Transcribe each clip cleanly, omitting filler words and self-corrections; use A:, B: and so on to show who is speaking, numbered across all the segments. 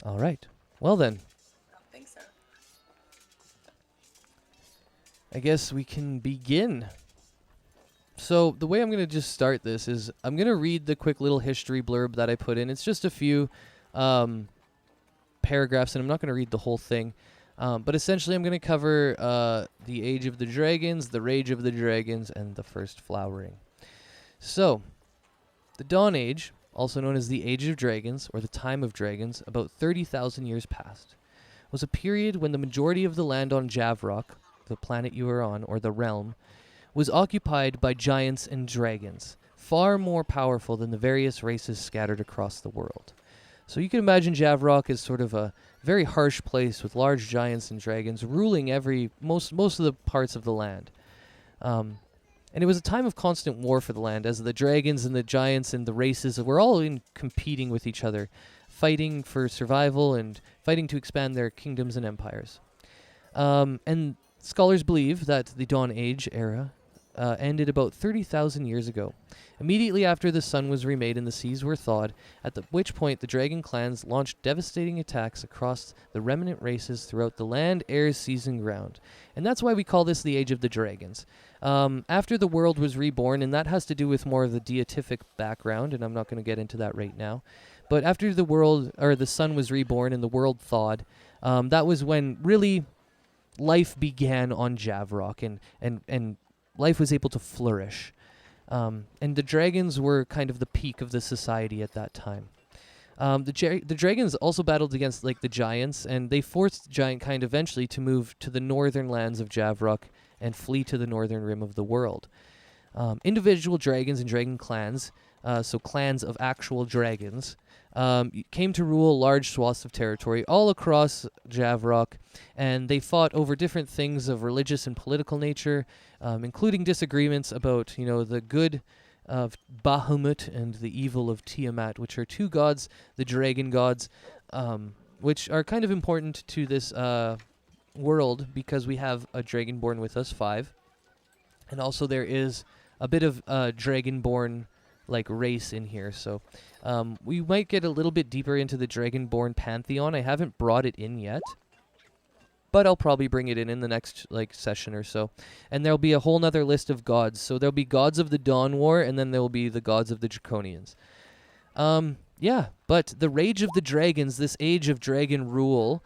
A: All right. Well then,
B: I don't think so.
A: I guess we can begin. So the way I'm going to just start this is I'm going to read the quick little history blurb that I put in. It's just a few paragraphs, and I'm not going to read the whole thing. But essentially, I'm going to cover the Age of the Dragons, the Rage of the Dragons, and the First Flowering. So, the Dawn Age, also known as the Age of Dragons, or the Time of Dragons, about 30,000 years past, was a period when the majority of the land on Javrok, the planet you are on, or the realm, was occupied by giants and dragons, far more powerful than the various races scattered across the world. So you can imagine Javrok as sort of a very harsh place with large giants and dragons ruling most of the parts of the land. And it was a time of constant war for the land, as the dragons and the giants and the races were all competing with each other, fighting for survival and fighting to expand their kingdoms and empires. And scholars believe that the Dawn Age era ended about 30,000 years ago, immediately after the sun was remade and the seas were thawed, which point the dragon clans launched devastating attacks across the remnant races throughout the land, air, seas, and ground. And that's why we call this the Age of the Dragons. After the world was reborn, and that has to do with more of the deific background, and I'm not going to get into that right now, but after the sun was reborn and the world thawed, that was when really life began on Javrok, and life was able to flourish. And the dragons were kind of the peak of the society at that time. The dragons also battled against the giants, and they forced Giantkind eventually to move to the northern lands of Javrok and flee to the northern rim of the world. Individual dragons and dragon clans, so clans of actual dragons, came to rule large swaths of territory all across Javrok, and they fought over different things of religious and political nature, including disagreements about, the good of Bahamut and the evil of Tiamat, which are two gods, the dragon gods, which are kind of important to this world because we have a dragonborn with us, 5, and also there is a bit of dragonborn race in here, so we might get a little bit deeper into the Dragonborn Pantheon. I haven't brought it in yet, but I'll probably bring it in the next session or so. And there'll be a whole nother list of gods. So there'll be gods of the Dawn War, and then there'll be the gods of the Draconians. But the Rage of the Dragons, this age of dragon rule,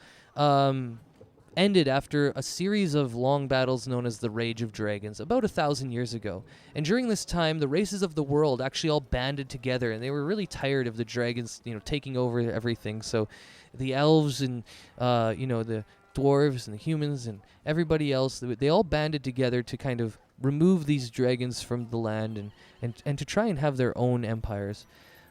A: ended after a series of long battles known as the Rage of Dragons, about 1,000 years ago. And during this time, the races of the world actually all banded together, and they were really tired of the dragons, taking over everything. So the elves and, the dwarves and the humans and everybody else, they all banded together to kind of remove these dragons from the land and to try and have their own empires.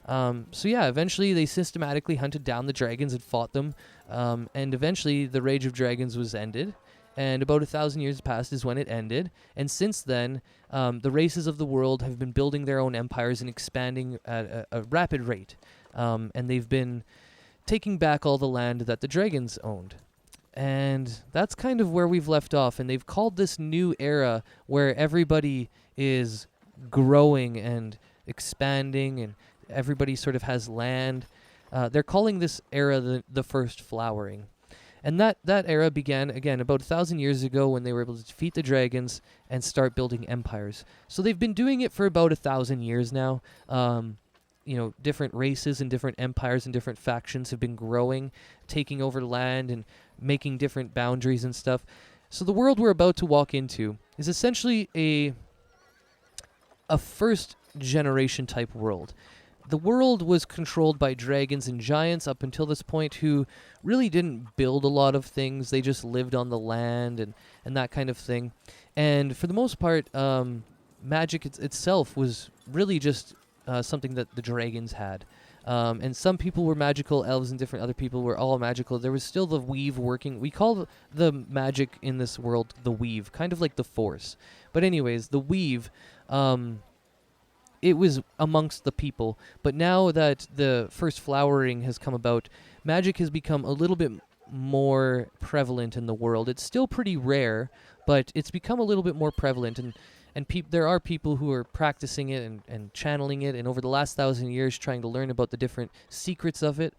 A: Eventually they systematically hunted down the dragons and fought them, and eventually the Rage of Dragons was ended, and about 1,000 years passed is when it ended, and since then, the races of the world have been building their own empires and expanding at a rapid rate, and they've been taking back all the land that the dragons owned. And that's kind of where we've left off, and they've called this new era where everybody is growing and expanding and everybody sort of has land. They're calling this era the First Flowering. And that era began, again, about 1,000 years ago when they were able to defeat the dragons and start building empires. So they've been doing it for about 1,000 years now. Different races and different empires and different factions have been growing, taking over land and making different boundaries and stuff. So the world we're about to walk into is essentially a first generation type world. The world was controlled by dragons and giants up until this point who really didn't build a lot of things. They just lived on the land and that kind of thing. And for the most part, magic itself was really just something that the dragons had. And some people were magical elves and different other people were all magical. There was still the weave working. We call the magic in this world the weave, kind of like the force. But anyways, the weave, it was amongst the people. But now that the First Flowering has come about, magic has become a little bit more prevalent in the world. It's still pretty rare, but it's become a little bit more prevalent. And there are people who are practicing it and channeling it, and over the last 1,000 years trying to learn about the different secrets of it.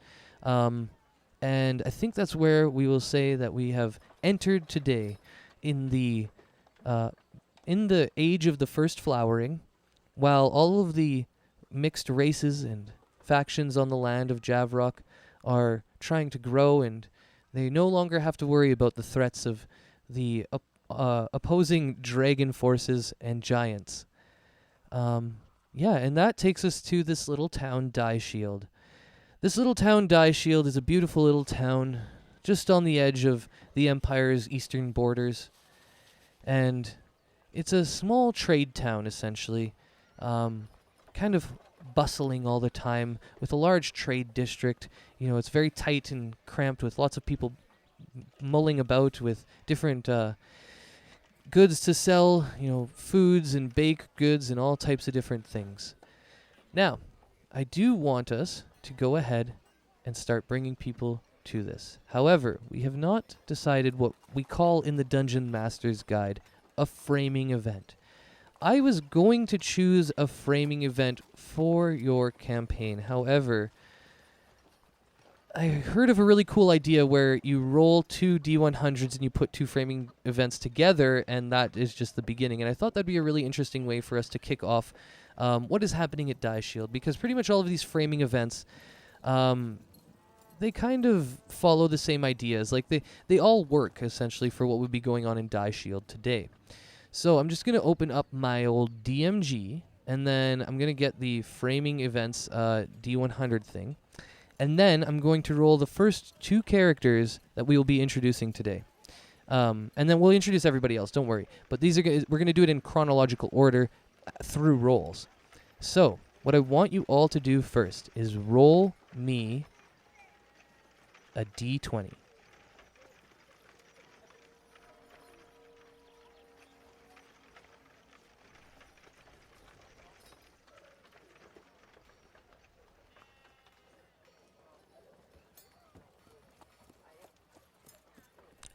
A: And I think that's where we will say that we have entered today in the age of the first flowering, while all of the mixed races and factions on the land of Javrok are trying to grow, and they no longer have to worry about the threats of the opposing dragon forces and giants. Yeah, and that takes us to this little town, Daishield. This little town, Daishield, is a beautiful little town just on the edge of the Empire's eastern borders. And it's a small trade town, essentially, kind of bustling all the time with a large trade district. You know, it's very tight and cramped with lots of people mulling about with different goods to sell, you know, foods and baked goods and all types of different things. Now, I do want us to go ahead and start bringing people to this. However, we have not decided what we call in the Dungeon Master's Guide a framing event. I was going to choose a framing event for your campaign. However, I heard of a really cool idea where you roll 2 D100s and you put 2 framing events together, and that is just the beginning. And I thought that'd be a really interesting way for us to kick off what is happening at Daishield, because pretty much all of these framing events, they kind of follow the same ideas. Like they all work essentially for what would be going on in Daishield today. So I'm just going to open up my old DMG, and then I'm going to get the framing events D100 thing. And then I'm going to roll the first 2 characters that we will be introducing today. And then we'll introduce everybody else, don't worry. But these are we're going to do it in chronological order through rolls. So what I want you all to do first is roll me a D20.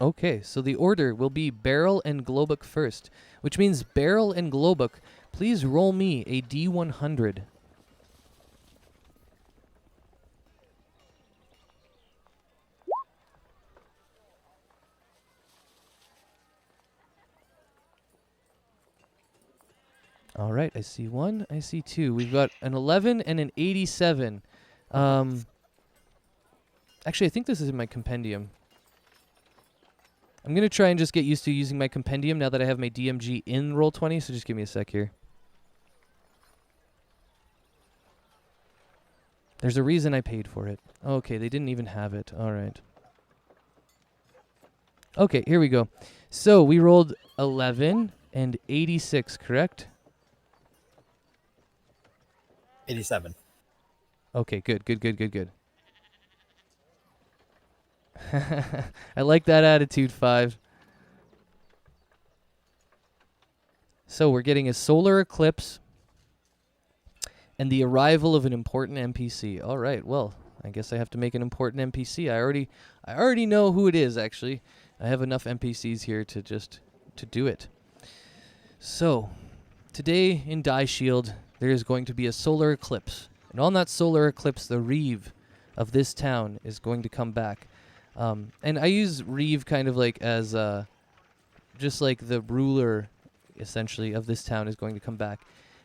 A: Okay, so the order will be Beryl and Globuk first, which means Beryl and Globuk, please roll me a D100. All right, I see 1, I see 2. We've got an 11 and an 87. Actually, I think this is in my compendium. I'm going to try and just get used to using my compendium now that I have my DMG in Roll20, so just give me a sec here. There's a reason I paid for it. Okay, they didn't even have it. All right. Okay, here we go. So we rolled 11 and 86, correct?
B: 87.
A: Okay, good. I like that attitude, 5. So we're getting a solar eclipse and the arrival of an important NPC. All right, well, I guess I have to make an important NPC. I already know who it is, actually. I have enough NPCs here to do it. So, today in Daishield, there is going to be a solar eclipse. And on that solar eclipse, the Reeve of this town is going to come back. And I use Reeve kind of like as just like the ruler, essentially, of this town is going to come back.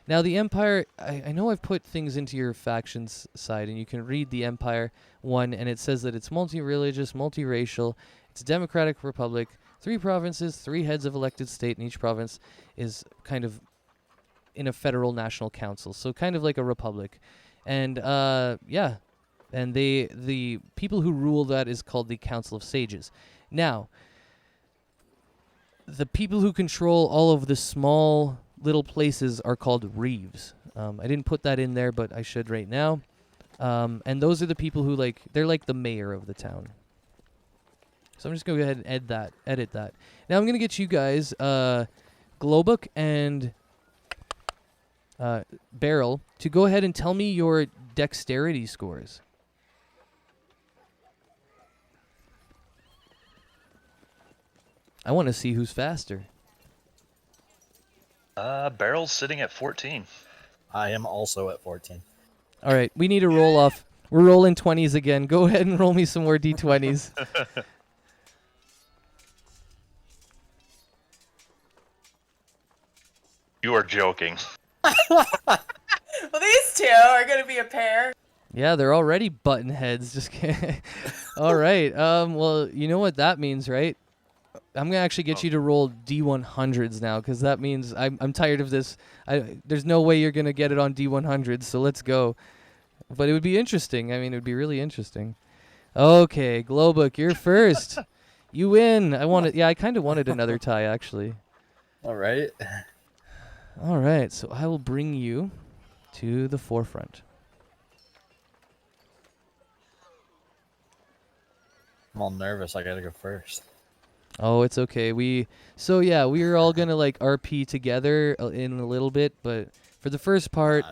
A: Now, the Empire, I know I've put things into your factions side, and you can read the Empire one, and it says that it's multi-religious, multiracial, it's a democratic republic, 3 provinces, 3 heads of elected state, and each province is kind of in a federal national council, so kind of like a republic. And, yeah. And the people who rule that is called the Council of Sages. Now, the people who control all of the small little places are called Reeves. I didn't put that in there, but I should right now. And those are the people who, like, they're like the mayor of the town. So I'm just going to go ahead and edit that. Now I'm going to get you guys, Globuk and Beryl, to go ahead and tell me your dexterity scores. I want to see who's faster.
C: Barrel's sitting at 14.
B: I am also at 14.
A: All right, we need a roll off. We're rolling 20s again. Go ahead and roll me some more d20s.
B: You are joking.
C: Well, these two are going to be a pair.
A: Yeah, they're already button heads. Just kidding. All right. Well, you know what that means, right? I'm gonna actually get you to roll D100s now, because that means I'm tired of this. There's no way you're gonna get it on D100s, so let's go. But it would be interesting. I mean, it would be really interesting. Okay, Glowbook, you're first. You win. I kind of wanted another tie, actually.
D: All right.
A: All right, so I will bring you to the forefront.
D: I'm all nervous. I gotta go first.
A: Oh, it's okay. We're all gonna like RP together in a little bit, but for the first part,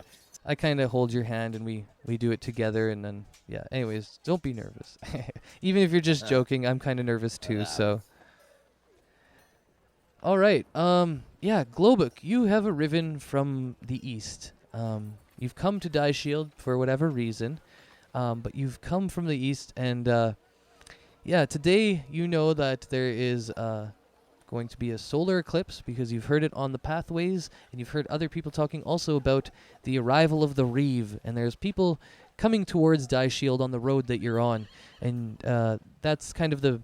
A: I kind of hold your hand and we do it together, and then yeah. Anyways, don't be nervous. Even if you're just joking, I'm kind of nervous too. So. All right. Yeah, Glowbook, you have arriven from the east. You've come to Daishield for whatever reason, but you've come from the east, and yeah, today you know that there is going to be a solar eclipse, because you've heard it on the pathways, and you've heard other people talking also about the arrival of the Reeve, and there's people coming towards Daishield on the road that you're on, and that's kind of the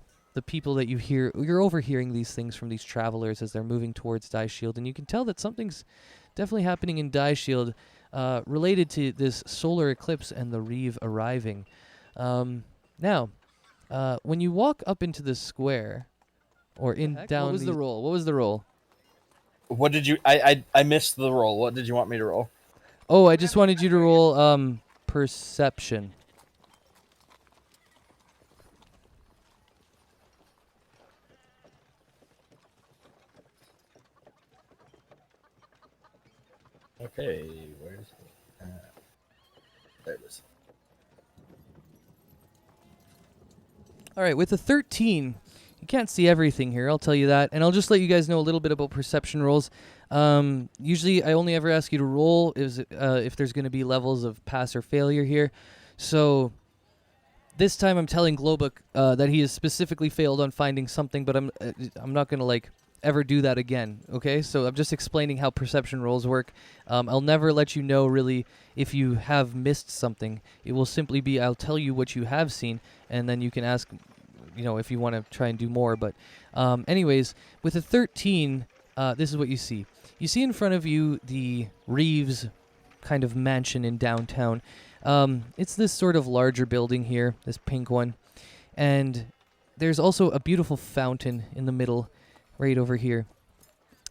A: people that you hear. You're overhearing these things from these travelers as they're moving towards Daishield, and you can tell that something's definitely happening in Daishield related to this solar eclipse and the Reeve arriving. Now, when you walk up into the square, or down. What was the roll? What was the roll?
D: What did you? I missed the roll. What did you want me to roll?
A: Oh, I just wanted you to roll perception.
D: Okay, where's it? There it is.
A: All right, with a 13, you can't see everything here, I'll tell you that. And I'll just let you guys know a little bit about perception rolls. Usually I only ever ask you to roll if there's going to be levels of pass or failure here. So this time I'm telling Glowbook that he has specifically failed on finding something, but I'm not going to like ever do that again, okay? So I'm just explaining how perception rolls work. I'll never let you know really if you have missed something. It will simply be I'll tell you what you have seen, and then you can ask, you know, if you want to try and do more. But anyways, with a 13, this is what you see. You see in front of you the Reeves kind of mansion in downtown. It's this sort of larger building here, this pink one. And there's also a beautiful fountain in the middle, right over here.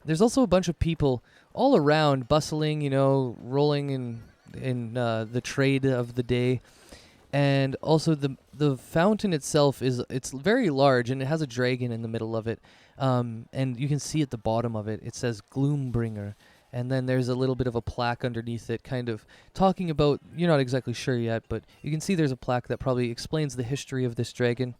A: There's also a bunch of people all around, bustling, you know, rolling in the trade of the day. And also the fountain itself it's very large, and it has a dragon in the middle of it. And you can see at the bottom of it, it says Gloombringer. And then there's a little bit of a plaque underneath it, kind of talking about, you're not exactly sure yet, but you can see there's a plaque that probably explains the history of this dragon.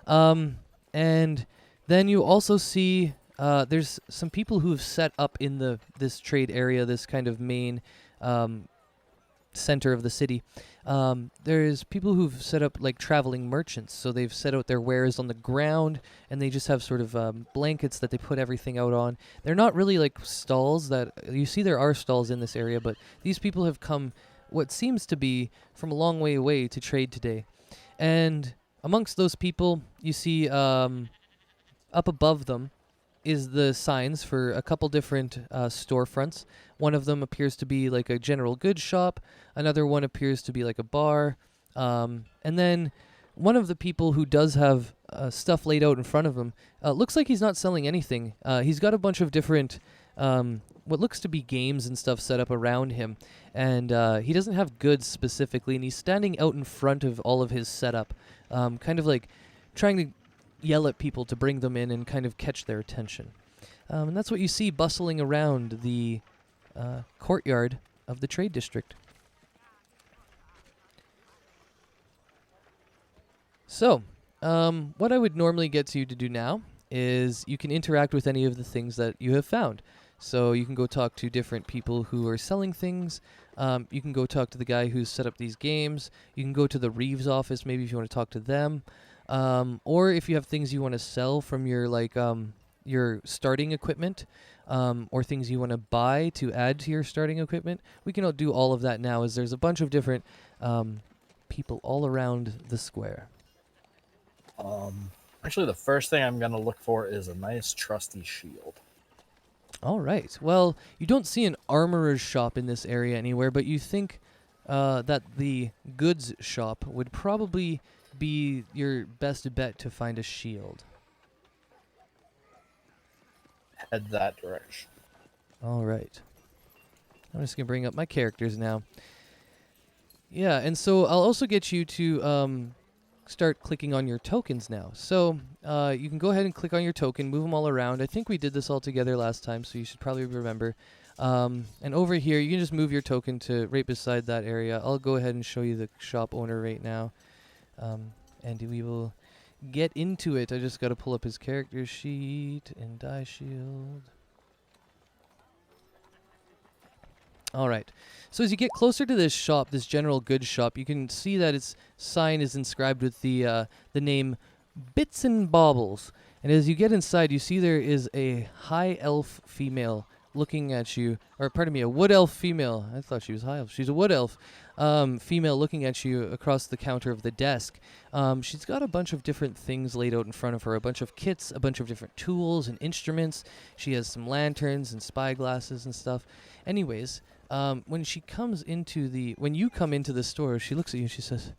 A: And then you also see there's some people who have set up in this trade area, this kind of main center of the city. There's people who've set up like traveling merchants, so they've set out their wares on the ground, and they just have sort of blankets that they put everything out on. They're not really like stalls that you see. There are stalls in this area, but these people have come what seems to be from a long way away to trade today. And amongst those people, you see up above them is the signs for a couple different storefronts. One of them appears to be like a general goods shop. Another one appears to be like a bar. And then one of the people who does have stuff laid out in front of him looks like he's not selling anything. He's got a bunch of different what looks to be games and stuff set up around him. And he doesn't have goods specifically, and he's standing out in front of all of his setup, kind of like trying to yell at people to bring them in and kind of catch their attention. And that's what you see bustling around the courtyard of the trade district. So, what I would normally get you to do now is you can interact with any of the things that you have found. So you can go talk to different people who are selling things. You can go talk to the guy who's set up these games. You can go to the Reeve's office maybe if you want to talk to them. Or if you have things you want to sell from your starting equipment, or things you want to buy to add to your starting equipment, we can do all of that now as there's a bunch of different people all around the square.
D: Actually, the first thing I'm gonna look for is a nice trusty shield.
A: All right. Well, you don't see an armorer's shop in this area anywhere, but you think that the goods shop would probably be your best bet to find a shield.
D: Head that direction.
A: All right. I'm just going to bring up my characters now. Yeah, and so I'll also get you to start clicking on your tokens now. So you can go ahead and click on your token, move them all around. I think we did this all together last time, so you should probably remember. And over here, you can just move your token to right beside that area. I'll go ahead and show you the shop owner right now. And we will get into it. I just got to pull up his character sheet in Daishield. All right. So as you get closer to this shop, this general goods shop, you can see that its sign is inscribed with the name Bits and Baubles. And as you get inside, you see there is a high elf female looking at you, or pardon me, a wood elf female. I thought she was high elf. She's a wood elf female looking at you across the counter of the desk. She's got a bunch of different things laid out in front of her, a bunch of kits, a bunch of different tools and instruments. She has some lanterns and spyglasses and stuff. Anyways, when you come into the store, she looks at you and she says,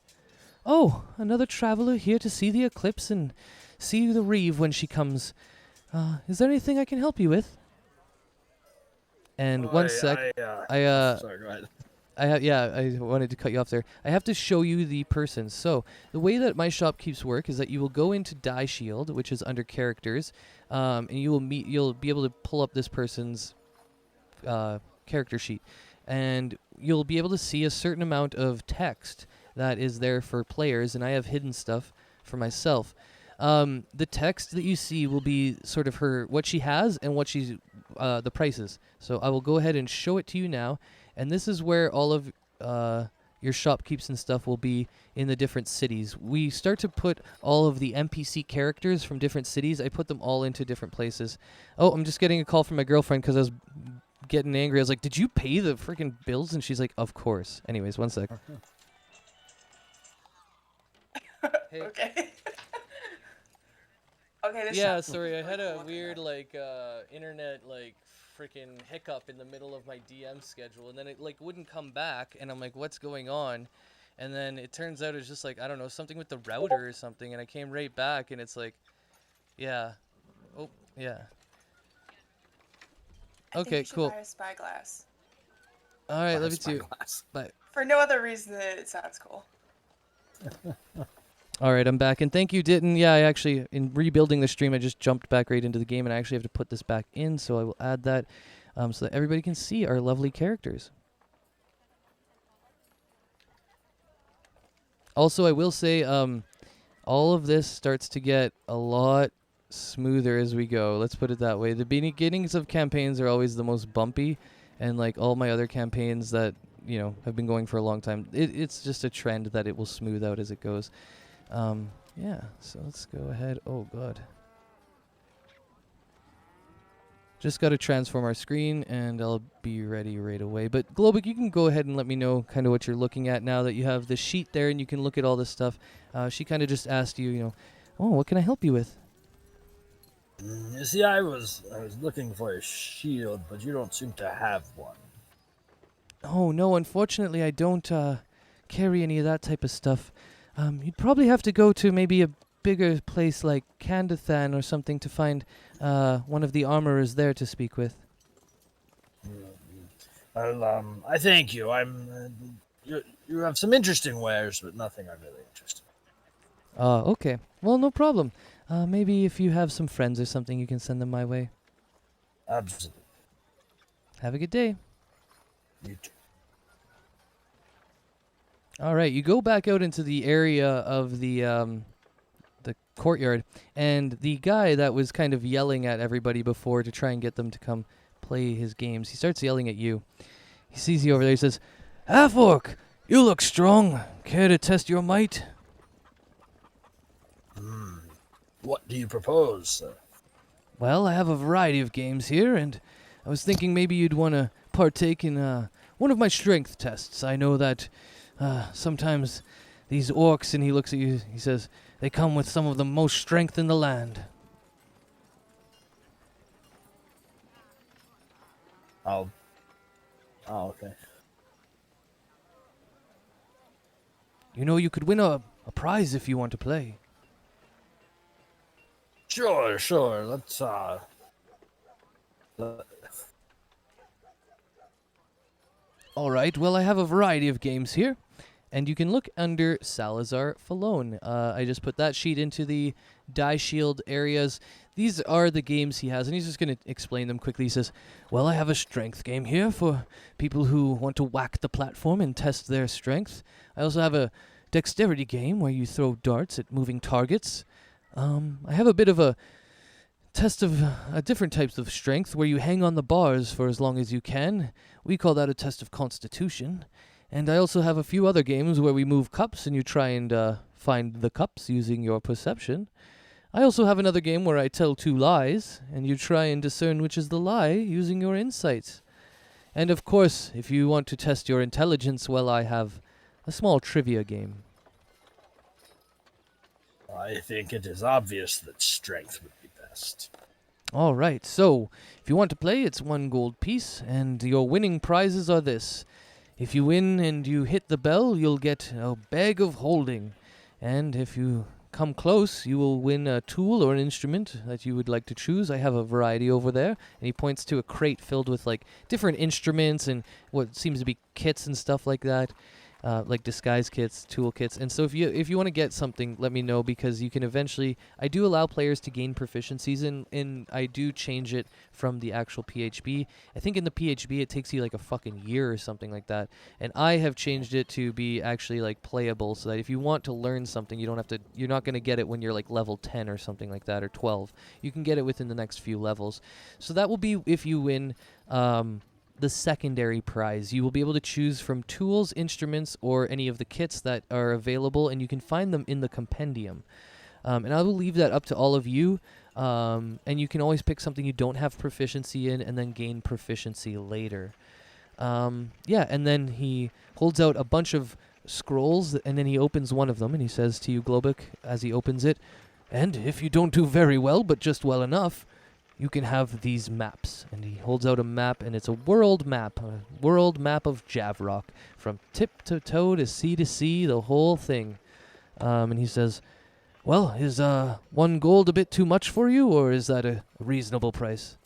A: "Oh, another traveler here to see the Eclipse and see the Reeve when she comes. Is there anything I can help you with?" And one sec.
D: Sorry, go ahead.
A: I wanted to cut you off there. I have to show you the person. So the way that my shop keeps work is that you will go into Daishield, which is under characters, and you'll be able to pull up this person's character sheet, and you'll be able to see a certain amount of text that is there for players, and I have hidden stuff for myself. The text that you see will be sort of what she has and what she's the prices. So I will go ahead and show it to you now, and this is where all of your shopkeeps and stuff will be in the different cities. We start to put all of the NPC characters from different cities. I put them all into different places. Oh, I'm just getting a call from my girlfriend because I was getting angry. I was like, "Did you pay the freaking bills?" And she's like, "Of course." Anyways, one sec. Hey.
C: Okay. Okay.
A: Yeah, sorry, I had a weird internet freaking hiccup in the middle of my DM schedule, and then it wouldn't come back, and I'm like, what's going on? And then it turns out it's just I don't know, something with the router or something, and I came right back, and it's yeah. Oh, yeah. Okay, cool.
C: Buy a spyglass.
A: All right, love you too. Bye.
C: For no other reason than it sounds cool.
A: All right, I'm back, and thank you, Ditton. Yeah, I actually, in rebuilding the stream, I just jumped back right into the game, and I actually have to put this back in, so I will add that so that everybody can see our lovely characters. Also, I will say, all of this starts to get a lot smoother as we go. Let's put it that way. The beginnings of campaigns are always the most bumpy, and all my other campaigns that, have been going for a long time, it's just a trend that it will smooth out as it goes. Yeah, so let's go ahead. Oh, God. Just got to transform our screen, and I'll be ready right away. But, Globic, you can go ahead and let me know kind of what you're looking at now that you have the sheet there and you can look at all this stuff. She kind of just asked you, "Oh, what can I help you with?"
D: You see, I was looking for a shield, but you don't seem to have one.
A: Oh, no, unfortunately, I don't carry any of that type of stuff. You'd probably have to go to maybe a bigger place like Candathan or something to find one of the armorers there to speak with.
D: Well, I thank you. You have some interesting wares, but nothing I'm really interested in.
A: Okay. Well, no problem. Maybe if you have some friends or something, you can send them my way.
D: Absolutely.
A: Have a good day.
D: You too.
A: All right, you go back out into the area of the courtyard, and the guy that was kind of yelling at everybody before to try and get them to come play his games. He starts yelling at you. He sees you over there. He says, "Half-orc, you look strong. Care to test your might?"
D: What do you propose, sir?
A: Well, I have a variety of games here, and I was thinking maybe you'd want to partake in one of my strength tests. I know that sometimes these orcs, and he looks at you, he says, they come with some of the most strength in the land.
D: Oh, okay.
A: You know, you could win a prize if you want to play.
D: Sure. Let's,
A: All right, well, I have a variety of games here, and you can look under Salazar Falone. I just put that sheet into the Daishield areas. These are the games he has, and he's just going to explain them quickly. He says, well, I have a strength game here for people who want to whack the platform and test their strength. I also have a dexterity game where you throw darts at moving targets. I have a bit of a test of different types of strength where you hang on the bars for as long as you can. We call that a test of constitution. And I also have a few other games where we move cups and you try and find the cups using your perception. I also have another game where I tell two lies and you try and discern which is the lie using your insights. And of course, if you want to test your intelligence, well, I have a small trivia game.
D: I think it is obvious that strength would be best.
A: All right, so if you want to play, it's 1 gold piece, and your winning prizes are this. If you win and you hit the bell, you'll get a bag of holding. And if you come close, you will win a tool or an instrument that you would like to choose. I have a variety over there. And he points to a crate filled with like different instruments and what seems to be kits and stuff like that. Like disguise kits, tool kits. And so if you want to get something, let me know, because you can eventually, I do allow players to gain proficiencies and I do change it from the actual PHB. I think in the PHB it takes you like a fucking year or something like that. And I have changed it to be actually like playable, so that if you want to learn something, you don't have to, you're not going to get it when you're like level 10 or something like that, or 12. You can get it within the next few levels. So that will be if you win the secondary prize. You will be able to choose from tools, instruments, or any of the kits that are available, and you can find them in the compendium. And I will leave that up to all of you, and you can always pick something you don't have proficiency in and then gain proficiency later. Yeah, and then he holds out a bunch of scrolls, and then he opens one of them, and he says to you, Globik, as he opens it, and if you don't do very well, but just well enough, you can have these maps. And he holds out a map, and it's a world map of Javrok, from tip to toe to sea, the whole thing. And he says, well, is 1 gold a bit too much for you, or is that a reasonable price?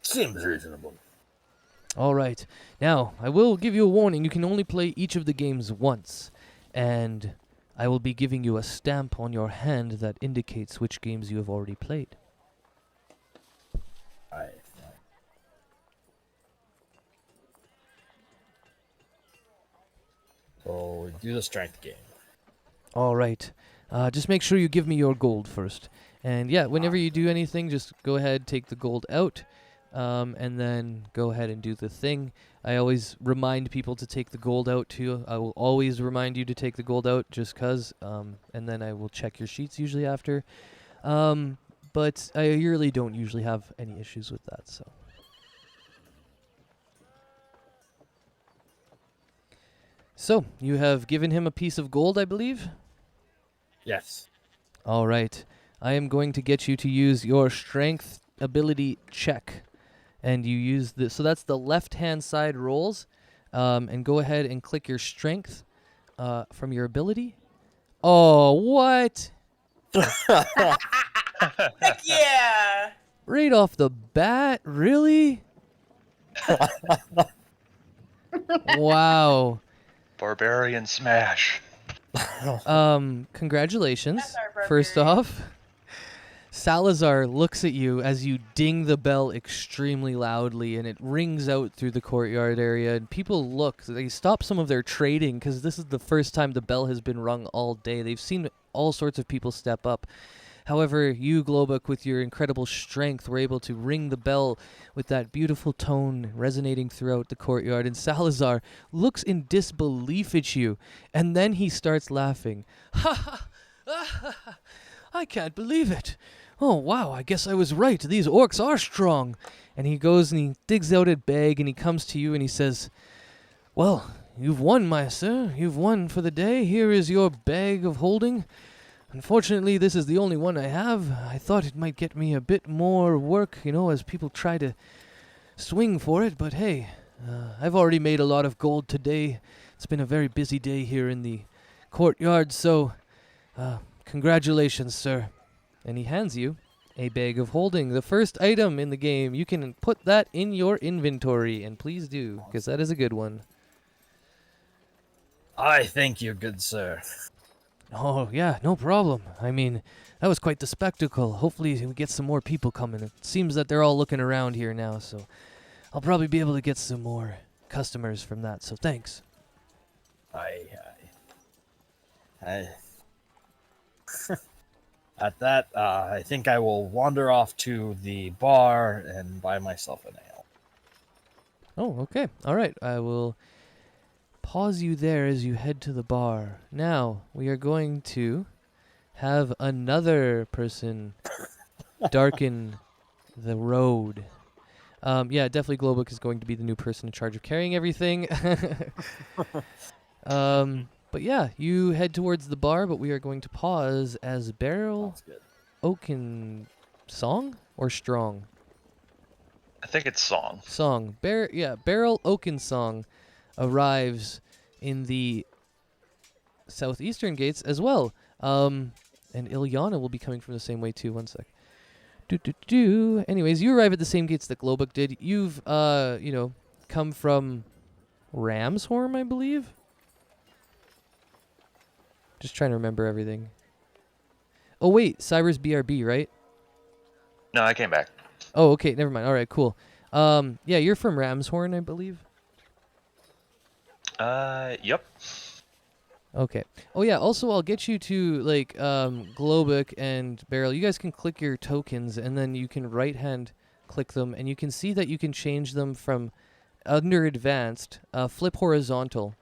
D: Seems reasonable.
A: All right. Now, I will give you a warning. You can only play each of the games once, and I will be giving you a stamp on your hand that indicates which games you have already played.
D: Aye. So we do the strength game.
A: All right. Just make sure you give me your gold first. And yeah, whenever you do anything, just go ahead, take the gold out, and then go ahead and do the thing. I always remind people to take the gold out too. I will always remind you to take the gold out just 'cause, and then I will check your sheets usually after. But I really don't usually have any issues with that, so. So, you have given him a piece of gold, I believe?
D: Yes.
A: All right. I am going to get you to use your strength ability check. And you use this. So that's the left-hand side rolls. And go ahead and click your strength from your ability. Oh, what?
C: Heck yeah!
A: Right off the bat? Really? Wow.
B: Barbarian smash.
A: Congratulations.
C: That's our
A: First
C: barbarian.
A: off, Salazar looks at you as you ding the bell extremely loudly, and it rings out through the courtyard area, and people look. They stop some of their trading because this is the first time the bell has been rung all day. They've seen all sorts of people step up. However, you, Globuk, with your incredible strength, were able to ring the bell with that beautiful tone resonating throughout the courtyard. And Salazar looks in disbelief at you, and then he starts laughing. Ha ha! I can't believe it. Oh, wow, I guess I was right. These orcs are strong. And he goes and he digs out a bag and he comes to you and he says, well, you've won, my sir. You've won for the day. Here is your bag of holding. Unfortunately, this is the only one I have. I thought it might get me a bit more work, as people try to swing for it. But hey, I've already made a lot of gold today. It's been a very busy day here in the courtyard, so congratulations, sir. And he hands you a bag of holding, the first item in the game. You can put that in your inventory, and please do, because that is a good one.
D: I thank you, good sir.
A: Oh, yeah, no problem. I mean, that was quite the spectacle. Hopefully we get some more people coming. It seems that they're all looking around here now, so I'll probably be able to get some more customers from that, so thanks.
D: At that, I think I will wander off to the bar and buy myself an ale.
A: Oh, okay. All right. I will pause you there as you head to the bar. Now, we are going to have another person darken the road. Yeah, definitely Globuk is going to be the new person in charge of carrying everything. But yeah, you head towards the bar, but we are going to pause as Beryl Oaken Song or Strong?
B: I think it's song.
A: Song. Beryl Oaken Song arrives in the southeastern gates as well. And Iliana will be coming from the same way too. One sec. Anyways, you arrive at the same gates that Globuk did. You've come from Ramshorn, I believe. Just trying to remember everything. Oh wait, Cyber's BRB, right?
B: No, I came back.
A: Oh, okay, never mind. All right, cool. Yeah, you're from Ramshorn, I believe.
B: Yep.
A: Okay. Oh yeah, also I'll get you to Globuk and Beryl. You guys can click your tokens and then you can right-hand click them and you can see that you can change them from under advanced, flip horizontal.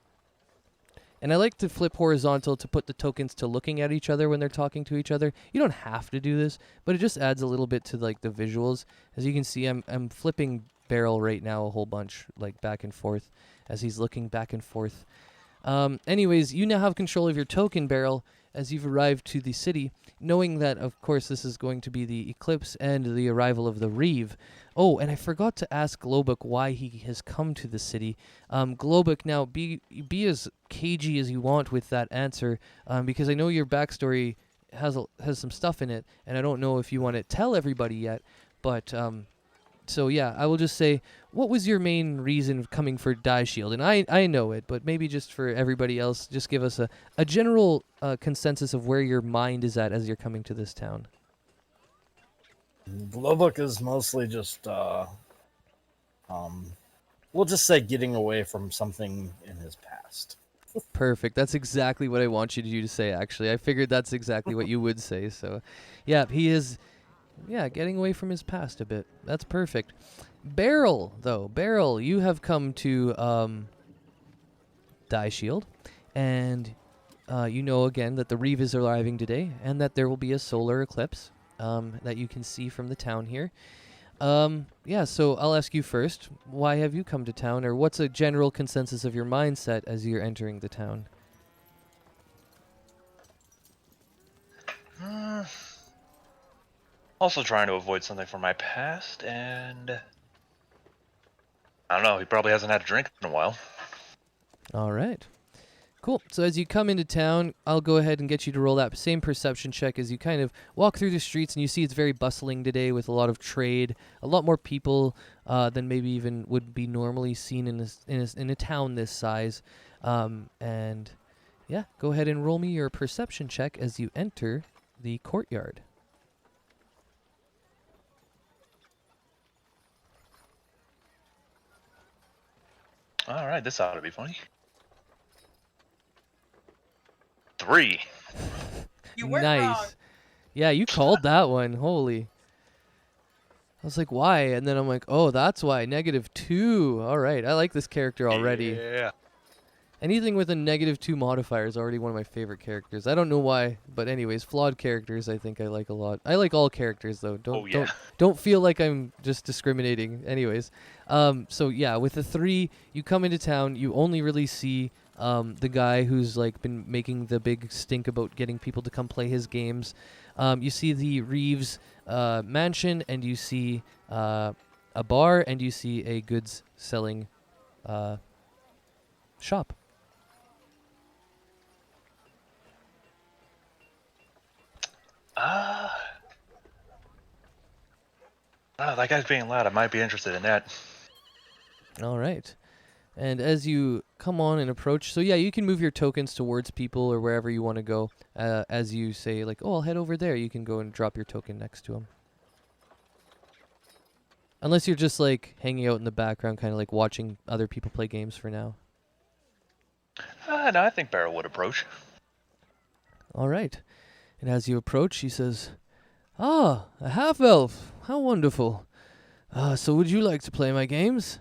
A: And I like to flip horizontal to put the tokens to looking at each other when they're talking to each other. You don't have to do this, but it just adds a little bit to the visuals. As you can see, I'm flipping Beryl right now a whole bunch, back and forth, as he's looking back and forth. Anyways, you now have control of your token, Beryl, as you've arrived to the city, knowing that, of course, this is going to be the Eclipse and the arrival of the Reeve. Oh, and I forgot to ask Globuk why he has come to the city. Globuk, now, be as cagey as you want with that answer, because I know your backstory has some stuff in it, and I don't know if you want to tell everybody yet, but... So yeah, I will just say, what was your main reason of coming for Daishield? And I know it, but maybe just for everybody else, just give us a general consensus of where your mind is at as you're coming to this town.
D: Globuk is mostly just, we'll just say getting away from something in his past.
A: Perfect. That's exactly what I want you to say, actually. I figured that's exactly what you would say. So, yeah, he is... Yeah, getting away from his past a bit. That's perfect. Beryl, though. Beryl, you have come to Daishield, and you know again that the Reeve is arriving today, and that there will be a solar eclipse that you can see from the town here. Yeah, so I'll ask you first, why have you come to town, or what's a general consensus of your mindset as you're entering the town?
B: Also trying to avoid something from my past, and I don't know, he probably hasn't had a drink in a while.
A: All right. Cool. So as you come into town, I'll go ahead and get you to roll that same perception check as you kind of walk through the streets, and you see it's very bustling today with a lot of trade, a lot more people than maybe even would be normally seen in a town this size. And yeah, go ahead and roll me your perception check as you enter the courtyard.
B: All right, this ought to be funny. 3.
C: You weren't
A: Nice.
C: wrong.
A: Yeah, you called that one. Holy. I was like, why? And then I'm like, oh, that's why. -2. All right. I like this character already.
B: Yeah.
A: Anything with a -2 modifier is already one of my favorite characters. I don't know why, but anyways, flawed characters I think I like a lot. I like all characters though.
B: Oh, yeah.
A: Don't feel like I'm just discriminating. Anyways, so yeah, with the 3, you come into town. You only really see the guy who's like been making the big stink about getting people to come play his games. You see the Reeves mansion, and you see a bar, and you see a goods selling shop.
B: That guy's being loud. I might be interested in that.
A: All right. And as you come on and approach, so yeah, you can move your tokens towards people or wherever you want to go. As you say, like, oh, I'll head over there, you can go and drop your token next to him. Unless you're just like hanging out in the background, kind of like watching other people play games for now.
B: No, I think Barrow would approach.
A: All right. And as you approach, he says, ah, a half-elf. How wonderful. So would you like to play my games?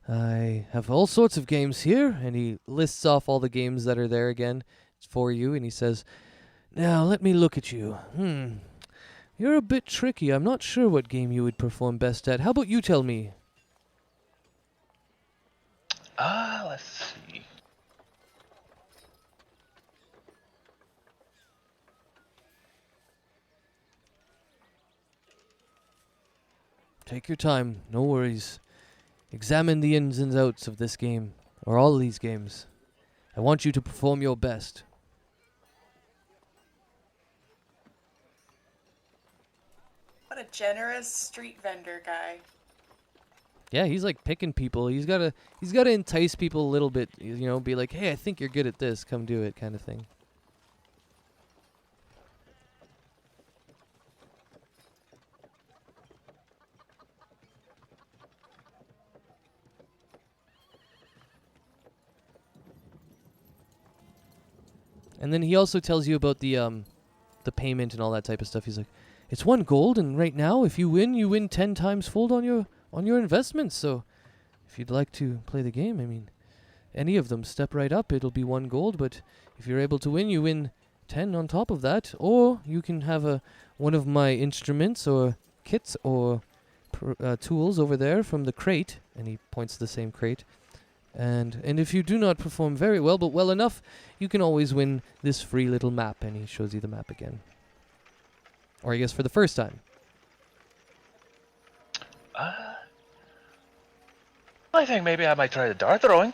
A: I have all sorts of games here. And he lists off all the games that are there again for you. And he says, now let me look at you. You're a bit tricky. I'm not sure what game you would perform best at. How about you tell me?
B: Let's see.
A: Take your time, no worries. Examine the ins and outs of this game, or all these games. I want you to perform your best.
C: What a generous street vendor guy.
A: Yeah, he's like picking people. He's gotta entice people a little bit, you know, be like, hey, I think you're good at this, come do it, kind of thing. And then he also tells you about the payment and all that type of stuff. He's like, it's 1 gold, and right now, if you win 10 times fold on your investments. So, if you'd like to play the game, I mean, any of them, step right up. It'll be 1 gold, but if you're able to win, you win 10 on top of that. Or you can have one of my instruments or kits or tools over there from the crate, and he points to the same crate. And if you do not perform very well, but well enough, you can always win this free little map. And he shows you the map again. Or I guess for the first time.
B: I think maybe I might try the dart throwing.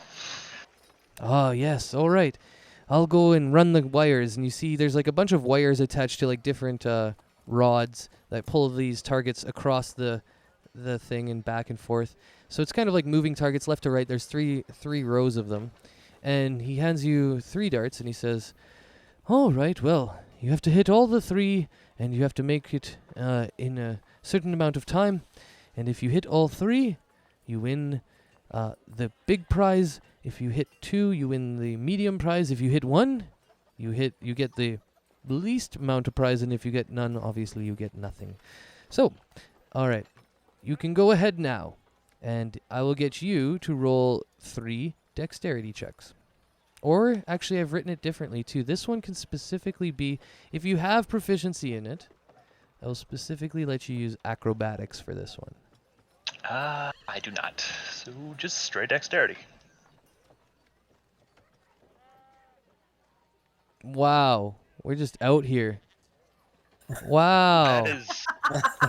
A: Ah, yes, all right. I'll go and run the wires. And you see there's like a bunch of wires attached to like different rods that pull these targets across the thing and back and forth. So it's kind of like moving targets left to right. There's three rows of them. And he hands you 3 darts and he says, all right, well, you have to hit all the 3 and you have to make it in a certain amount of time. And if you hit all 3, you win the big prize. If you hit 2, you win the medium prize. If you hit 1, you get the least amount of prize. And if you get none, obviously you get nothing. So, all right, you can go ahead now. And I will get you to roll 3 dexterity checks. Or, actually, I've written it differently, too. This one can specifically be, if you have proficiency in it, I will specifically let you use acrobatics for this one.
B: I do not. So just straight dexterity.
A: Wow. We're just out here. Wow.
B: That is...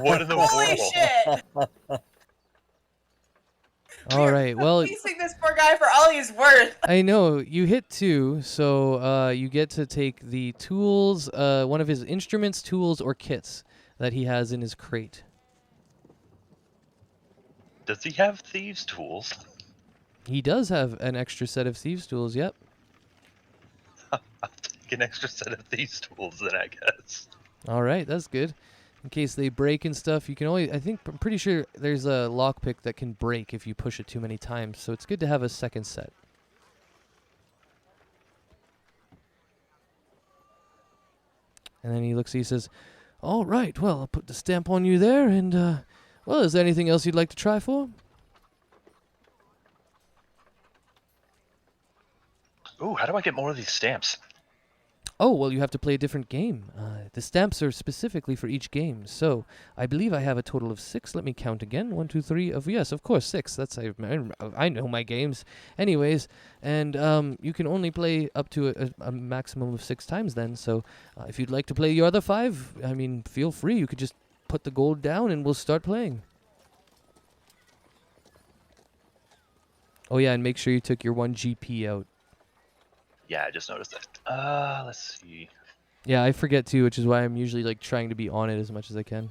B: What in the
C: Holy
B: world?
C: shit!
A: All right, well,
C: Fleecing this poor guy for all he's worth.
A: I know you hit 2, so you get to take the tools, one of his instruments, tools, or kits that he has in his crate.
B: Does he have thieves' tools?
A: He does have an extra set of thieves' tools. Yep.
B: I'll take an extra set of thieves' tools then, I guess.
A: All right, that's good. In case they break and stuff, you can always. I'm pretty sure there's a lockpick that can break if you push it too many times. So it's good to have a second set. And then he looks. He says, All right. Well, I'll put the stamp on you there. And, well, is there anything else you'd like to try for?
B: Ooh, how do I get more of these stamps?
A: Oh, well, you have to play a different game. The stamps are specifically for each game. So I believe I have a total of 6. Let me count again. 1, 2, 3. Yes, of course, 6. I know my games. Anyways, and you can only play up to a maximum of 6 times then. So if you'd like to play your other 5, I mean, feel free. You could just put the gold down and we'll start playing. Oh, yeah, and make sure you took your 1 GP out.
B: Yeah, I just noticed that. Let's see.
A: Yeah, I forget too, which is why I'm usually like trying to be on it as much as I can.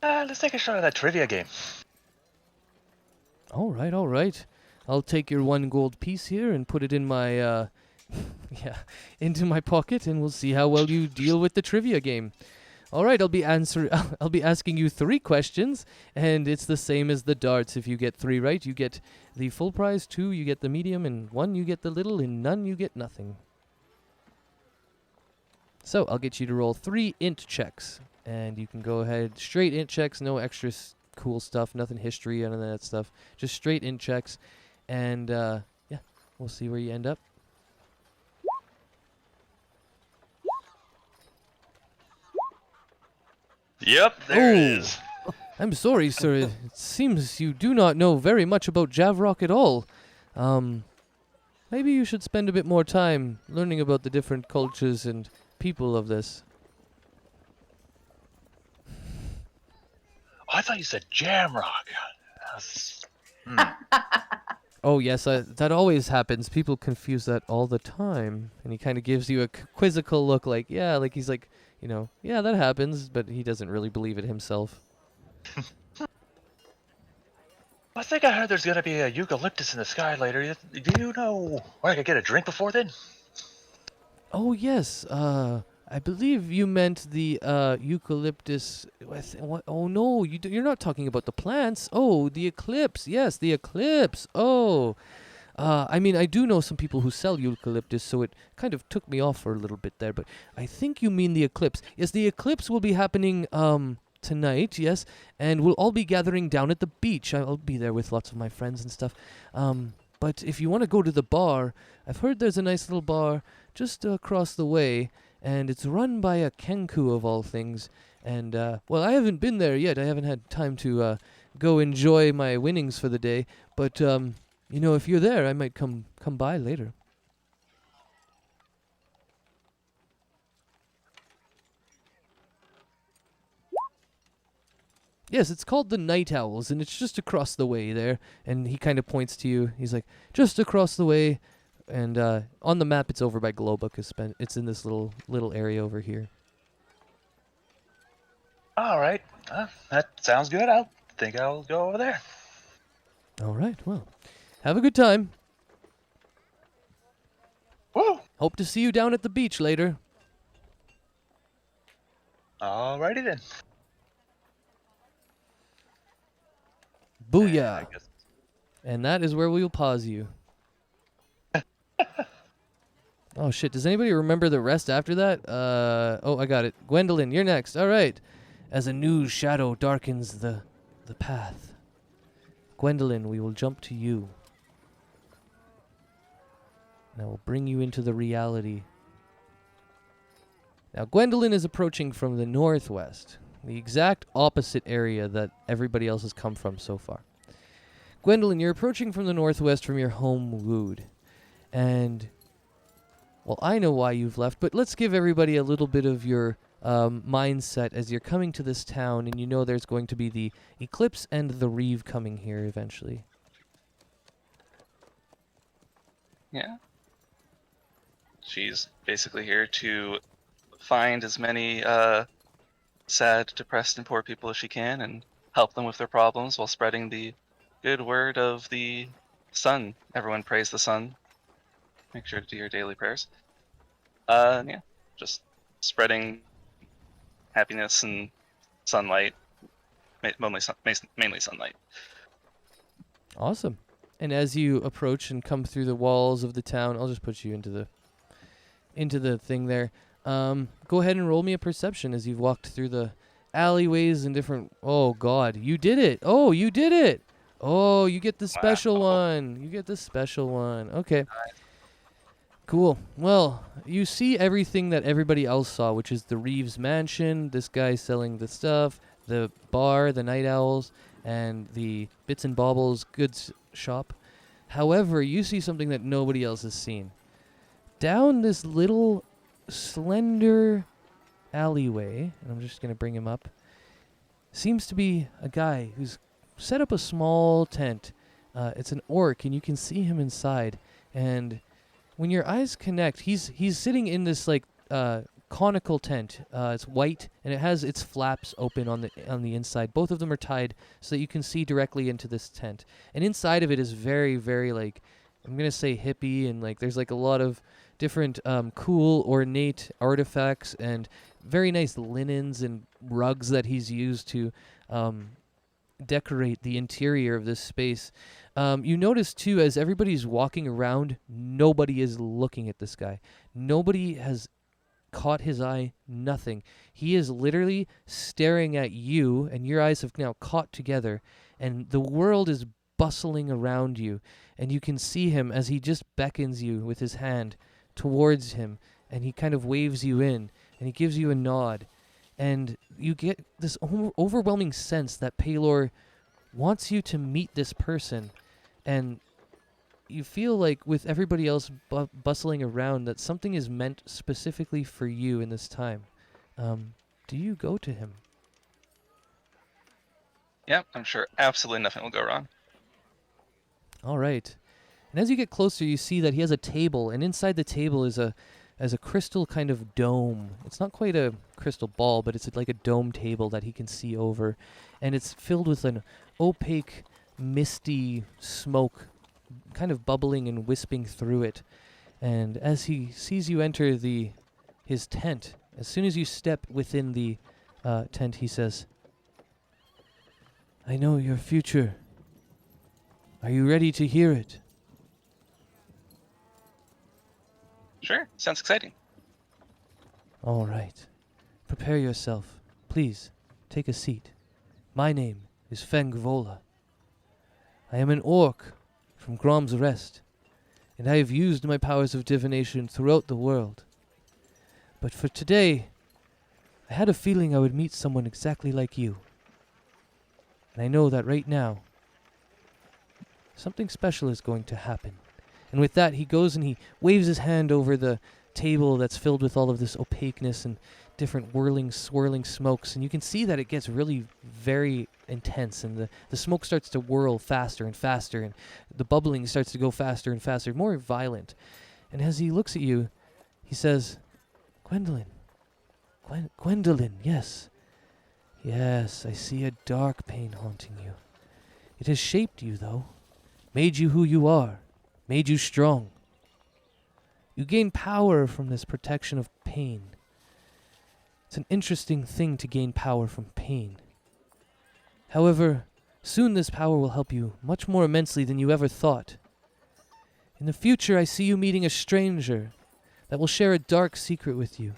B: Let's take a shot at that trivia game.
A: All right, all right. I'll take your 1 gold piece here and put it in my, yeah, into my pocket, and we'll see how well you deal with the trivia game. All right, I'll be asking you 3 questions, and it's the same as the darts. If you get 3 right, you get the full prize. 2, you get the medium, and 1, you get the little, and none, you get nothing. So I'll get you to roll 3 int checks, and you can go ahead straight int checks, no extra cool stuff, nothing history, none of that stuff, just straight int checks, and yeah, we'll see where you end up.
B: Yep, there it
A: Ooh.
B: is.
A: I'm sorry, sir. It seems you do not know very much about Javrok at all. Maybe you should spend a bit more time learning about the different cultures and people of this.
B: Oh, I thought you said Jamrock.
A: Oh, yes, that always happens. People confuse that all the time. And he kind of gives you a quizzical look like, yeah, like he's like, you know, yeah, that happens, but he doesn't really believe it himself.
B: I think I heard there's gonna be a eucalyptus in the sky later. Do you know where I could get a drink before then?
A: Oh, yes, I believe you meant the eucalyptus. What? Oh, no, you're not talking about the plants. Oh, the Eclipse. Yes, the Eclipse. Oh. I mean, I do know some people who sell eucalyptus, so it kind of took me off for a little bit there, but I think you mean the Eclipse. Yes, the Eclipse will be happening tonight, yes, and we'll all be gathering down at the beach. I'll be there with lots of my friends and stuff. But if you want to go to the bar, I've heard there's a nice little bar just across the way, and it's run by a Kenku of all things. And, well, I haven't been there yet. I haven't had time to go enjoy my winnings for the day, but, you know, if you're there, I might come by later. Yes, it's called the Night Owls, and it's just across the way there. And he kind of points to you. He's like, just across the way. And on the map, it's over by Glowbook. It's in this little area over here.
B: All right, that sounds good. I think I'll go over there.
A: All right, well, have a good time.
B: Woo!
A: Hope to see you down at the beach later.
B: Alrighty then.
A: Booyah.
B: I guess.
A: And that is where we will pause you. Oh, shit. Does anybody remember the rest after that? Oh, I got it. Gwendolyn, you're next. All right. As a new shadow darkens the path. Gwendolyn, we will jump to you. And I will bring you into the reality. Now, Gwendolyn is approaching from the northwest, the exact opposite area that everybody else has come from so far. Gwendolyn, you're approaching from the northwest from your home Wood. And, well, I know why you've left, but let's give everybody a little bit of your mindset as you're coming to this town, and you know there's going to be the Eclipse and the Reeve coming here eventually.
E: Yeah. She's basically here to find as many sad, depressed, and poor people as she can and help them with their problems while spreading the good word of the sun. Everyone praise the sun. Make sure to do your daily prayers. Yeah, just spreading happiness and sunlight, mainly sunlight.
A: Awesome. And as you approach and come through the walls of the town, I'll just put you into the into the thing there. Go ahead and roll me a perception as you've walked through the alleyways and different. Oh God, you did it! Oh, you did it! Oh, you get the special one. You get the special one. Okay. Cool. Well, you see everything that everybody else saw, which is the Reeves mansion, this guy selling the stuff, the bar, the Night Owls, and the Bits and Baubles goods shop. However, you see something that nobody else has seen. Down this little slender alleyway, and I'm just going to bring him up, seems to be a guy who's set up a small tent. It's an orc, and you can see him inside. And when your eyes connect, he's sitting in this like conical tent. It's white, and it has its flaps open on the inside. Both of them are tied so that you can see directly into this tent. And inside of it is very, very like, I'm gonna say hippie, and like there's like a lot of different cool ornate artifacts and very nice linens and rugs that he's used to decorate the interior of this space. You notice too, as everybody's walking around, nobody is looking at this guy. Nobody has caught his eye, nothing. He is literally staring at you, and your eyes have now caught together, and the world is bustling around you, and you can see him as he just beckons you with his hand towards him, and he kind of waves you in, and he gives you a nod, and you get this overwhelming sense that Paylor wants you to meet this person, and you feel like with everybody else bustling around that something is meant specifically for you in this time. Do you go to him?
E: Yep, I'm sure absolutely nothing will go wrong.
A: All right. And as you get closer, you see that he has a table, and inside the table is a crystal kind of dome. It's not quite a crystal ball, but it's like a dome table that he can see over, and it's filled with an opaque, misty smoke kind of bubbling and wisping through it. And as he sees you enter his tent, as soon as you step within the tent, he says, "I know your future. Are you ready to hear it?"
E: Sure, sounds exciting.
A: All right. Prepare yourself. Please, take a seat. My name is Fengvola. I am an orc from Grom's Rest, and I have used my powers of divination throughout the world. But for today, I had a feeling I would meet someone exactly like you. And I know that right now, something special is going to happen. And with that, he goes and he waves his hand over the table that's filled with all of this opaqueness and different whirling, swirling smokes. And you can see that it gets really very intense. And the smoke starts to whirl faster and faster. And the bubbling starts to go faster and faster, more violent. And as he looks at you, he says, "Gwendolyn. Gwendolyn, yes. Yes, I see a dark pain haunting you. It has shaped you, though. Made you who you are. Made you strong. You gain power from this protection of pain. It's an interesting thing to gain power from pain. However, soon this power will help you much more immensely than you ever thought. In the future, I see you meeting a stranger that will share a dark secret with you.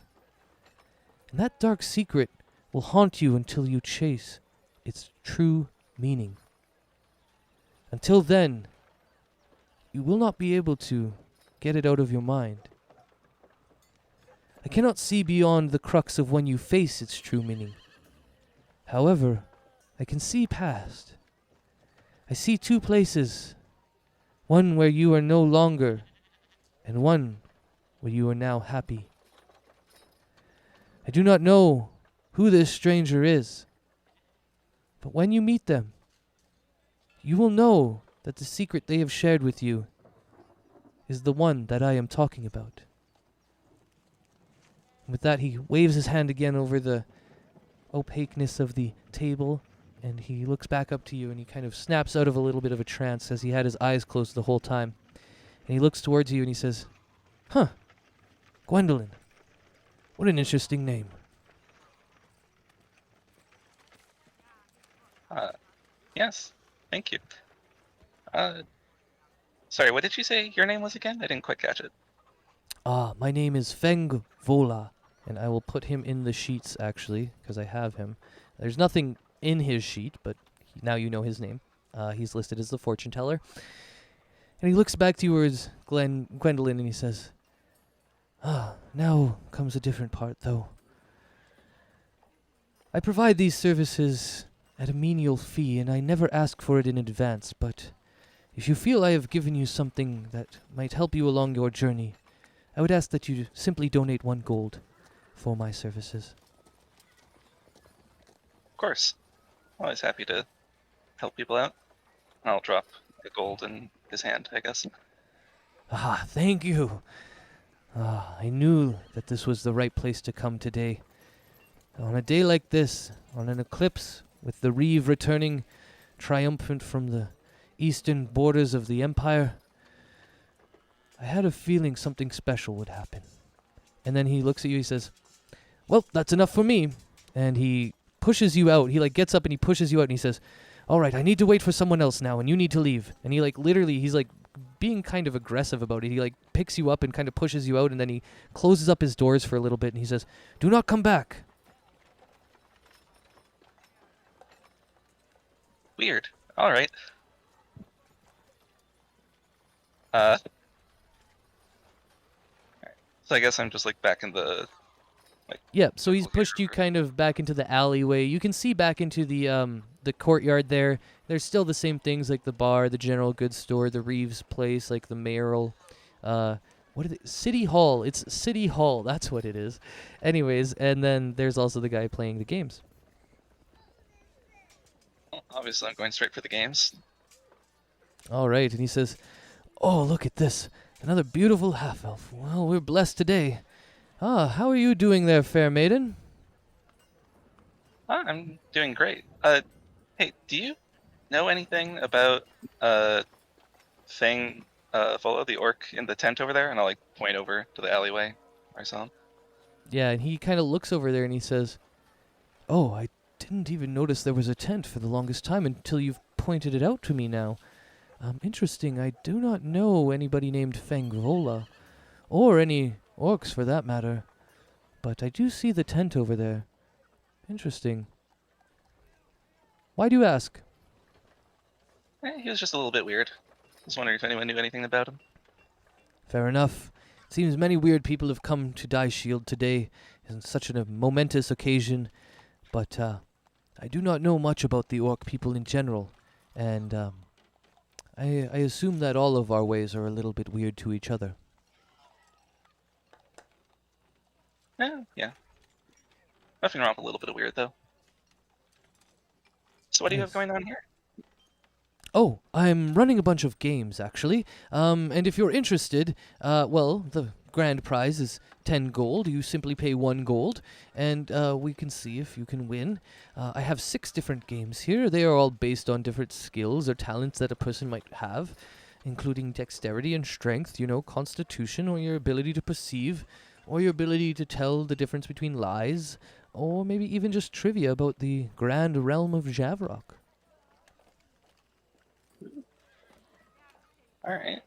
A: And that dark secret will haunt you until you chase its true meaning. Until then, you will not be able to get it out of your mind. I cannot see beyond the crux of when you face its true meaning. However, I can see past. I see two places, one where you are no longer, and one where you are now happy. I do not know who this stranger is, but when you meet them, you will know that the secret they have shared with you is the one that I am talking about." And with that, he waves his hand again over the opaqueness of the table, and he looks back up to you, and he kind of snaps out of a little bit of a trance as he had his eyes closed the whole time. And he looks towards you and he says, "Huh, Gwendolyn. What an interesting name."
E: Yes, thank you. Sorry, what did you say your name was again? I didn't quite catch it.
A: My name is Feng Vola, and I will put him in the sheets, actually, because I have him. There's nothing in his sheet, but now you know his name. He's listed as the fortune teller. And he looks back towards Gwendolyn, and he says, now comes a different part, though. I provide these services at a menial fee, and I never ask for it in advance, but if you feel I have given you something that might help you along your journey, I would ask that you simply donate 1 gold for my services.
E: Of course. Always happy to help people out. I'll drop the gold in his hand, I guess.
A: Thank you. I knew that this was the right place to come today. On a day like this, on an eclipse, with the Reeve returning triumphant from the eastern borders of the Empire, I had a feeling something special would happen. And then he looks at you, he says, well, that's enough for me. And he pushes you out. He gets up and he pushes you out and he says, all right, I need to wait for someone else now and you need to leave. And he literally, he's being kind of aggressive about it. He picks you up and kind of pushes you out, and then he closes up his doors for a little bit and he says, do not come back.
E: Weird. All right. So I guess I'm just back in the
A: Yeah, so he's
E: Okay,
A: pushed you
E: perfect.
A: kind of back into the alleyway. You can see back into the courtyard there. There's still the same things like the bar, the general goods store, the Reeves place, like the mayoral, what is it? City Hall. It's City Hall. That's what it is. Anyways, and then there's also the guy playing the games.
E: Well, obviously, I'm going straight for the games.
A: All right, and he says, oh, look at this. Another beautiful half-elf. Well, we're blessed today. How are you doing there, fair maiden?
E: I'm doing great. Hey, do you know anything about Feng Vola, the orc in the tent over there? And I'll point over to the alleyway where I saw him.
A: Yeah, and he kind of looks over there and he says, oh, I didn't even notice there was a tent for the longest time until you've pointed it out to me now. Interesting. I do not know anybody named Feng Vola, or any orcs for that matter, but I do see the tent over there. Interesting. Why do you ask?
E: He was just a little bit weird. I was wondering if anyone knew anything about him.
A: Fair enough. It seems many weird people have come to Daishield today in such a momentous occasion, but I do not know much about the orc people in general, and I assume that all of our ways are a little bit weird to each other.
E: Yeah. Nothing wrong with a little bit of weird, though. So what do you have
A: Yes.
E: going on here?
A: Oh, I'm running a bunch of games, actually. And if you're interested, well, the grand prize is 10 gold. You simply pay 1 gold, and we can see if you can win. I have 6 different games here. They are all based on different skills or talents that a person might have, including dexterity and strength, constitution, or your ability to perceive, or your ability to tell the difference between lies, or maybe even just trivia about the grand realm of Javrok.
E: Alright.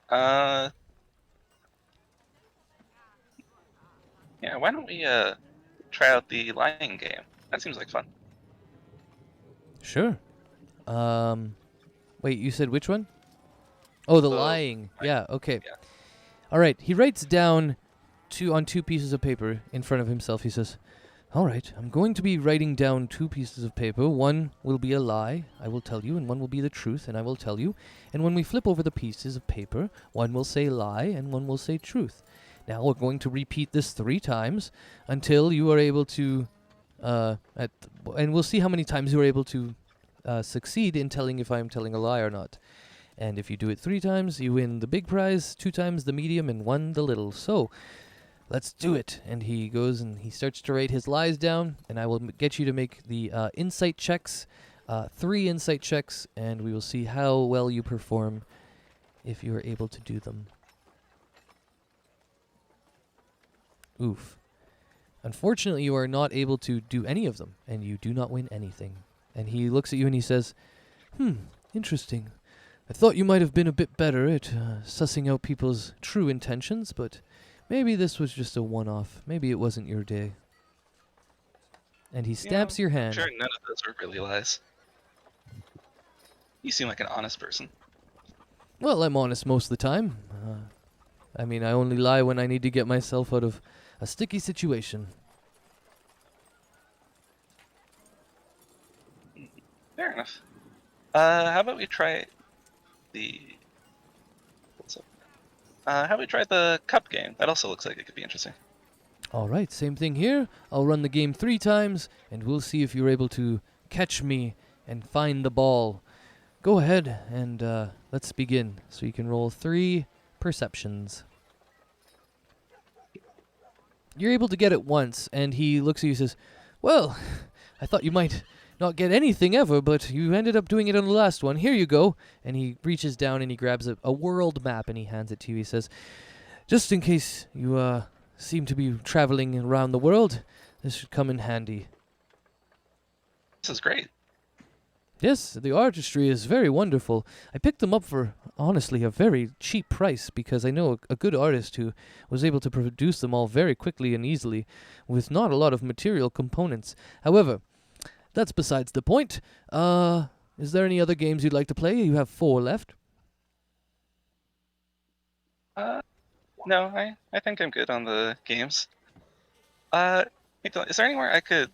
E: Yeah, why don't we try out the lying game? That seems like fun.
A: Sure. Wait, you said which one? Oh, the
E: The
A: lying. Yeah, okay.
E: yeah.
A: All right, he writes down on 2 pieces of paper in front of himself. He says, all right, I'm going to be writing down 2 pieces of paper. One will be a lie, I will tell you, and one will be the truth, and I will tell you. And when we flip over the pieces of paper, one will say lie, and one will say truth. Now we're going to repeat this 3 times until you are able to, and we'll see how many times you are able to succeed in telling if I'm telling a lie or not. And if you do it 3 times, you win the big prize, 2 times the medium, and 1 the little. So, let's do it. And he goes and he starts to write his lies down, and I will get you to make the insight checks, 3 insight checks, and we will see how well you perform if you are able to do them. Oof. Unfortunately, you are not able to do any of them, and you do not win anything. And he looks at you and he says, interesting. I thought you might have been a bit better at sussing out people's true intentions, but maybe this was just a one-off. Maybe it wasn't your day. And he stamps your hand.
E: Sure, none of those were really lies. You seem like an honest person.
A: Well, I'm honest most of the time. I mean, I only lie when I need to get myself out of a sticky situation.
E: Fair enough. How about we try the... What's up? How about we try the cup game? That also looks like it could be interesting.
A: All right, same thing here. I'll run the game 3 times, and we'll see if you're able to catch me and find the ball. Go ahead, and let's begin. So you can roll 3 perceptions. You're able to get it once, and he looks at you and says, well, I thought you might not get anything ever, but you ended up doing it on the last one. Here you go. And he reaches down and he grabs a world map and he hands it to you. He says, just in case you seem to be traveling around the world, this should come in handy.
E: This is great.
A: Yes, the artistry is very wonderful. I picked them up for, honestly, a very cheap price because I know a good artist who was able to produce them all very quickly and easily with not a lot of material components. However, that's besides the point. Is there any other games you'd like to play? You have 4 left.
E: No, I think I'm good on the games. Is there anywhere I could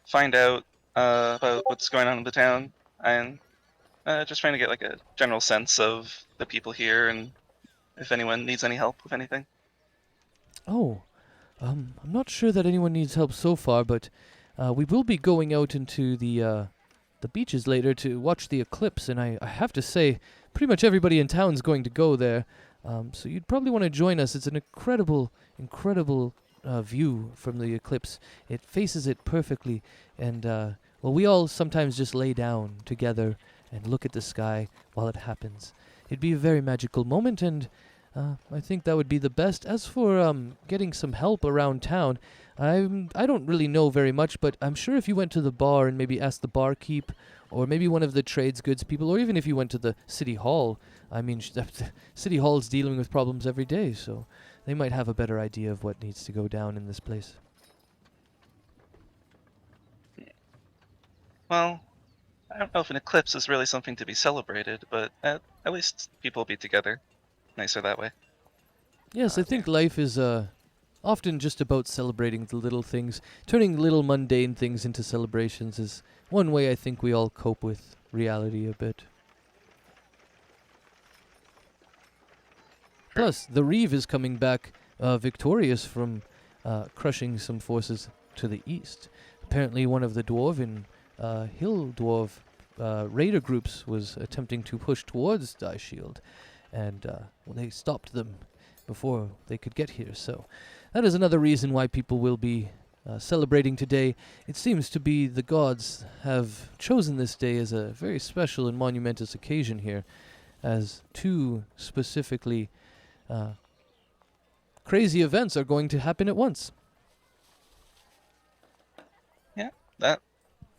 E: find out about what's going on in the town? I'm just trying to get like a general sense of the people here and if anyone needs any help with anything.
A: Oh, I'm not sure that anyone needs help so far, but we will be going out into the beaches later to watch the eclipse, and I have to say, pretty much everybody in town's going to go there. So you'd probably want to join us. It's an incredible view from the eclipse. It faces it perfectly, and well, we all sometimes just lay down together and look at the sky while it happens. It'd be a very magical moment, and I think that would be the best. As for getting some help around town, I don't really know very much, but I'm sure if you went to the bar and maybe asked the barkeep, or maybe one of the trades goods people, or even if you went to the city hall, I mean, city hall's dealing with problems every day, so they might have a better idea of what needs to go down in this place.
E: Well, I don't know if an eclipse is really something to be celebrated, but at least people will be together. Nicer that way.
A: Yes, I think life is often just about celebrating the little things. Turning little mundane things into celebrations is one way I think we all cope with reality a bit. Plus, the Reeve is coming back victorious from crushing some forces to the east. Apparently one of the dwarven, hill dwarf raider groups was attempting to push towards Daishield, and well, they stopped them before they could get here. So that is another reason why people will be celebrating today. It seems to be the gods have chosen this day as a very special and monumentous occasion here, as 2 specifically crazy events are going to happen at once.
E: Yeah,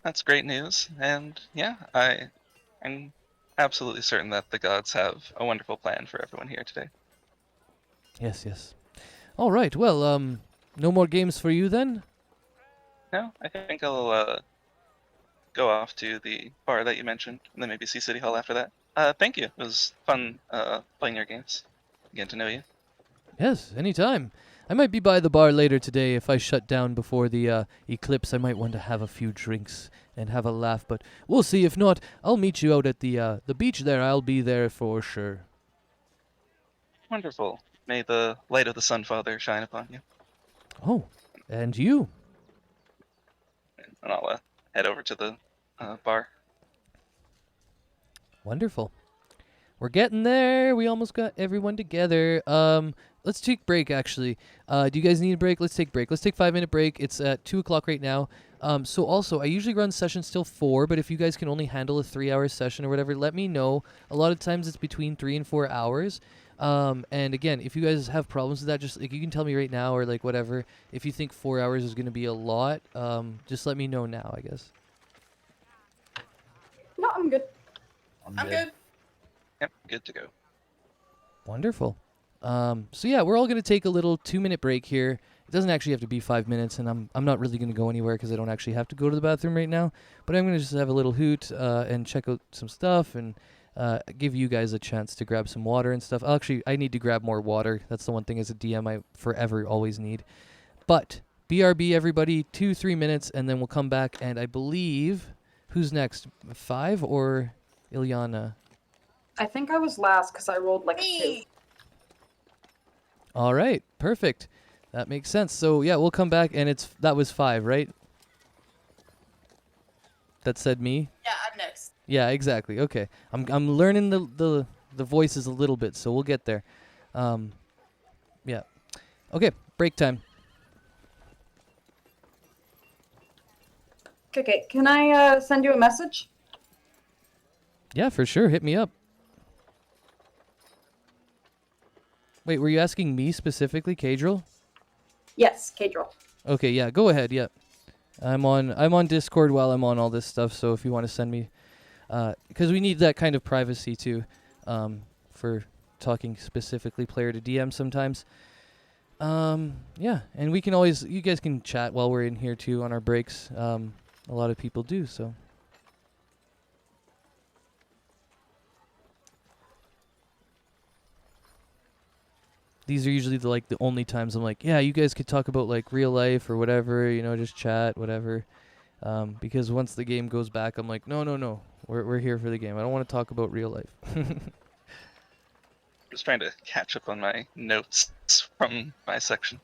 E: that's great news, and yeah, I'm absolutely certain that the gods have a wonderful plan for everyone here today.
A: Yes, yes. All right, well, no more games for you then?
E: No, I think I'll go off to the bar that you mentioned, and then maybe see City Hall after that. Thank you. It was fun playing your games, getting to know you.
A: Yes, anytime. I might be by the bar later today. If I shut down before the eclipse, I might want to have a few drinks and have a laugh, but we'll see. If not, I'll meet you out at the beach there. I'll be there for sure.
E: Wonderful. May the light of the Sun Father shine upon you.
A: Oh, and you.
E: And I'll head over to the bar.
A: Wonderful. We're getting there. We almost got everyone together. Let's take break, actually. Do you guys need a break? Let's take break. Let's take 5-minute break. It's at 2 o'clock right now. So also, I usually run sessions till 4, but if you guys can only handle a 3-hour session or whatever, let me know. A lot of times it's between 3 and 4 hours. And again, if you guys have problems with that, just like you can tell me right now or like whatever. If you think 4 hours is going to be a lot, just let me know now, I guess.
C: No, I'm good.
D: I'm
C: I'm
D: good.
C: good.
E: Yep, good to go.
A: Wonderful. So yeah, we're all gonna take a little 2-minute break here. It doesn't actually have to be 5 minutes, and I'm not really gonna go anywhere because I don't actually have to go to the bathroom right now. But I'm gonna just have a little hoot and check out some stuff and give you guys a chance to grab some water and stuff. I need to grab more water. That's the one thing as a DM I forever always need. But BRB, everybody, 2-3 minutes, and then we'll come back. And I believe, who's next? 5 or Iliana?
F: I think I was last because I rolled like a 2.
C: Me.
A: All right, perfect. That makes sense. So yeah, we'll come back, and that was 5, right? That said me.
C: Yeah, I'm next.
A: Yeah, exactly. Okay, I'm learning the voices a little bit, so we'll get there. Yeah. Okay, break time.
F: Okay, can I send you a message?
A: Yeah, for sure. Hit me up. Wait, were you asking me specifically, Kadril?
F: Yes, Kadril.
A: Okay, yeah, go ahead. Yeah, I'm on Discord while I'm on all this stuff. So if you want to send me, because we need that kind of privacy too, for talking specifically player to DM sometimes. Yeah, and we can always, you guys can chat while we're in here too on our breaks. A lot of people do so. These are usually the only times I'm like, yeah, you guys could talk about like real life or whatever, just chat, whatever. Because once the game goes back, I'm like, no, we're here for the game. I don't want to talk about real life.
E: Just trying to catch up on my notes from my section.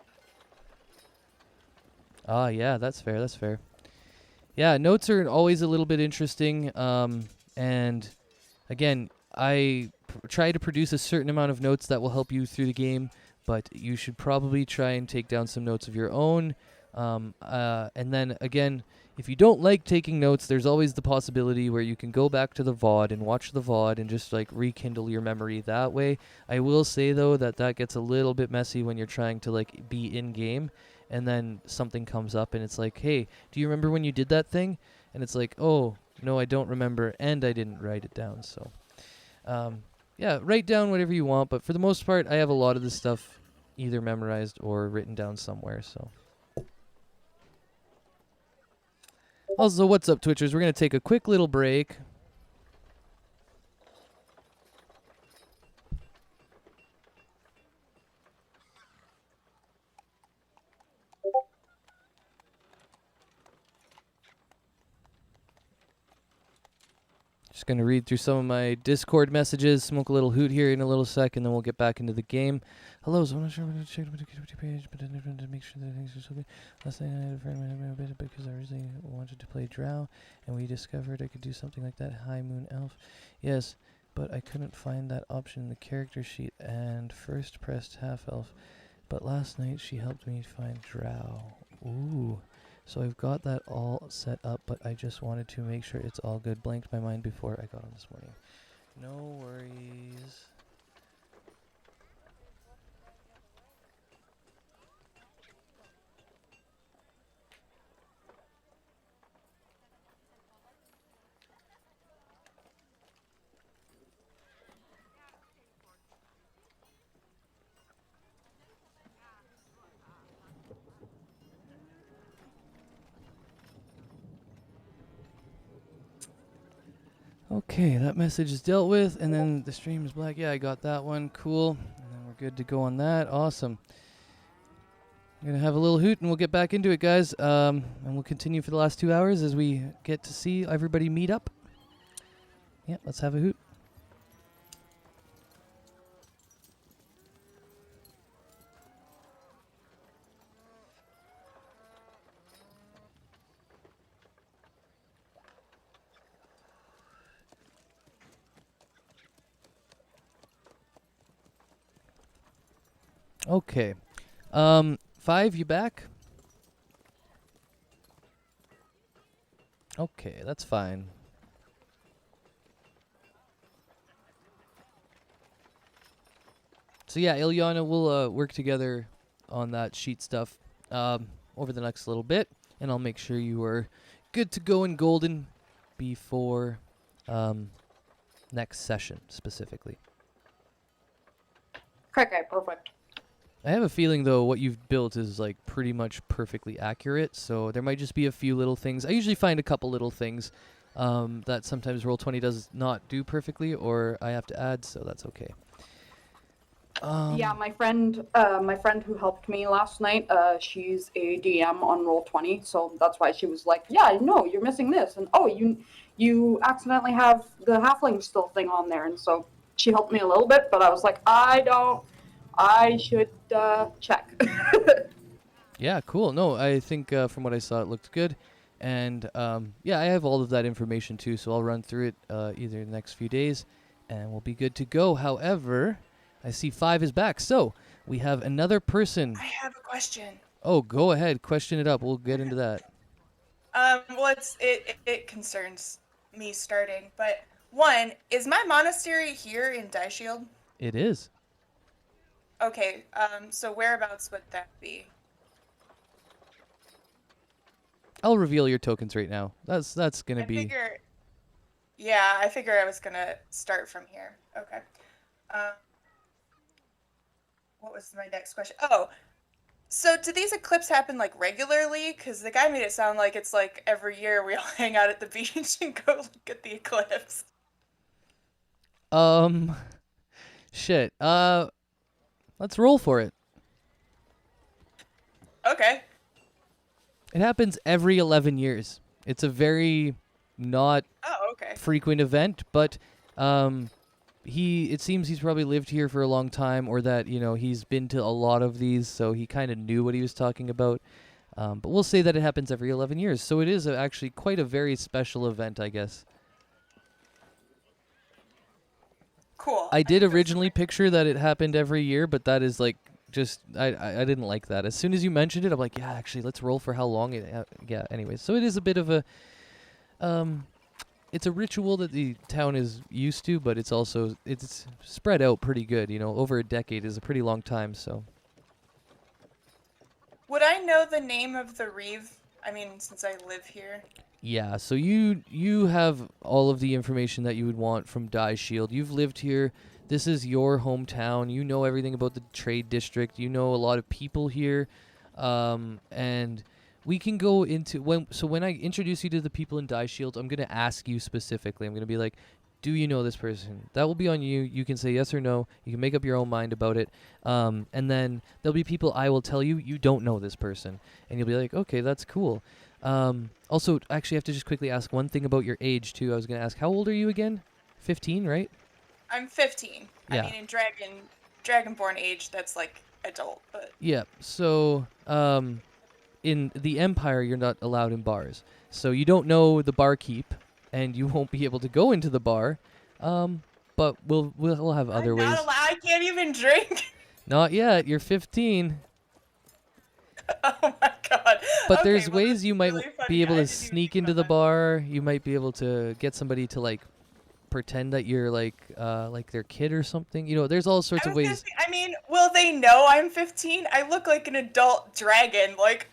A: Ah, yeah, that's fair. That's fair. Yeah, notes are always a little bit interesting. And again, I try to produce a certain amount of notes that will help you through the game, but you should probably try and take down some notes of your own. And then again, if you don't like taking notes, there's always the possibility where you can go back to the VOD and watch the VOD and just like rekindle your memory that way. I will say though that gets a little bit messy when you're trying to like be in game and then something comes up and it's like, hey, do you remember when you did that thing? And it's like, oh, no, I don't remember, and I didn't write it down. So yeah, write down whatever you want, but for the most part, I have a lot of this stuff either memorized or written down somewhere, so. Also, what's up, Twitchers? We're going to take a quick little break. Just going to read through some of my Discord messages, smoke a little hoot here in a little sec, and then we'll get back into the game. Hello, so I'm not sure I'm going to check the page, but I wanted to make sure that things are so good. Last night I had a friend who a bit because I really wanted to play Drow, and we discovered I could do something like that. High Moon Elf. Yes, but I couldn't find that option in the character sheet, and first pressed Half Elf. But last night she helped me find Drow. Ooh. So I've got that all set up, but I just wanted to make sure it's all good. Blanked my mind before I got on this morning. No worries. Okay, that message is dealt with, and then the stream is black. Yeah, I got that one. Cool. And then we're good to go on that. Awesome. I'm going to have a little hoot, and we'll get back into it, guys. And we'll continue for the last 2 hours as we get to see everybody meet up. Yeah, let's have a hoot. Okay. 5, you back? Okay, that's fine. So yeah, Iliana, we'll work together on that sheet stuff over the next little bit, and I'll make sure you are good to go and golden before next session specifically.
F: Okay, perfect.
A: I have a feeling though what you've built is like pretty much perfectly accurate, so there might just be a few little things. I usually find a couple little things that sometimes Roll20 does not do perfectly, or I have to add, so that's okay.
F: Yeah, my friend who helped me last night, she's a DM on Roll20, so that's why she was like, "Yeah, no, you're missing this," and oh, you accidentally have the halfling still thing on there, and so she helped me a little bit, but I was like, I should check.
A: Yeah, cool. No, I think from what I saw, it looked good. And yeah, I have all of that information too, so I'll run through it either the next few days, and we'll be good to go. However, I see 5 is back, so we have another person.
C: I have a question.
A: Oh, go ahead, question it up. We'll get into that.
C: Well, it concerns me starting, but one, is my monastery here in Daishield?
A: It is.
C: Okay, so whereabouts would that be?
A: I'll reveal your tokens right now. That's gonna be.
C: Yeah, I figure I was gonna start from here. Okay. What was my next question? Oh, so do these eclipses happen like regularly? Because the guy made it sound like it's like every year we all hang out at the beach and go look at the eclipse.
A: Shit. Let's roll for it.
C: Okay.
A: It happens every 11 years. It's a very not
C: Oh, okay.
A: frequent event, but it seems he's probably lived here for a long time, or that, you know, he's been to a lot of these, so he kind of knew what he was talking about. But we'll say that it happens every 11 years, so it is actually quite a very special event, I guess.
C: Cool.
A: I did originally picture that it happened every year, but that is like just I didn't like that. As soon as you mentioned it, I'm like, yeah, actually, let's roll for how long it. Yeah. Anyway, so it is a bit of a it's a ritual that the town is used to, but it's spread out pretty good. You know, over a decade is a pretty long time. So.
C: Would I know the name of the Reeve? I mean, since I live here.
A: Yeah, so you have all of the information that you would want from Daishield. You've lived here. This is your hometown. You know everything about the trade district. You know a lot of people here. And we can go into when I introduce you to the people in Daishield, I'm going to ask you specifically. I'm going to be like, do you know this person? That will be on you. You can say yes or no. You can make up your own mind about it. And then there'll be people I will tell you don't know this person. And you'll be like, okay, that's cool. Also, actually, I have to just quickly ask one thing about your age, too. I was going to ask, how old are you again? 15, right?
C: I'm 15.
A: Yeah.
C: I mean, in Dragonborn age, that's like adult, but...
A: Yeah, so in the Empire, you're not allowed in bars. So you don't know the barkeep, and you won't be able to go into the bar. But we'll have other ways.
C: I can't even drink.
A: Not yet. You're 15.
C: Oh my god.
A: But
C: Okay,
A: there's
C: well,
A: ways
C: that's
A: you might
C: really funny.
A: be able
C: I
A: to
C: didn't even
A: sneak
C: think
A: into the
C: about
A: bar. You might be able to get somebody to like pretend that you're like their kid or something. You know, there's all sorts
C: that.
A: of ways.
C: I mean, will they know I'm 15? I look like an adult dragon. Like,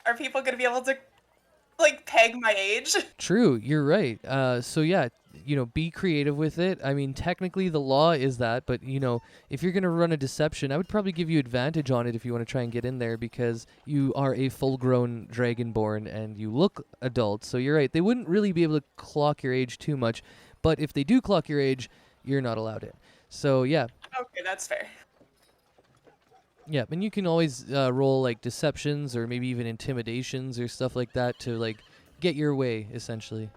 C: are people gonna be able to like peg my age?
A: True, you're right. So yeah, you know, be creative with it. I mean, technically the law is that, but you know, if you're gonna run a deception, I would probably give you advantage on it if you want to try and get in there, because you are a full-grown dragonborn and you look adult. So you're right. They wouldn't really be able to clock your age too much, but if they do clock your age, you're not allowed in. So yeah.
C: Okay, that's fair.
A: Yeah, and you can always roll like deceptions or maybe even intimidations or stuff like that to like get your way, essentially.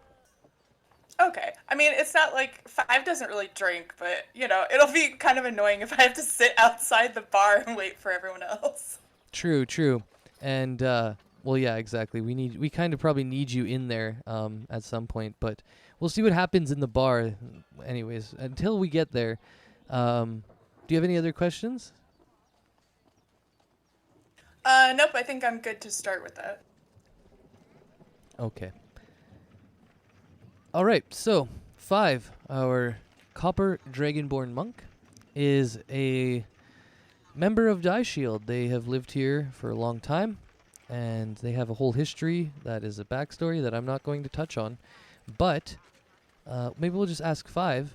C: Okay. I mean, it's not like 5 doesn't really drink, but you know, it'll be kind of annoying if I have to sit outside the bar and wait for everyone else.
A: True. And well, yeah, exactly. We kind of probably need you in there at some point, but we'll see what happens in the bar. Anyways, until we get there, do you have any other questions?
C: Nope, I think I'm good to start with that.
A: Okay. All right, so 5, our Copper Dragonborn Monk, is a member of Daishield. They have lived here for a long time, and they have a whole history that is a backstory that I'm not going to touch on. But maybe we'll just ask 5.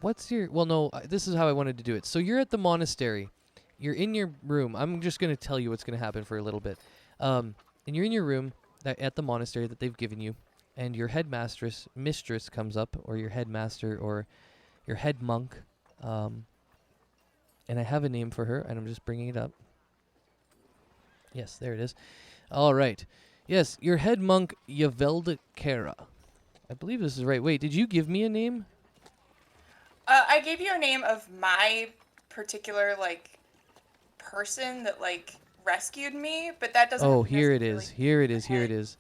A: what's your... Well, no, this is how I wanted to do it. So you're at the monastery. You're in your room. I'm just going to tell you what's going to happen for a little bit. And you're in your room at the monastery that they've given you, and your mistress comes up, or your headmaster, or your head monk. And I have a name for her, and I'm just bringing it up. Yes, there it is. All right. Yes, your head monk, Yavelda Kara. I believe this is right. Wait, did you give me a name?
C: I gave you a name of my particular, like, person that, like, rescued me, but that doesn't...
A: Oh, here it is.
C: necessarily-
A: Here it is. Here it
C: Okay.
A: is.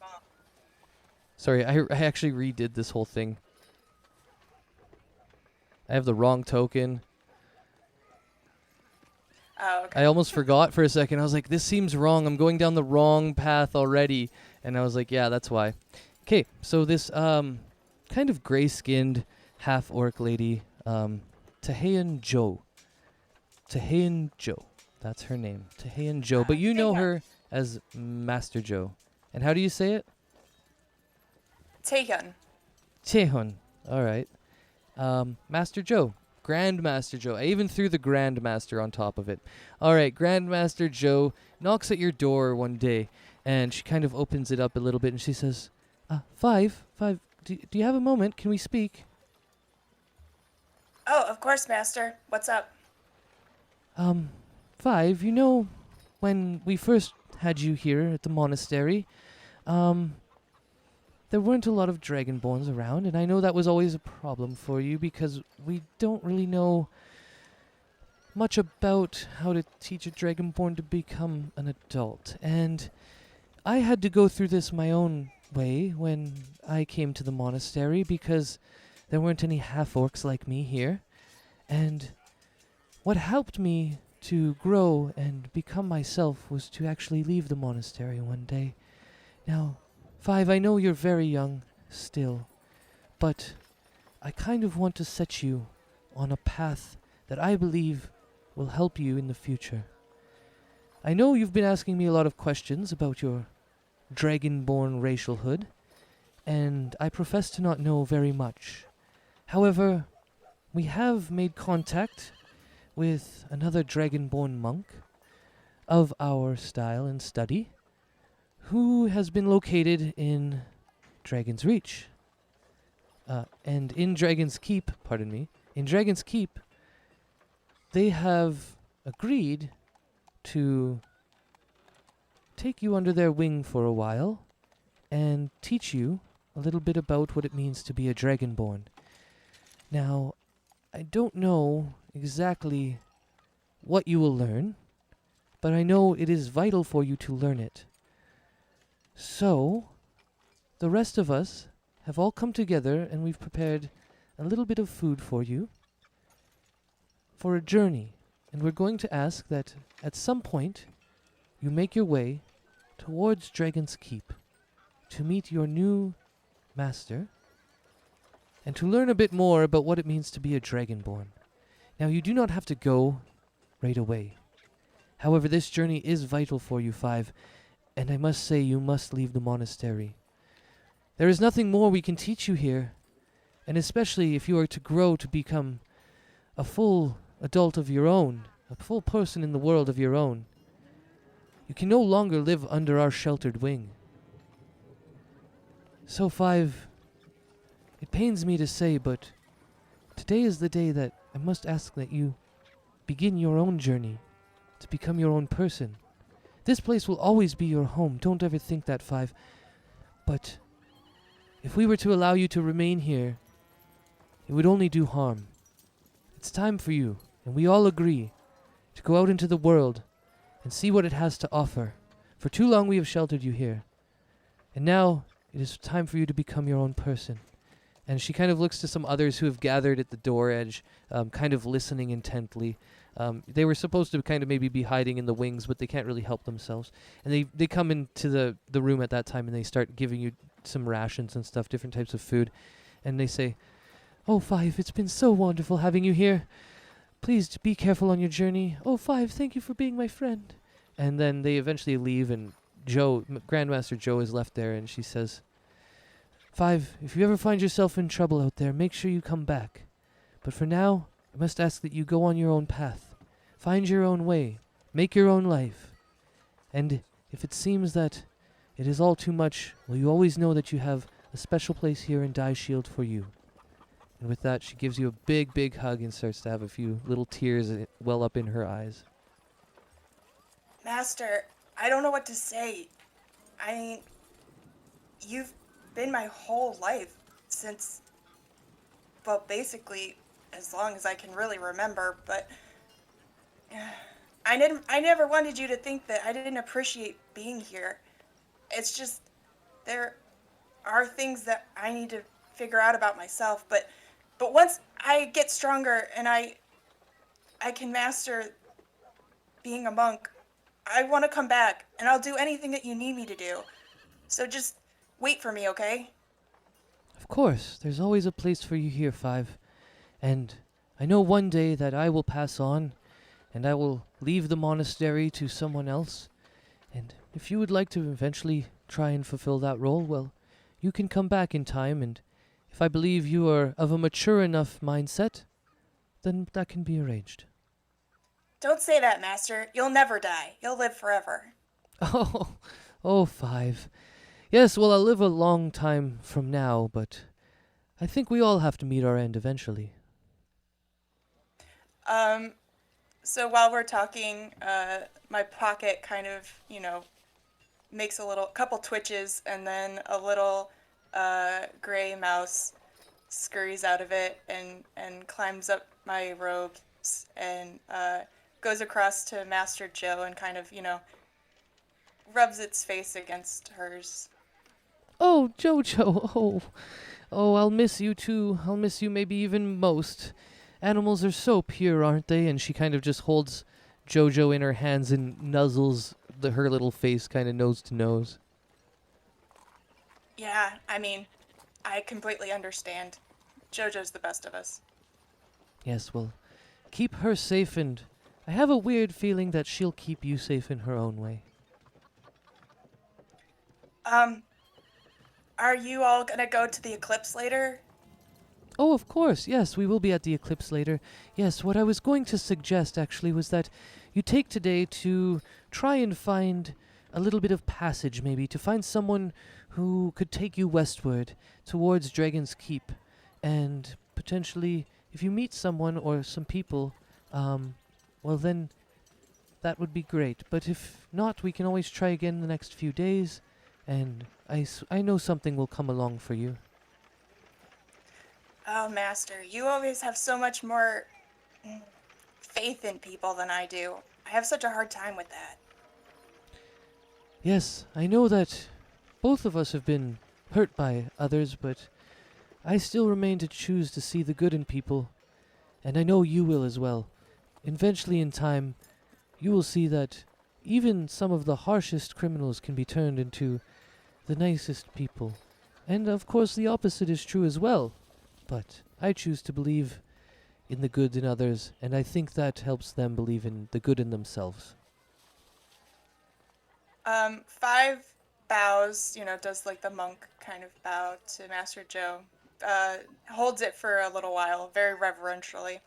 A: Sorry, I actually redid this whole thing. I have the wrong token.
C: Oh, okay.
A: I almost forgot for a second. I was like, this seems wrong. I'm going down the wrong path already. And I was like, yeah, that's why. Okay, so this kind of gray-skinned half-orc lady, Tahean Jo. Tahean Jo. That's her name. Tahean Jo. But you know
C: Taehyun.
A: her as Master Jo. And how do you say it?
C: Taehyun.
A: Taehyun. All right. Master Jo. Grandmaster Jo. I even threw the Grandmaster on top of it. All right, Grandmaster Jo knocks at your door one day, and she kind of opens it up a little bit, and she says, Five, do you have a moment? Can we speak?
C: Oh, of course, Master. What's up?
A: Five, you know, when we first had you here at the monastery, there weren't a lot of Dragonborns around, and I know that was always a problem for you because we don't really know much about how to teach a Dragonborn to become an adult. And I had to go through this my own way when I came to the monastery because there weren't any half-orcs like me here. And what helped me to grow and become myself was to actually leave the monastery one day. Now, Five, I know you're very young still, but I kind of want to set you on a path that I believe will help you in the future. I know you've been asking me a lot of questions about your Dragonborn racialhood, and I profess to not know very much. However, we have made contact with another Dragonborn monk of our style and study, who has been located in Dragon's Reach. And in Dragon's Keep, in Dragon's Keep, they have agreed to take you under their wing for a while and teach you a little bit about what it means to be a Dragonborn. Now, I don't know exactly what you will learn, but I know it is vital for you to learn it. So, the rest of us have all come together and we've prepared a little bit of food for you for a journey. And we're going to ask that at some point you make your way towards Dragon's Keep to meet your new master and to learn a bit more about what it means to be a Dragonborn. Now, you do not have to go right away. However, this journey is vital for you, Five, and I must say you must leave the monastery. There is nothing more we can teach you here, and especially if you are to grow to become a full adult of your own, a full person in the world of your own. You can no longer live under our sheltered wing. So, Five, it pains me to say, but today is the day that I must ask that you begin your own journey to become your own person. This place will always be your home. Don't ever think that, Five. But if we were to allow you to remain here, it would only do harm. It's time for you, and we all agree, to go out into the world and see what it has to offer. For too long we have sheltered you here. And now it is time for you to become your own person. And she kind of looks to some others who have gathered at the door edge, kind of listening intently. They were supposed to kind of maybe be hiding in the wings, but they can't really help themselves. And they come into the room at that time and they start giving you some rations and stuff, different types of food. And they say, "Oh, Five, it's been so wonderful having you here. Please be careful on your journey. Oh, Five, thank you for being my friend." And then they eventually leave, and Grandmaster Jo is left there, and she says, "Five, if you ever find yourself in trouble out there, make sure you come back. But for now, I must ask that you go on your own path. Find your own way. Make your own life. And if it seems that it is all too much, well, you always know that you have a special place here in Daishield for you. And with that, she gives you a big, big hug and starts to have a few little tears well up in her eyes.
C: Master, I don't know what to say. I mean, you've been my whole life since, well, basically as long as I can really remember, but I never wanted you to think that I didn't appreciate being here. It's just there are things that I need to figure out about myself, but once I get stronger and I can master being a monk, I want to come back, and I'll do anything that you need me to do. So just wait for me, okay?
A: Of course, there's always a place for you here, Five. And I know one day that I will pass on, and I will leave the monastery to someone else. And if you would like to eventually try and fulfill that role, well, you can come back in time, and if I believe you are of a mature enough mindset, then that can be arranged.
C: Don't say that, Master. You'll never die. You'll live forever.
A: Oh, Five. Yes, well, I'll live a long time from now, but I think we all have to meet our end eventually.
C: So while we're talking, my pocket kind of, makes couple twitches, and then a little gray mouse scurries out of it and climbs up my robes and goes across to Master Joe and kind of, rubs its face against hers.
A: Oh, Jojo, oh, I'll miss you too. I'll miss you maybe even most. Animals are so pure, aren't they? And she kind of just holds Jojo in her hands and nuzzles her little face kind of nose to nose.
C: Yeah, I mean, I completely understand. Jojo's the best of us.
A: Yes, well, keep her safe, and I have a weird feeling that she'll keep you safe in her own way.
C: Are you all gonna go to the Eclipse later?
A: Oh, of course, yes, we will be at the Eclipse later. Yes, what I was going to suggest, actually, was that you take today to try and find a little bit of passage, maybe, to find someone who could take you westward towards Dragon's Keep. And potentially, if you meet someone or some people, well then, that would be great. But if not, we can always try again in the next few days, and I know something will come along for you.
C: Oh, Master, you always have so much more faith in people than I do. I have such a hard time with that.
A: Yes, I know that both of us have been hurt by others, but I still remain to choose to see the good in people, and I know you will as well. Eventually in time, you will see that even some of the harshest criminals can be turned into the nicest people. And of course the opposite is true as well. But I choose to believe in the good in others, and I think that helps them believe in the good in themselves.
C: Five bows, does like the monk kind of bow to Master Joe. Holds it for a little while, very reverentially.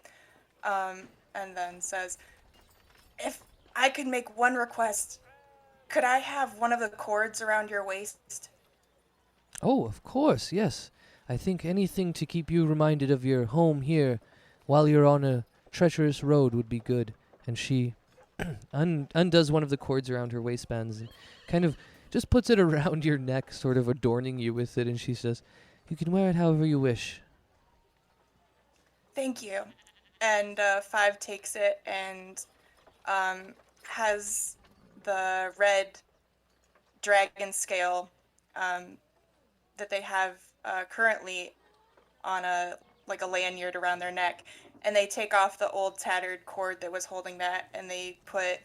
C: And then says, if I could make one request, could I have one of the cords around your waist?
A: Oh, of course, yes. I think anything to keep you reminded of your home here while you're on a treacherous road would be good. And she undoes one of the cords around her waistbands and kind of just puts it around your neck, sort of adorning you with it, and she says, you can wear it however you wish.
C: Thank you. And Five takes it and has the red dragon scale that they have currently on a lanyard around their neck, and they take off the old tattered cord that was holding that, and they put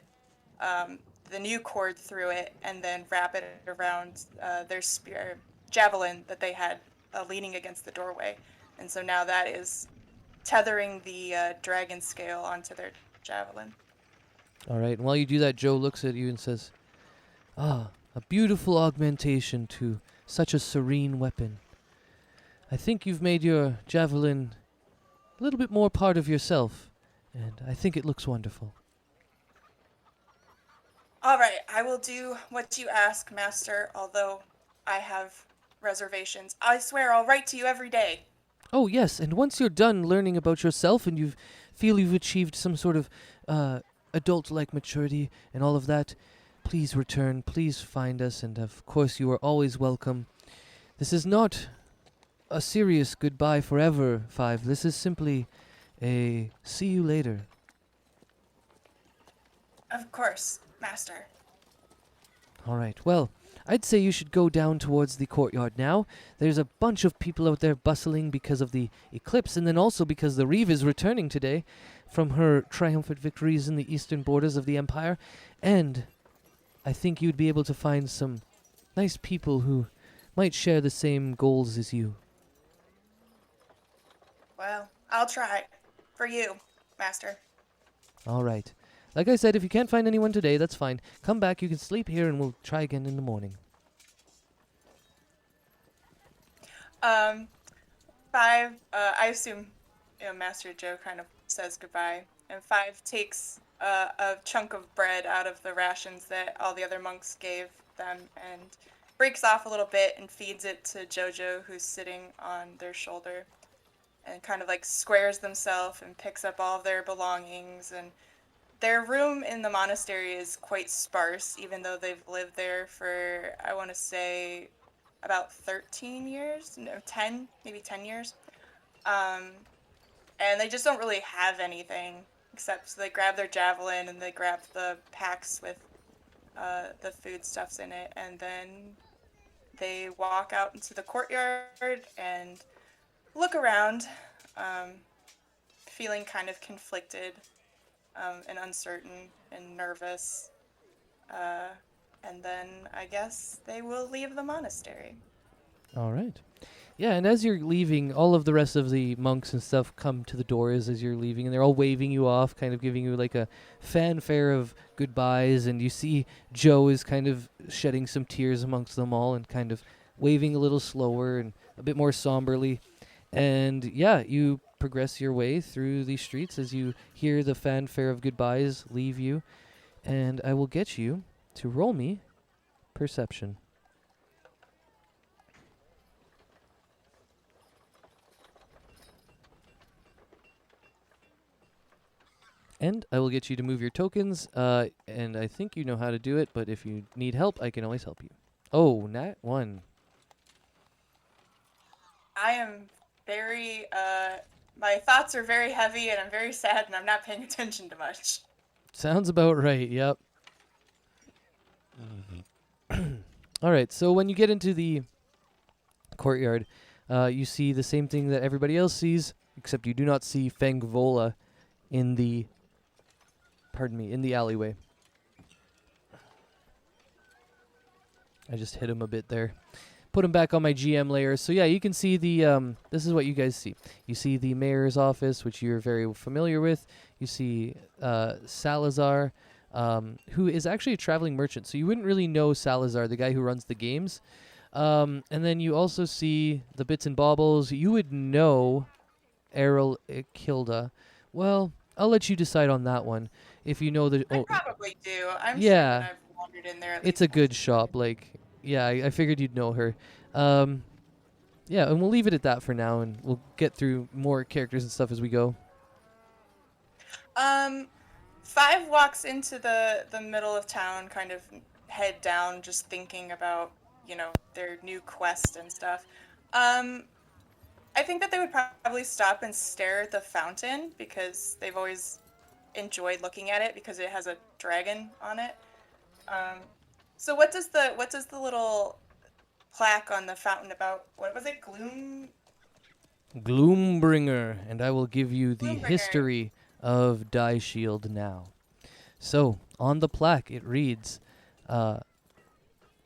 C: the new cord through it, and then wrap it around their spear javelin that they had leaning against the doorway, and so now that is tethering the dragon scale onto their javelin.
A: All right, and while you do that, Joe looks at you and says, a beautiful augmentation to such a serene weapon. I think you've made your javelin a little bit more part of yourself, and I think it looks wonderful.
C: All right, I will do what you ask, Master, although I have reservations. I swear I'll write to you every day.
A: Oh, yes, and once you're done learning about yourself and you feel you've achieved some sort of adult-like maturity and all of that, please return, please find us, and of course you are always welcome. This is not a serious goodbye forever, Five. This is simply a see you later.
C: Of course, Master.
A: All right, well, I'd say you should go down towards the courtyard now. There's a bunch of people out there bustling because of the eclipse, and then also because the Reeve is returning today from her triumphant victories in the eastern borders of the Empire. And I think you'd be able to find some nice people who might share the same goals as you.
C: Well, I'll try. For you, Master.
A: All right. Like I said, if you can't find anyone today, that's fine. Come back, you can sleep here, and we'll try again in the morning.
C: Five, I assume, Master Joe kind of says goodbye, and Five takes a chunk of bread out of the rations that all the other monks gave them and breaks off a little bit and feeds it to Jojo, who's sitting on their shoulder, and kind of like squares themselves and picks up all of their belongings. And their room in the monastery is quite sparse, even though they've lived there for, I want to say, about 13 years? No, 10, maybe 10 years. And they just don't really have anything, except so they grab their javelin and they grab the packs with the foodstuffs in it, and then they walk out into the courtyard and look around, feeling kind of conflicted and uncertain and nervous. And then I guess they will leave the monastery.
A: All right. Yeah, and as you're leaving, all of the rest of the monks and stuff come to the doors as you're leaving, and they're all waving you off, kind of giving you like a fanfare of goodbyes, and you see Joe is kind of shedding some tears amongst them all and kind of waving a little slower and a bit more somberly. And yeah, you progress your way through the streets as you hear the fanfare of goodbyes leave you, and I will get you to roll me perception. And I will get you to move your tokens, and I think you know how to do it, but if you need help, I can always help you. Oh, nat 1.
C: I am very, my thoughts are very heavy and I'm very sad and I'm not paying attention to much.
A: Sounds about right, yep. All right, so when you get into the courtyard, you see the same thing that everybody else sees, except you do not see Fangvola in the alleyway. I just hit him a bit there. Put him back on my GM layer. So yeah, you can see the, this is what you guys see. You see the mayor's office, which you're very familiar with. You see Salazar, who is actually a traveling merchant. So you wouldn't really know Salazar, the guy who runs the games. And then you also see the bits and baubles. You would know Errol Kilda. Well, I'll let you decide on that one. If you know the...
C: I probably do. I'm
A: yeah,
C: sure that I've wandered in there.
A: It's a good shop. Like, yeah, I figured you'd know her. Yeah, and we'll leave it at that for now, and we'll get through more characters and stuff as we go.
C: Five walks into the middle of town, kind of head down, just thinking about, their new quest and stuff. I think that they would probably stop and stare at the fountain because they've always enjoyed looking at it because it has a dragon on it. So what does the little plaque on the fountain about? What was it?
A: Gloombringer, and I will give you the
C: Gloombringer.
A: history of Daishield now. So on the plaque it reads,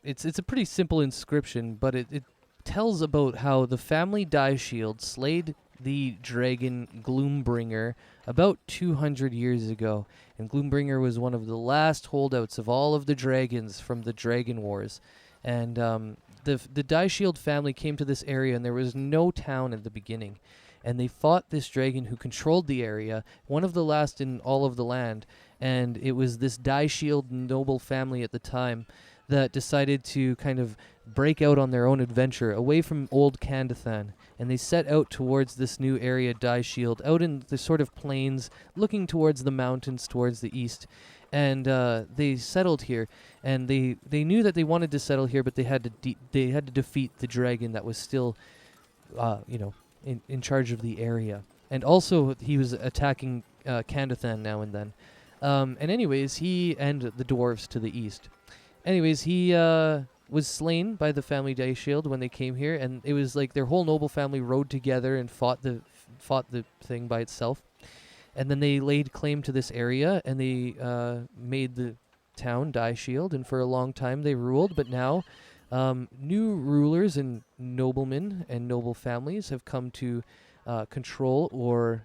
A: it's a pretty simple inscription, but it tells about how the family Daishield slayed the dragon Gloombringer about 200 years ago, and Gloombringer was one of the last holdouts of all of the dragons from the Dragon Wars. And the Daishield family came to this area, and there was no town at the beginning. and they fought this dragon who controlled the area, one of the last in all of the land, and it was this Daishield noble family at the time that decided to kind of break out on their own adventure away from old Candathan, and they set out towards this new area, Daishield, out in the sort of plains, looking towards the mountains, towards the east, and they settled here, and they knew that they wanted to settle here, but they had to defeat the dragon that was still, in charge of the area, and also he was attacking Candathan now and then, and anyways, he and the dwarves to the east. Anyways, he was slain by the family Daishield when they came here, and it was like their whole noble family rode together and fought the thing by itself. And then they laid claim to this area, and they made the town Daishield, and for a long time they ruled. But now, new rulers and noblemen and noble families have come to control or,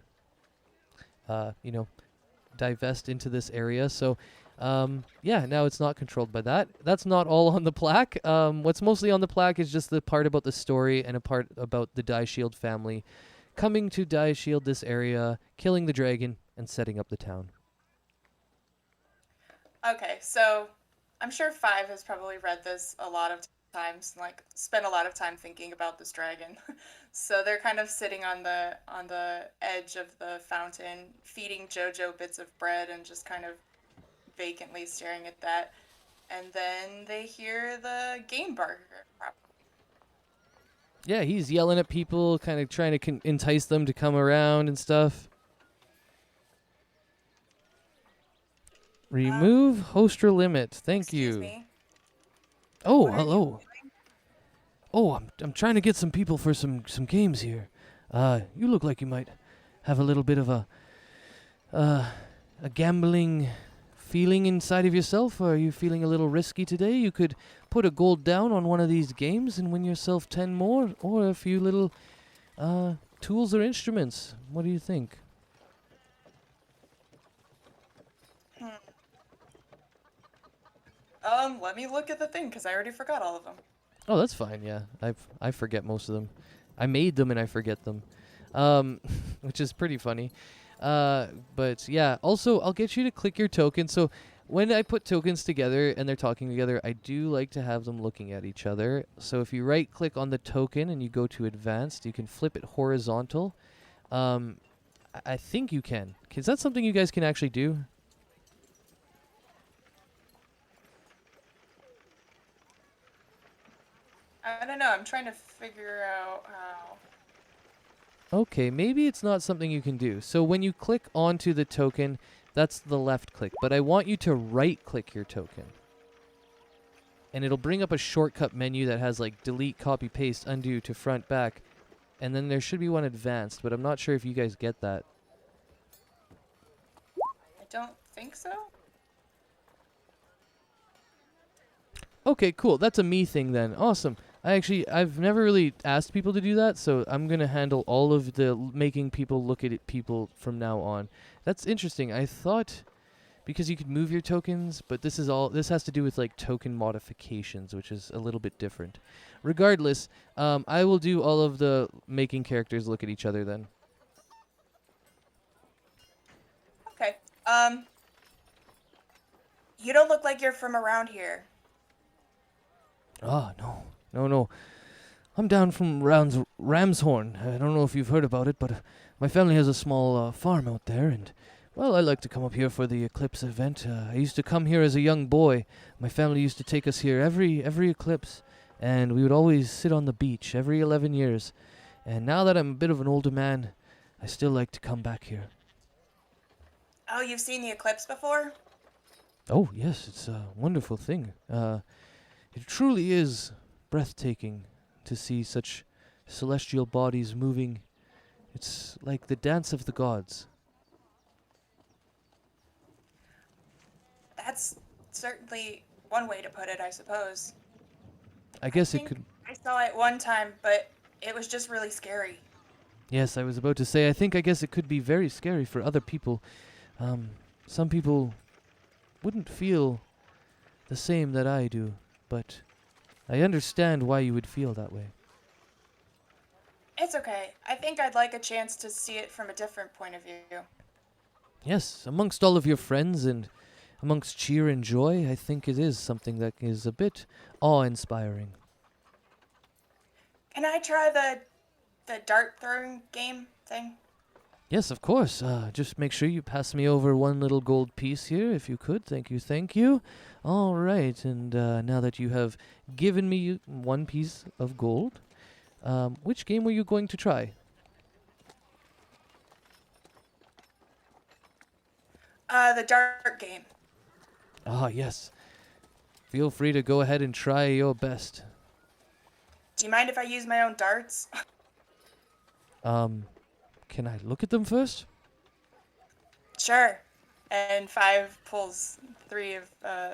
A: divest into this area. So, now it's not controlled by that. That's not all on the plaque. What's mostly on the plaque is just the part about the story and a part about the Daishield family coming to Daishield, this area, killing the dragon, and setting up the town.
C: Okay, so I'm sure Five has probably read this a lot of times, like spent a lot of time thinking about this dragon. So they're kind of sitting on the edge of the fountain, feeding Jojo bits of bread and just kind of vacantly staring at that. And then they hear the game barker.
A: Yeah, he's yelling at people, kind of trying to entice them to come around and stuff. Remove hoster limit. Thank
C: Excuse
A: you.
C: me.
A: Oh,
C: What are you
A: hello.
C: doing?
A: Oh, I'm trying to get some people for some games here. You look like you might have a little bit of a gambling feeling inside of yourself. Are you feeling a little risky today? You could put a gold down on one of these games and win yourself 10 more, or a few little tools or instruments. What do you think?
C: Let me look at the thing, because I already forgot all of them.
A: Oh, that's fine. Yeah, I forget most of them. I made them and I forget them, which is pretty funny. But yeah, also I'll get you to click your token. So when I put tokens together and they're talking together, I do like to have them looking at each other. So if you right click on the token and you go to advanced, you can flip it horizontal. I think you can. Is that something you guys can actually do?
C: I don't know. I'm trying to figure out how.
A: Okay, maybe it's not something you can do. So when you click onto the token, that's the left click. But I want you to right click your token. And it'll bring up a shortcut menu that has like delete, copy, paste, undo to front, back. And then there should be one advanced, but I'm not sure if you guys get that.
C: I don't think so.
A: Okay, cool. That's a me thing then. Awesome. I've never really asked people to do that, so I'm going to handle all of the making people look at it people from now on. That's interesting. I thought because you could move your tokens, but this has to do with like token modifications, which is a little bit different. Regardless, I will do all of the making characters look at each other then.
C: Okay. You don't look like you're from around here.
A: Ah, no. I'm down from Ramshorn. I don't know if you've heard about it, but my family has a small farm out there, and, well, I like to come up here for the Eclipse event. I used to come here as a young boy. My family used to take us here every Eclipse, and we would always sit on the beach every 11 years. And now that I'm a bit of an older man, I still like to come back here.
C: Oh, you've seen the eclipse before?
A: Oh, yes, it's a wonderful thing. It truly is breathtaking to see such celestial bodies moving. It's like the dance of the gods.
C: That's certainly one way to put it, I suppose.
A: I guess it
C: think
A: could...
C: I saw it one time, but it was just really scary.
A: Yes, I was about to say, I guess it could be very scary for other people. Some people wouldn't feel the same that I do, but I understand why you would feel that way.
C: It's okay. I think I'd like a chance to see it from a different point of view.
A: Yes, amongst all of your friends and amongst cheer and joy, I think it is something that is a bit awe-inspiring.
C: Can I try the dart throwing game thing?
A: Yes, of course. Just make sure you pass me over one little gold piece here, if you could. Thank you, thank you. All right, and now that you have given me one piece of gold, which game were you going to try?
C: The dart game.
A: Ah, yes. Feel free to go ahead and try your best.
C: Do you mind if I use my own darts?
A: Can I look at them first?
C: Sure. And 5 pulls 3 of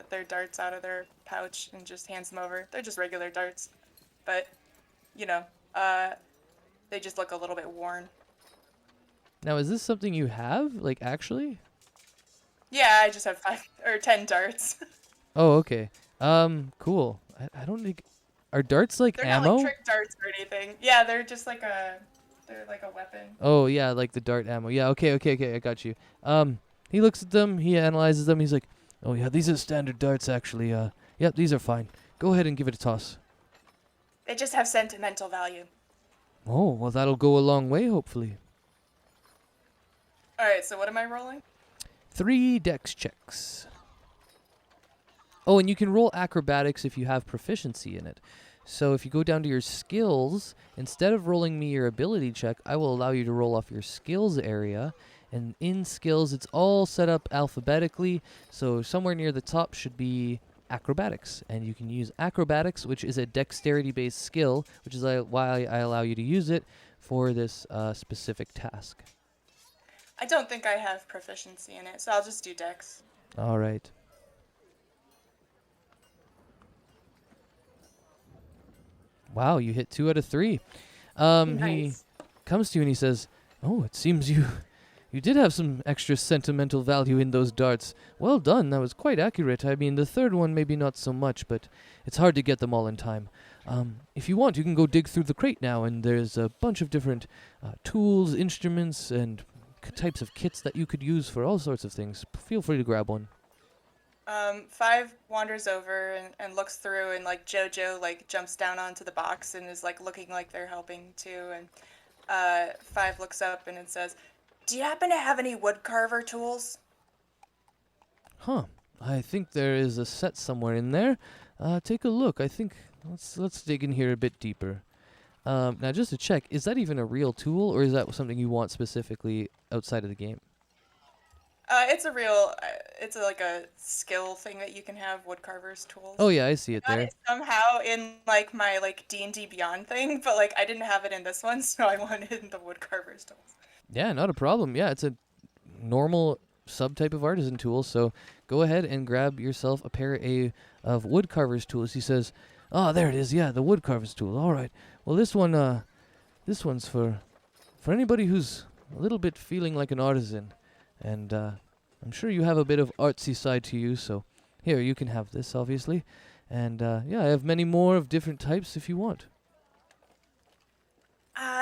C: their darts out of their pouch and just hands them over. They're just regular darts. But, you know, they just look a little bit worn.
A: Now, is this something you have, like, actually?
C: Yeah, I just have 5 or 10 darts.
A: Oh, okay. Cool. I don't think... Are darts like
C: They're
A: ammo?
C: not like trick darts or anything. Yeah, they're just like they're like a weapon.
A: Oh, yeah, like the dart ammo. Yeah, okay, I got you. He looks at them, he analyzes them, he's like, oh yeah, these are standard darts actually. Yep, these are fine. Go ahead and give it a toss.
C: They just have sentimental value.
A: Oh, well that'll go a long way, hopefully.
C: Alright, so what am I rolling?
A: 3 dex checks. Oh, and you can roll acrobatics if you have proficiency in it. So if you go down to your skills, instead of rolling me your ability check, I will allow you to roll off your skills area. And in skills, it's all set up alphabetically. So somewhere near the top should be acrobatics. And you can use acrobatics, which is a dexterity-based skill, which is why I allow you to use it for this specific task.
C: I don't think I have proficiency in it, so I'll just do dex.
A: All right. Wow, you hit 2 out of 3.
C: Nice.
A: He comes to you and he says, oh, it seems you did have some extra sentimental value in those darts. Well done, that was quite accurate. I mean, the third one maybe not so much, but it's hard to get them all in time. If you want, you can go dig through the crate now, and there's a bunch of different tools, instruments, and types of kits that you could use for all sorts of things. Feel free to grab one.
C: 5 wanders over and looks through, and like Jojo like jumps down onto the box and is like looking like they're helping too. And 5 looks up and it says, "Do you happen to have any woodcarver tools?"
A: Huh. I think there is a set somewhere in there. Take a look. I think let's dig in here a bit deeper. Now, just to check, is that even a real tool, or is that something you want specifically outside of the game?
C: It's a real, it's like a skill thing that you can have, woodcarver's tools.
A: Oh yeah, I see it
C: Got
A: there.
C: it somehow in like my like D&D Beyond thing, but like I didn't have it in this one, so I wanted the woodcarver's tools.
A: Yeah, not a problem. Yeah, it's a normal subtype of artisan tool, so go ahead and grab yourself a pair of woodcarver's tools. He says, oh, there it is. Yeah, the woodcarver's tool. All right. Well, this one's for anybody who's a little bit feeling like an artisan. And I'm sure you have a bit of artsy side to you, so here, you can have this, obviously. And yeah, I have many more of different types if you want.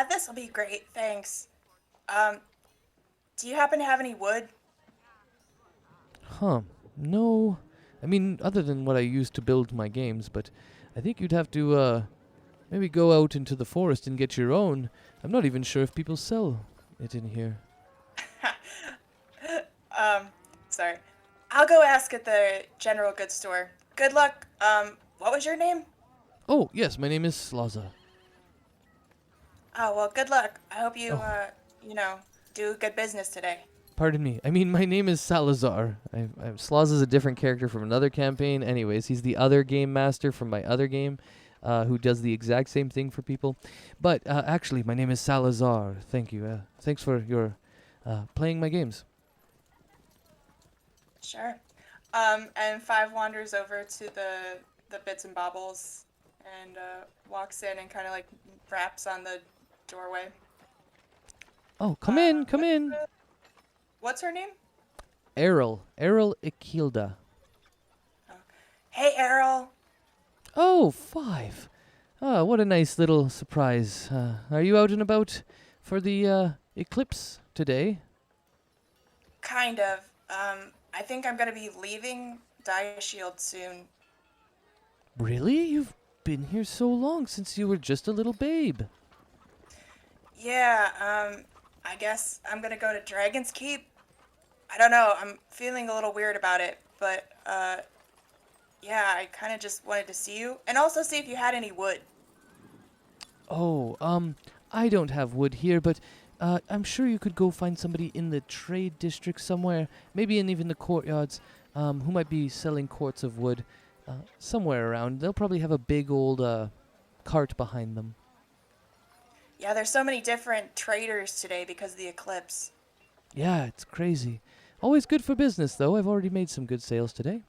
C: This'll be great, thanks. Do you happen to have any wood?
A: Huh. No. I mean, other than what I use to build my games, but I think you'd have to maybe go out into the forest and get your own. I'm not even sure if people sell it in here.
C: Sorry. I'll go ask at the general goods store. Good luck. What was your name?
A: Oh, yes, my name is Slaza.
C: Oh, well, good luck. I hope you,
A: Oh.
C: Do good business today.
A: Pardon me. I mean, my name is Salazar. Slaza's a different character from another campaign. Anyways, he's the other game master from my other game, who does the exact same thing for people. But actually, my name is Salazar. Thank you. Thanks for your playing my games.
C: Sure. And 5 wanders over to the bits and baubles and walks in and kind of like raps on the doorway.
A: Oh, come in, come in.
C: What's her name?
A: Errol Ikilda.
C: Hey, Errol.
A: Oh, 5. Ah, what a nice little surprise. Are you out and about for the Eclipse today?
C: Kind of. I think I'm gonna be leaving Daishield soon.
A: Really? You've been here so long, since you were just a little babe.
C: Yeah, I guess I'm gonna go to Dragon's Keep. I don't know, I'm feeling a little weird about it, but, yeah, I kind of just wanted to see you, and also see if you had any wood.
A: Oh, I don't have wood here, but I'm sure you could go find somebody in the trade district somewhere, maybe in even the courtyards, who might be selling quarts of wood somewhere around. They'll probably have a big old cart behind them.
C: Yeah, there's so many different traders today because of the eclipse.
A: Yeah, it's crazy. Always good for business, though. I've already made some good sales today.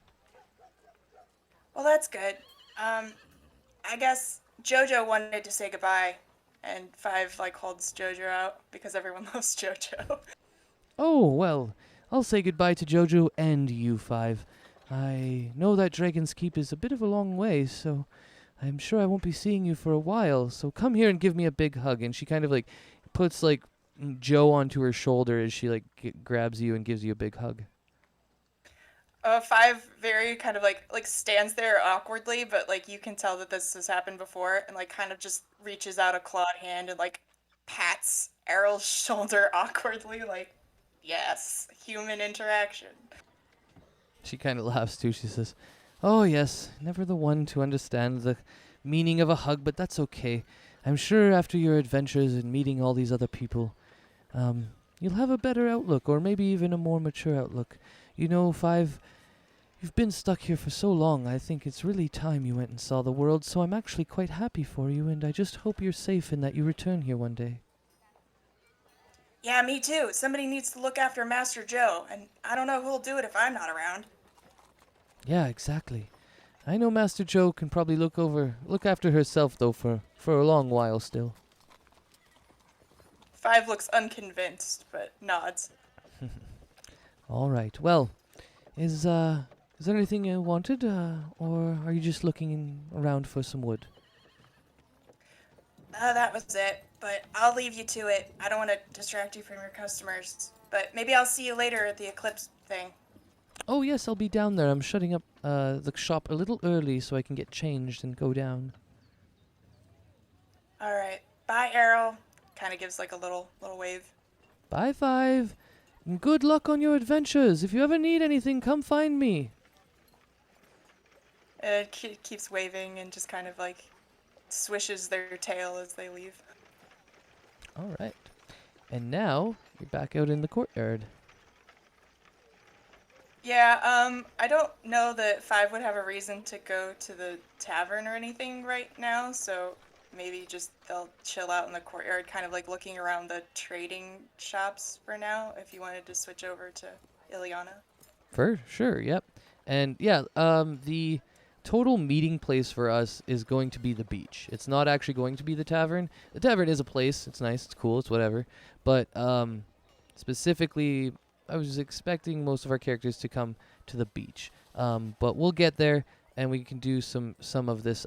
C: Well, that's good. I guess Jojo wanted to say goodbye, and Five, like, holds Jojo out because everyone loves Jojo.
A: Oh, well, I'll say goodbye to Jojo and you, Five. I know that Dragon's Keep is a bit of a long way, so I'm sure I won't be seeing you for a while, so come here and give me a big hug. And she kind of, like, puts, like, Joe onto her shoulder as she, like, grabs you and gives you a big hug.
C: Five very kind of like stands there awkwardly, but like you can tell that this has happened before, and like kind of just reaches out a clawed hand and like pats Errol's shoulder awkwardly, like, yes, human interaction.
A: She kind of laughs, too. She says, "Oh, yes, never the one to understand the meaning of a hug, but that's okay. I'm sure after your adventures and meeting all these other people, you'll have a better outlook, or maybe even a more mature outlook. You know, Five, you've been stuck here for so long. I think it's really time you went and saw the world, so I'm actually quite happy for you, and I just hope you're safe and that you return here one day."
C: Yeah, me too. Somebody needs to look after Master Joe, and I don't know who'll do it if I'm not around.
A: Yeah, exactly. I know Master Joe can probably look after herself, though, for a long while still.
C: Five looks unconvinced, but nods.
A: All right. Well, is there anything you wanted, or are you just looking around for some wood?
C: That was it, but I'll leave you to it. I don't want to distract you from your customers, but maybe I'll see you later at the Eclipse thing.
A: Oh, yes, I'll be down there. I'm shutting up the shop a little early so I can get changed and go down.
C: All right. Bye, Errol. Kind of gives like a little wave.
A: Bye, Five. And good luck on your adventures. If you ever need anything, come find me.
C: It keeps waving and just kind of like swishes their tail as they leave.
A: All right. And now you're back out in the courtyard.
C: Yeah, I don't know that Five would have a reason to go to the tavern or anything right now, so maybe just they'll chill out in the courtyard, kind of like looking around the trading shops for now, if you wanted to switch over to Iliana.
A: For sure, yep. And yeah, the total meeting place for us is going to be the beach. It's not actually going to be the tavern. The tavern is a place. It's nice, it's cool, it's whatever. But specifically, I was expecting most of our characters to come to the beach. But we'll get there, and we can do some of this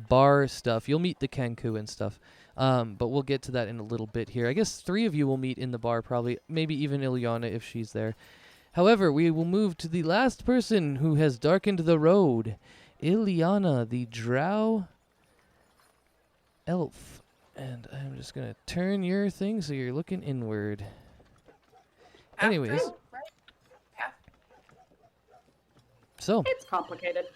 A: bar stuff. You'll meet the Kenku and stuff. But we'll get to that in a little bit here. I guess 3 of you will meet in the bar, probably. Maybe even Iliana if she's there. However, we will move to the last person who has darkened the road. Iliana the Drow Elf. And I'm just going to turn your thing so you're looking inward. Anyways.
C: Right? Yeah.
A: So.
F: It's complicated.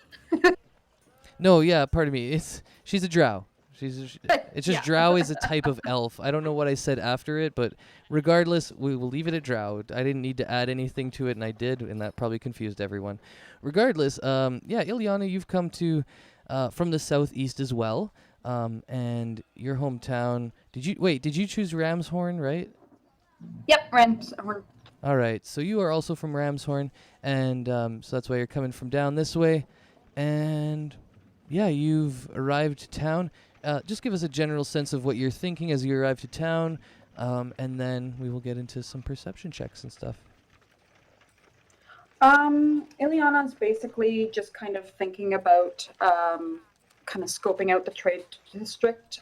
A: No, yeah, pardon me. She's a drow. It's just
F: Yeah.
A: drow is a type of elf. I don't know what I said after it, but regardless, we will leave it at drow. I didn't need to add anything to it, and I did, and that probably confused everyone. Regardless, yeah, Iliana, you've come to from the southeast as well, and your hometown. Did you choose Ramshorn, right?
F: Yep, Ramshorn.
A: All right, so you are also from Ramshorn, and so that's why you're coming from down this way, and yeah, you've arrived to town. Just give us a general sense of what you're thinking as you arrive to town, and then we will get into some perception checks and stuff.
F: Iliana's basically just kind of thinking about kind of scoping out the trade district,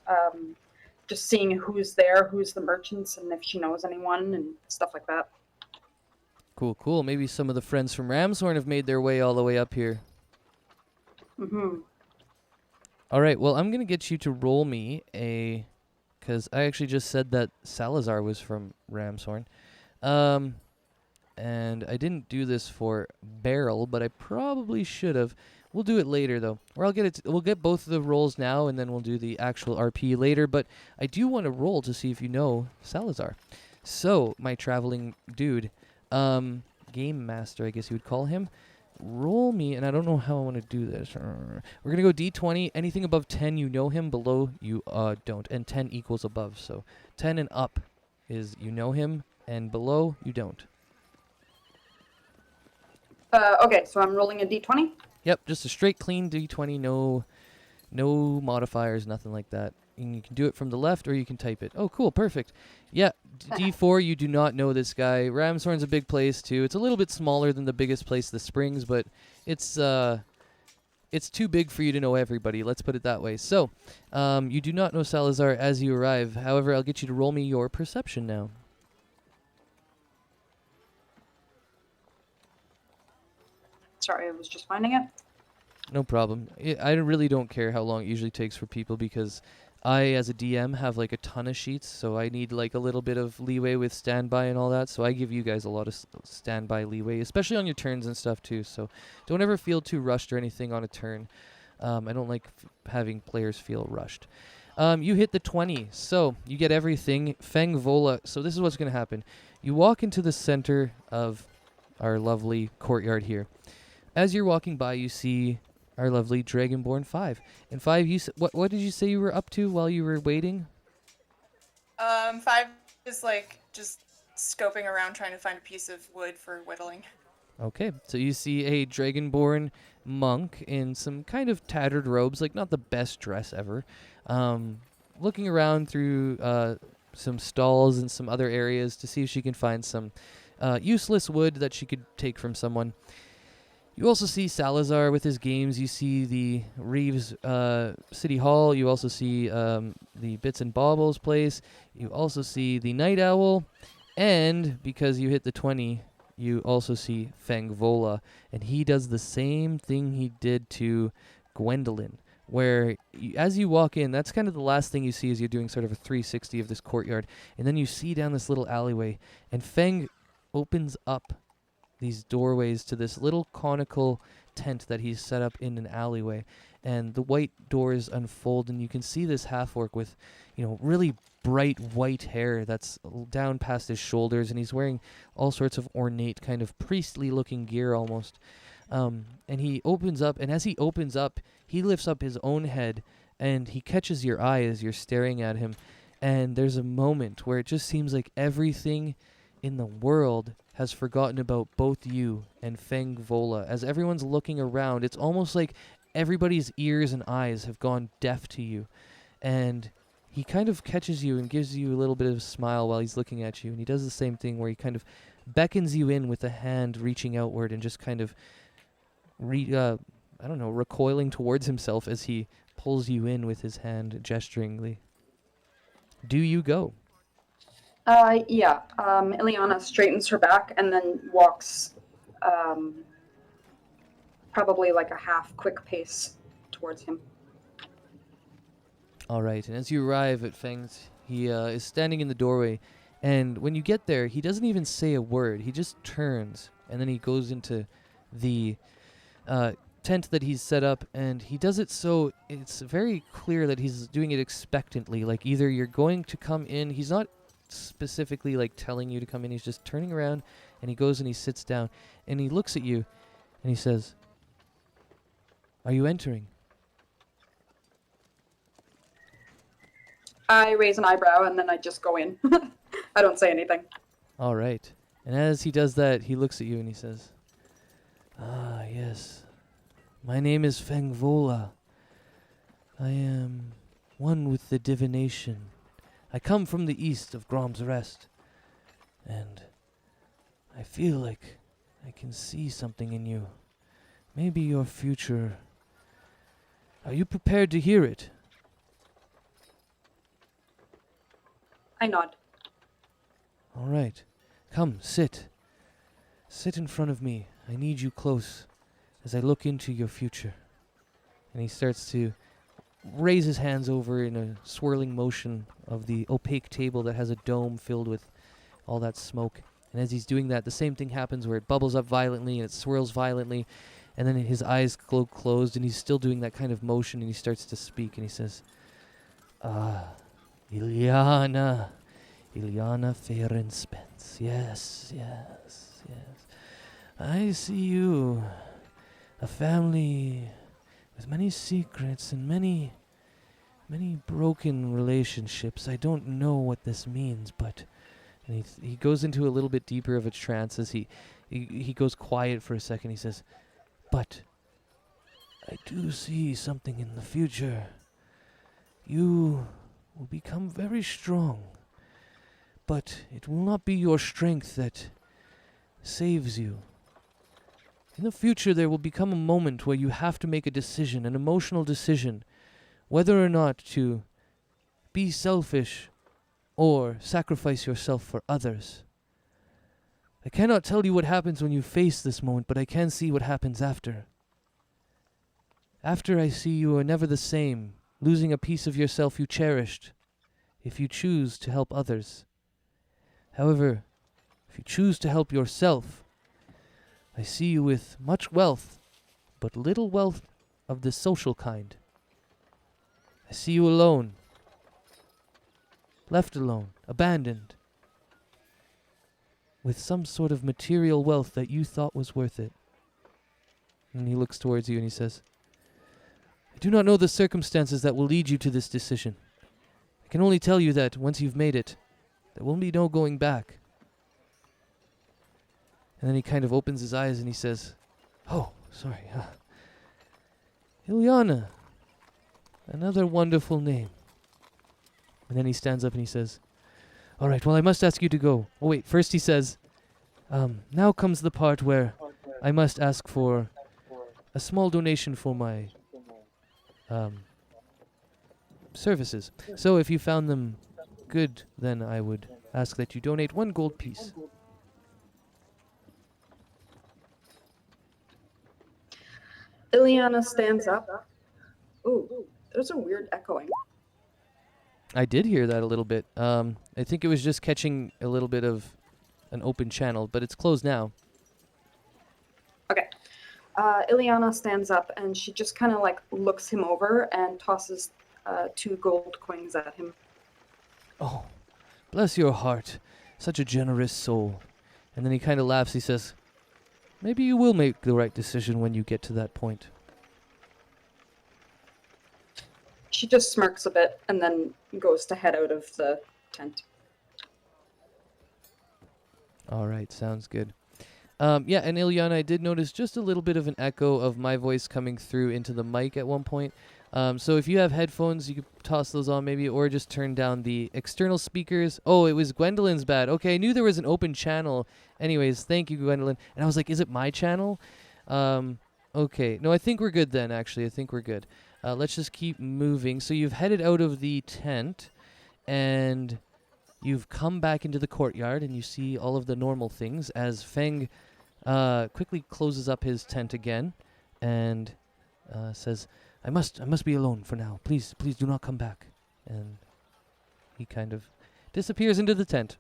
F: just seeing who's there, who's the merchants, and if she knows anyone and stuff like that.
A: Cool, cool. Maybe some of the friends from Ramshorn have made their way all the way up here.
F: Mm-hmm.
A: All right, well, I'm going to get you to roll me a... Because I actually just said that Salazar was from Ramshorn. And I didn't do this for Beryl, but I probably should have. We'll do it later, though. Or we'll get both of the rolls now, and then we'll do the actual RP later. But I do want to roll to see if you know Salazar. So, my traveling dude, game master, I guess you would call him. Roll me, and I don't know how I want to do this. We're going to go D20. Anything above 10, you know him. Below, you don't. And 10 equals above. So 10 and up is you know him, and below, you don't.
F: Okay, so I'm rolling a d20.
A: Yep, just a straight clean D20. No modifiers, nothing like that. And you can do it from the left, or you can type it. Oh, cool, perfect. Yeah, D4, you do not know this guy. Ramshorn's a big place, too. It's a little bit smaller than the biggest place, the Springs, but it's too big for you to know everybody. Let's put it that way. So, you do not know Salazar as you arrive. However, I'll get you to roll me your perception now.
F: Sorry, I was just finding it.
A: No problem. I really don't care how long it usually takes for people because I, as a DM, have like a ton of sheets, so I need like a little bit of leeway with standby and all that. So I give you guys a lot of standby leeway, especially on your turns and stuff too. So don't ever feel too rushed or anything on a turn. I don't like having players feel rushed. You hit the 20, so you get everything. Feng Vola. So this is what's going to happen. You walk into the center of our lovely courtyard here. As you're walking by, you see our lovely Dragonborn 5. And 5, what did you say you were up to while you were waiting?
C: 5 is like just scoping around trying to find a piece of wood for whittling.
A: Okay, so you see a Dragonborn monk in some kind of tattered robes, like not the best dress ever, looking around through some stalls and some other areas to see if she can find some useless wood that she could take from someone. You also see Salazar with his games. You see the Reeve's City Hall. You also see the Bits and Baubles place. You also see the Night Owl. And because you hit the 20, you also see Feng Vola. And he does the same thing he did to Gwendolyn, where as you walk in, that's kind of the last thing you see as you're doing sort of a 360 of this courtyard. And then you see down this little alleyway, and Feng opens up these doorways to this little conical tent that he's set up in an alleyway, and the white doors unfold, and you can see this half-orc with, really bright white hair that's down past his shoulders, and he's wearing all sorts of ornate kind of priestly-looking gear almost. And he opens up, and as he opens up, he lifts up his own head, and he catches your eye as you're staring at him, and there's a moment where it just seems like everything in the world has forgotten about both you and Feng Vola. As everyone's looking around, it's almost like everybody's ears and eyes have gone deaf to you. And he kind of catches you and gives you a little bit of a smile while he's looking at you. And he does the same thing where he kind of beckons you in with a hand reaching outward and just kind of, recoiling towards himself as he pulls you in with his hand gesturingly. Do you go?
F: Yeah. Iliana straightens her back and then walks probably like a half quick pace towards him.
A: All right, and as you arrive at Feng's, he is standing in the doorway, and when you get there, he doesn't even say a word. He just turns, and then he goes into the tent that he's set up, and he does it so it's very clear that he's doing it expectantly, like either you're going to come in. He's not specifically like telling you to come in. He's just turning around, and he goes and he sits down, and he looks at you, and he says, "Are you entering?"
F: I raise an eyebrow and then I just go in. I don't say anything.
A: All right. And as he does that, he looks at you and he says, "Ah, yes. My name is Feng Vola. I am one with the divination. I come from the east of Grom's Rest, and I feel like I can see something in you. Maybe your future Are you prepared to hear it?
F: I nod.
A: All right. Come, sit. Sit in front of me. I need you close as I look into your future. And he starts to raise his hands over in a swirling motion of the opaque table that has a dome filled with all that smoke. And as he's doing that, the same thing happens where it bubbles up violently and it swirls violently. And then his eyes glow closed and he's still doing that kind of motion and he starts to speak and he says, Iliana Ferenspence. Yes. I see you. A family with many secrets and many broken relationships. I don't know what this means, but... And he goes into a little bit deeper of a trance as he goes quiet for a second. He says, but I do see something in the future. You will become very strong, but it will not be your strength that saves you. In the future, there will become a moment where you have to make a decision, an emotional decision, whether or not to be selfish or sacrifice yourself for others. I cannot tell you what happens when you face this moment, but I can see what happens after. After I see you are never the same, losing a piece of yourself you cherished, if you choose to help others. However, if you choose to help yourself, I see you with much wealth, but little wealth of the social kind. I see you alone, left alone, abandoned, with some sort of material wealth that you thought was worth it. And he looks towards you and he says, I do not know the circumstances that will lead you to this decision. I can only tell you that once you've made it, there will be no going back. And then he kind of opens his eyes and he says, oh, sorry. Iliana, another wonderful name. And then he stands up and he says, all right, well, I must ask you to go. Oh, wait, first he says, now comes the part where I must ask for a small donation for my services. So if you found them good, then I would ask that you donate 1 gold piece.
F: Iliana stands up. Ooh, there's a weird echoing.
A: I did hear that a little bit. I think it was just catching a little bit of an open channel, but it's closed now.
F: Okay. Iliana stands up and she just kind of like looks him over and tosses 2 gold coins at him.
A: Oh, bless your heart. Such a generous soul. And then he kind of laughs. He says, maybe you will make the right decision when you get to that point.
F: She just smirks a bit and then goes to head out of the tent.
A: All right, sounds good. Yeah, and Iliana, I did notice just a little bit of an echo of my voice coming through into the mic at one point. So if you have headphones, you could toss those on maybe, or just turn down the external speakers. Oh, it was Gwendolyn's bad. Okay, I knew there was an open channel. Anyways, thank you, Gwendolyn. And I was like, is it my channel? Okay. No, I think we're good then, actually. I think we're good. Let's just keep moving. So you've headed out of the tent, and you've come back into the courtyard, and you see all of the normal things as Feng quickly closes up his tent again and says, I must be alone for now. Please do not come back. And he kind of disappears into the tent.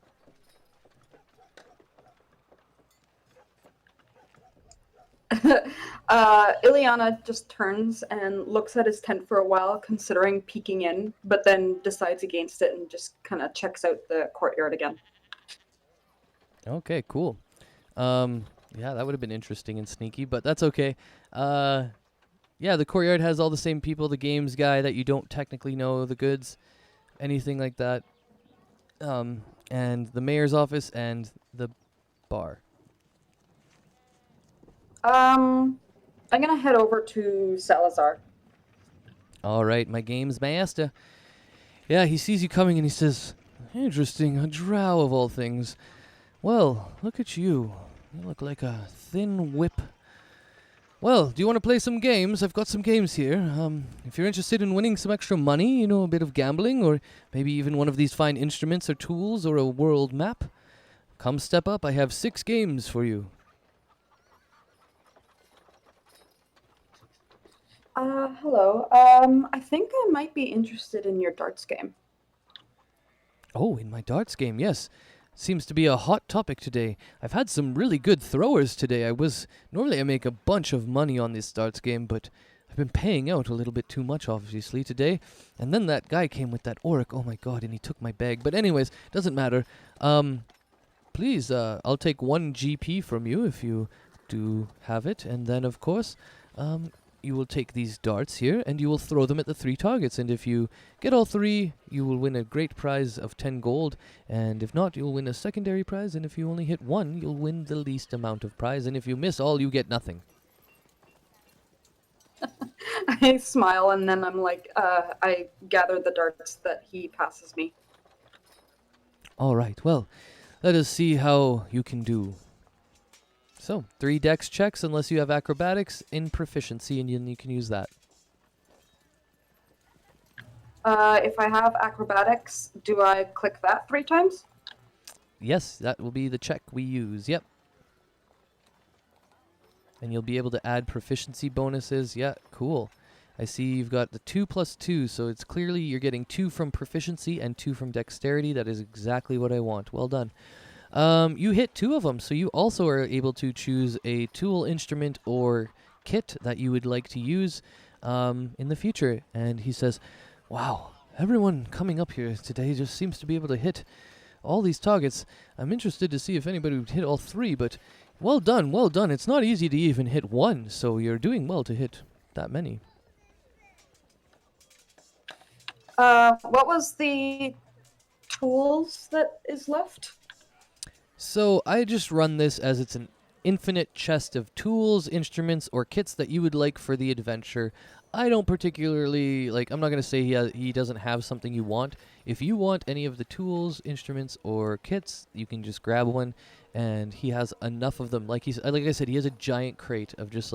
F: Iliana just turns and looks at his tent for a while, considering peeking in, but then decides against it and just kind of checks out the courtyard again.
A: Okay, cool. Yeah, that would have been interesting and sneaky, but that's okay. Yeah, the courtyard has all the same people, the games guy that you don't technically know, the goods, anything like that. And the mayor's office and the bar.
F: I'm gonna head over to Salazar.
A: All right, my game's master. Yeah, he sees you coming and he says, interesting, a drow of all things. Well, look at you. You look like a thin whip. Well, do you want to play some games? I've got some games here. If you're interested in winning some extra money, you know, a bit of gambling, or maybe even one of these fine instruments or tools or a world map, come step up. I have 6 games for you.
F: Hello. I think I might be interested in your darts game.
A: Oh, in my darts game, yes. Seems to be a hot topic today. I've had some really good throwers today. Normally I make a bunch of money on this darts game, but I've been paying out a little bit too much, obviously, today. And then that guy came with that orc. Oh my god, and he took my bag. But anyways, doesn't matter. Please, I'll take 1 GP from you if you do have it. And then, of course, you will take these darts here and you will throw them at the 3 targets. And if you get all 3, you will win a great prize of 10 gold. And if not, you'll win a secondary prize. And if you only hit 1, you'll win the least amount of prize. And if you miss all, you get nothing.
F: I smile and then I'm like, I gather the darts that he passes me.
A: All right, well, let us see how you can do. So, 3 dex checks unless you have acrobatics in proficiency, and you can use that.
F: If I have acrobatics, do I click that 3 times?
A: Yes, that will be the check we use, yep. And you'll be able to add proficiency bonuses. Yeah, cool. I see you've got the 2 plus 2, so it's clearly you're getting 2 from proficiency and 2 from dexterity. That is exactly what I want. Well done. You hit 2 of them, so you also are able to choose a tool, instrument, or kit that you would like to use in the future. And he says, wow, everyone coming up here today just seems to be able to hit all these targets. I'm interested to see if anybody would hit all 3, but well done, well done. It's not easy to even hit 1, so you're doing well to hit that many.
F: What was the tools that is left?
A: So I just run this as it's an infinite chest of tools, instruments, or kits that you would like for the adventure. I don't particularly, I'm not going to say he doesn't have something you want. If you want any of the tools, instruments, or kits, you can just grab one, and he has enough of them. Like I said, he has a giant crate of just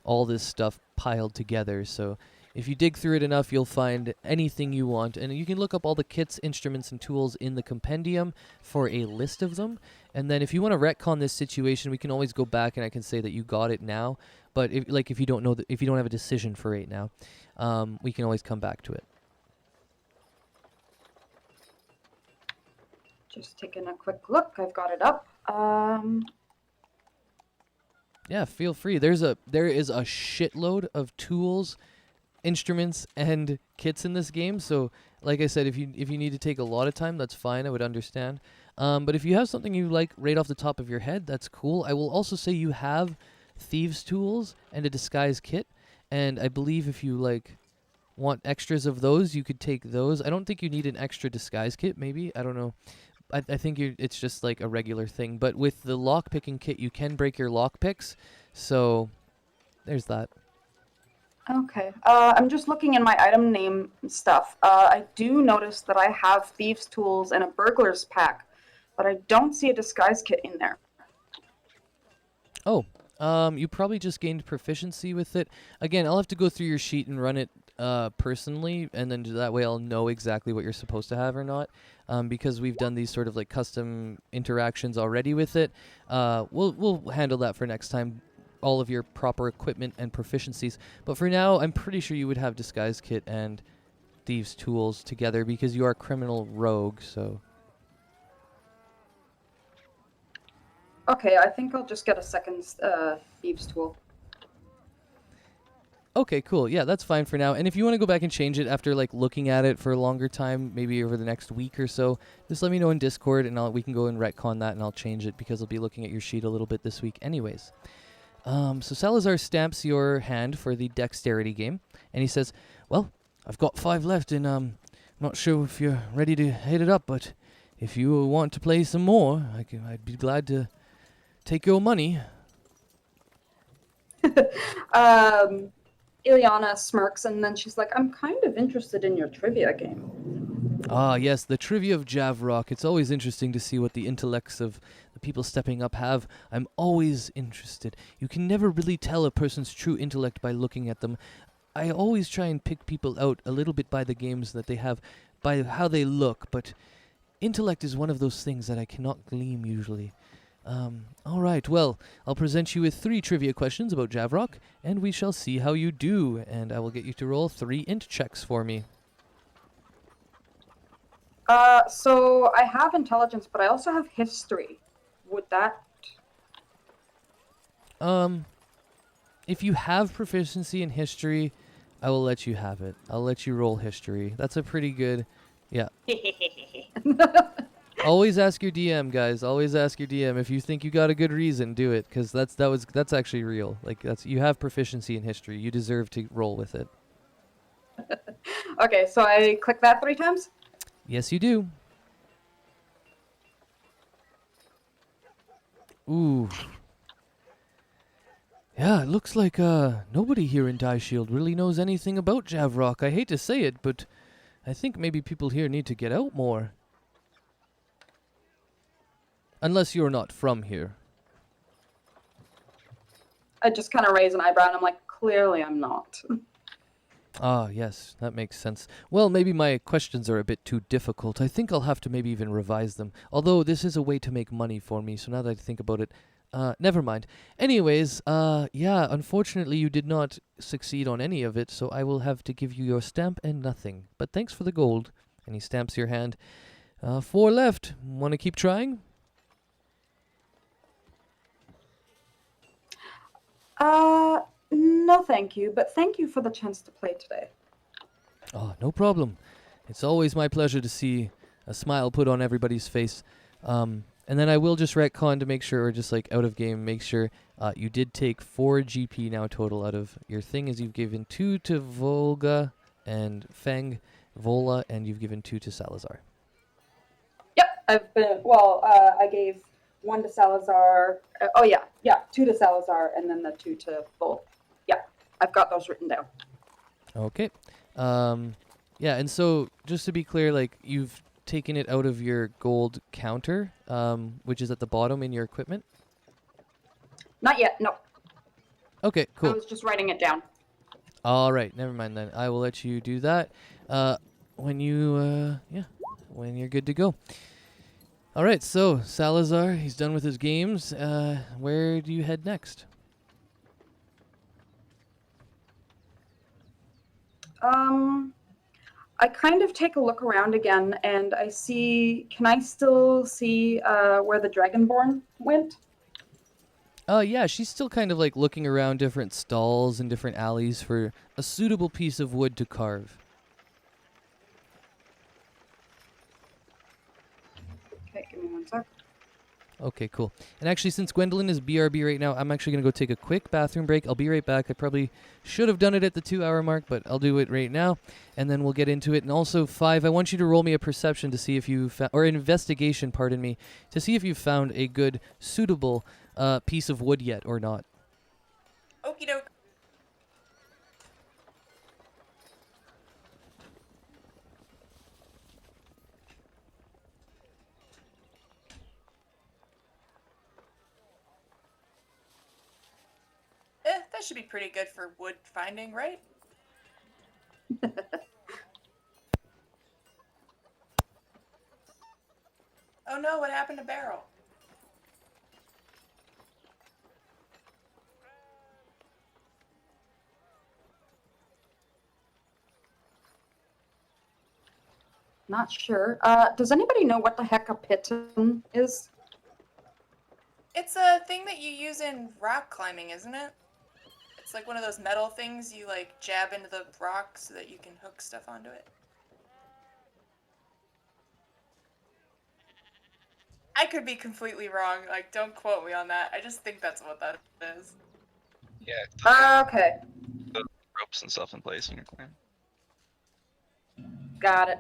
A: all this stuff piled together, so if you dig through it enough, you'll find anything you want. And you can look up all the kits, instruments, and tools in the compendium for a list of them. And then if you want to retcon this situation, we can always go back and I can say that you got it now. But if you don't know if you don't have a decision for right now, we can always come back to it.
F: Just taking a quick look. I've got it up.
A: Yeah, feel free. There is a shitload of tools, instruments, and kits in this game, so like I said, if you need to take a lot of time, that's fine. I would understand, but if you have something you like right off the top of your head, that's cool. I will also say you have thieves tools and a disguise kit, and I believe if you want extras of those, you could take those. I don't think you need an extra disguise kit, maybe, I don't know. I think it's just a regular thing, but with the lockpicking kit you can break your lockpicks, so there's that.
F: Okay. I'm just looking in my item name stuff. I do notice that I have thieves' tools and a burglar's pack, but I don't see a disguise kit in there.
A: Oh, you probably just gained proficiency with it. Again, I'll have to go through your sheet and run it personally, and then that way I'll know exactly what you're supposed to have or not. Because we've done these sort of custom interactions already with it. We'll handle that for next time. All of your proper equipment and proficiencies, but for now I'm pretty sure you would have disguise kit and thieves tools together because you are a criminal rogue. So
F: okay, I think I'll just get a second thieves tool.
A: okay, cool. Yeah, that's fine for now. And if you want to go back and change it after looking at it for a longer time, maybe over the next week or so, just let me know in Discord and we can go and retcon that and I'll change it because I'll be looking at your sheet a little bit this week anyways. So Salazar stamps your hand for the dexterity game, and he says, well, I've got 5 left, and I'm not sure if you're ready to hit it up, but if you want to play some more, I'd be glad to take your money.
F: Iliana smirks, and then she's like, I'm kind of interested in your trivia game.
A: Ah, yes, the trivia of Javrok. It's always interesting to see what the intellects of the people stepping up have. I'm always interested. You can never really tell a person's true intellect by looking at them. I always try and pick people out a little bit by the games that they have, by how they look, but intellect is one of those things that I cannot glean usually. All right, well, I'll present you with 3 trivia questions about Javrok, and we shall see how you do, and I will get you to roll 3 int checks for me.
F: So I have intelligence, but I also have history. Would that...
A: If you have proficiency in history, I will let you have it. I'll let you roll history. That's a pretty good, yeah. Always ask your DM, guys. Always ask your DM. If you think you got a good reason, do it, because that's actually real. Like you have proficiency in history. You deserve to roll with it.
F: Okay, so I click that 3 times?
A: Yes, you do. Ooh. Yeah, it looks like nobody here in Daishield really knows anything about Javrok. I hate to say it, but I think maybe people here need to get out more. Unless you're not from here.
F: I just kind of raise an eyebrow and I'm like, clearly I'm not.
A: Ah, yes, that makes sense. Well, maybe my questions are a bit too difficult. I think I'll have to maybe even revise them. Although this is a way to make money for me, so now that I think about it, never mind. Anyways, yeah, unfortunately you did not succeed on any of it, so I will have to give you your stamp and nothing. But thanks for the gold. And he stamps your hand. 4 left. Want to keep trying?
F: No thank you, but thank you for the chance to play today.
A: Oh, no problem. It's always my pleasure to see a smile put on everybody's face. And then I will just retcon to make sure, or just like out of game, make sure you did take 4 GP now total out of your thing, as you've given 2 to Volga and Feng, Vola, and you've given 2 to Salazar.
F: Yep, I gave 1 to Salazar. 2 to Salazar, and then the 2 to Vol. Yeah, I've got those written down.
A: Okay. Yeah, and so just to be clear, like you've taken it out of your gold counter, which is at the bottom in your equipment?
F: Not yet, no.
A: Okay, cool.
F: I was just writing it down.
A: All right, never mind then. I will let you do that when you're good to go. All right, so Salazar, he's done with his games. Where do you head next?
F: I kind of take a look around again, and I see... Can I still see where the Dragonborn went?
A: Yeah, she's still kind of like looking around different stalls and different alleys for a suitable piece of wood to carve.
F: Okay, give me 1 sec.
A: Okay, cool. And actually, since Gwendolyn is BRB right now, I'm actually going to go take a quick bathroom break. I'll be right back. I probably should have done it at the 2-hour mark, but I'll do it right now, and then we'll get into it. And also, 5, I want you to roll me a perception to see if you found, or investigation, pardon me, to see if you found a good, suitable piece of wood yet or not.
C: Okie doke. That should be pretty good for wood finding, right? Oh no, what happened to Beryl?
F: Not sure. Does anybody know what the heck a piton is?
C: It's a thing that you use in rock climbing, isn't it? It's like one of those metal things you like jab into the rock so that you can hook stuff onto it. I could be completely wrong. Like, don't quote me on that. I just think that's what that is.
E: Yeah.
F: Okay.
E: The ropes and stuff in place in your clan.
F: Got it.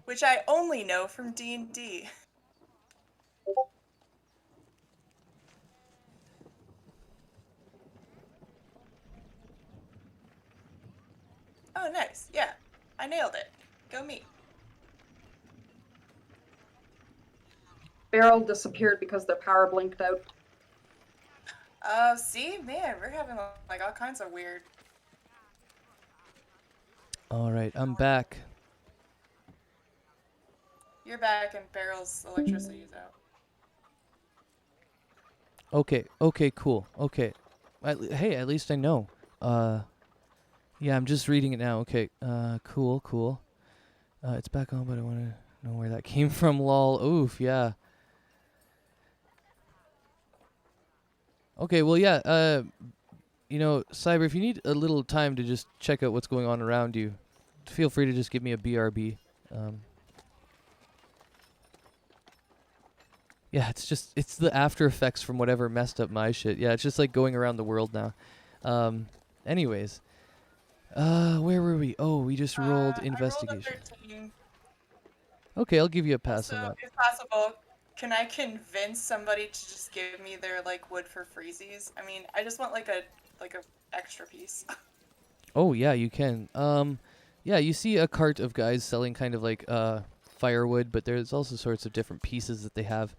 C: Which I only know from D&D. Oh, nice. Yeah. I nailed it. Go me.
F: Barrel disappeared because their power blinked out.
C: See, man, we're having like all kinds of weird.
A: All right, I'm back.
C: You're back and Barrel's electricity is out.
A: Okay, cool. Okay. Hey, at least I know. Yeah, I'm just reading it now. Okay, cool. It's back on, but I want to know where that came from, lol. Oof, yeah. Okay, well, yeah, Cyber, if you need a little time to just check out what's going on around you, feel free to just give me a BRB. Yeah, it's the after effects from whatever messed up my shit. Yeah, it's just like going around the world now. Anyways. Where were we? Oh, we just rolled investigation.
C: I rolled a 13.
A: Okay, I'll give you a pass on
C: Also,
A: that.
C: if possible, can I convince somebody to just give me their like wood for freezies? I mean, I just want like a extra piece.
A: Oh, yeah, you can. Yeah, you see a cart of guys selling kind of like firewood, but there's also sorts of different pieces that they have.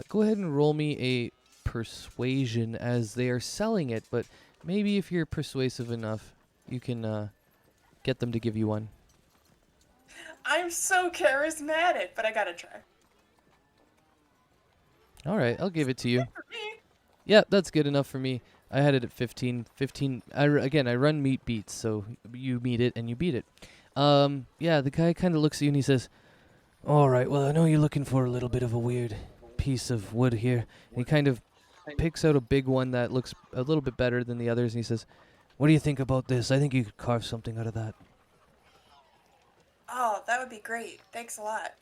A: Go ahead and roll me a persuasion as they are selling it, but maybe if you're persuasive enough, you can get them to give you one.
C: I'm so charismatic, but I gotta try.
A: All right, I'll give it to you.
C: For me.
A: Yeah, that's good enough for me. I had it at 15. 15. Again, I run meat beats, so you meet it and you beat it. Yeah, the guy kind of looks at you and he says, "All right, well, I know you're looking for a little bit of a weird piece of wood here." And he kind of picks out a big one that looks a little bit better than the others, and he says, "What do you think about this? I think you could carve something out of that."
C: Oh, that would be great. Thanks a lot.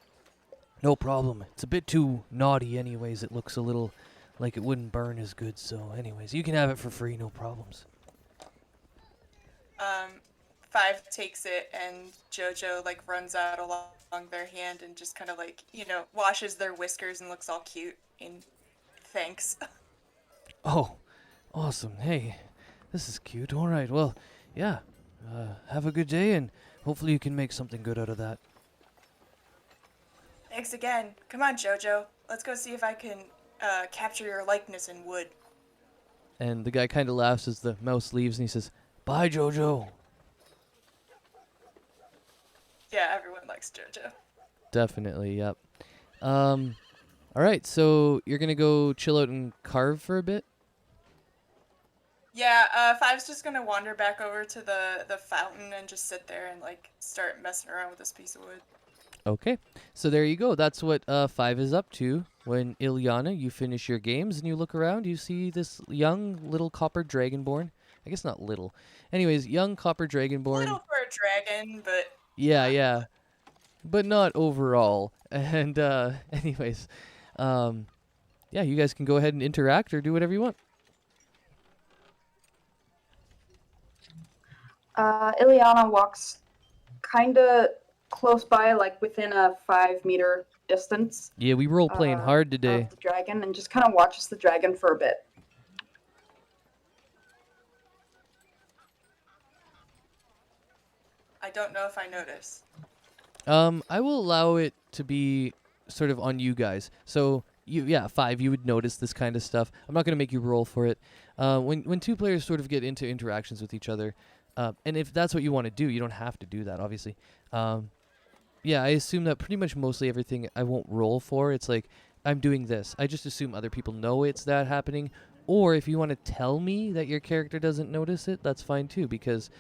A: No problem. It's a bit too naughty anyways. It looks a little like it wouldn't burn as good, so anyways, you can have it for free, no problems.
C: Five takes it and Jojo like runs out along their hand and just kind of like, washes their whiskers and looks all cute in thanks.
A: Oh, awesome. Hey, this is cute. All right, well, yeah. Have a good day, and hopefully you can make something good out of that.
C: Thanks again. Come on, Jojo. Let's go see if I can capture your likeness in wood.
A: And the guy kind of laughs as the mouse leaves, and he says, "Bye, Jojo."
C: Yeah, everyone likes Jojo.
A: Definitely, yep. All right, so you're going to go chill out and carve for a bit?
C: Yeah, Five's just gonna wander back over to the fountain and just sit there and like start messing around with this piece of wood.
A: Okay, so there you go. That's what 5 is up to. When Iliana, you finish your games and you look around, you see this young little copper dragonborn. I guess not little. Anyways, young copper dragonborn.
C: Little for a dragon, but
A: Yeah. But not overall. And anyways, yeah, you guys can go ahead and interact or do whatever you want.
F: Iliana walks kind of close by, like within a 5-meter distance.
A: Yeah, we role playing hard today.
F: Of the dragon, and just kind of watches the dragon for a bit.
C: I don't know if I notice.
A: I will allow it to be sort of on you guys. So, 5, you would notice this kind of stuff. I'm not going to make you roll for it. When two players sort of get into interactions with each other, and if that's what you want to do, you don't have to do that, obviously. Yeah, I assume that pretty much mostly everything I won't roll for. It's like, I'm doing this. I just assume other people know it's that happening. Or if you want to tell me that your character doesn't notice it, that's fine too, because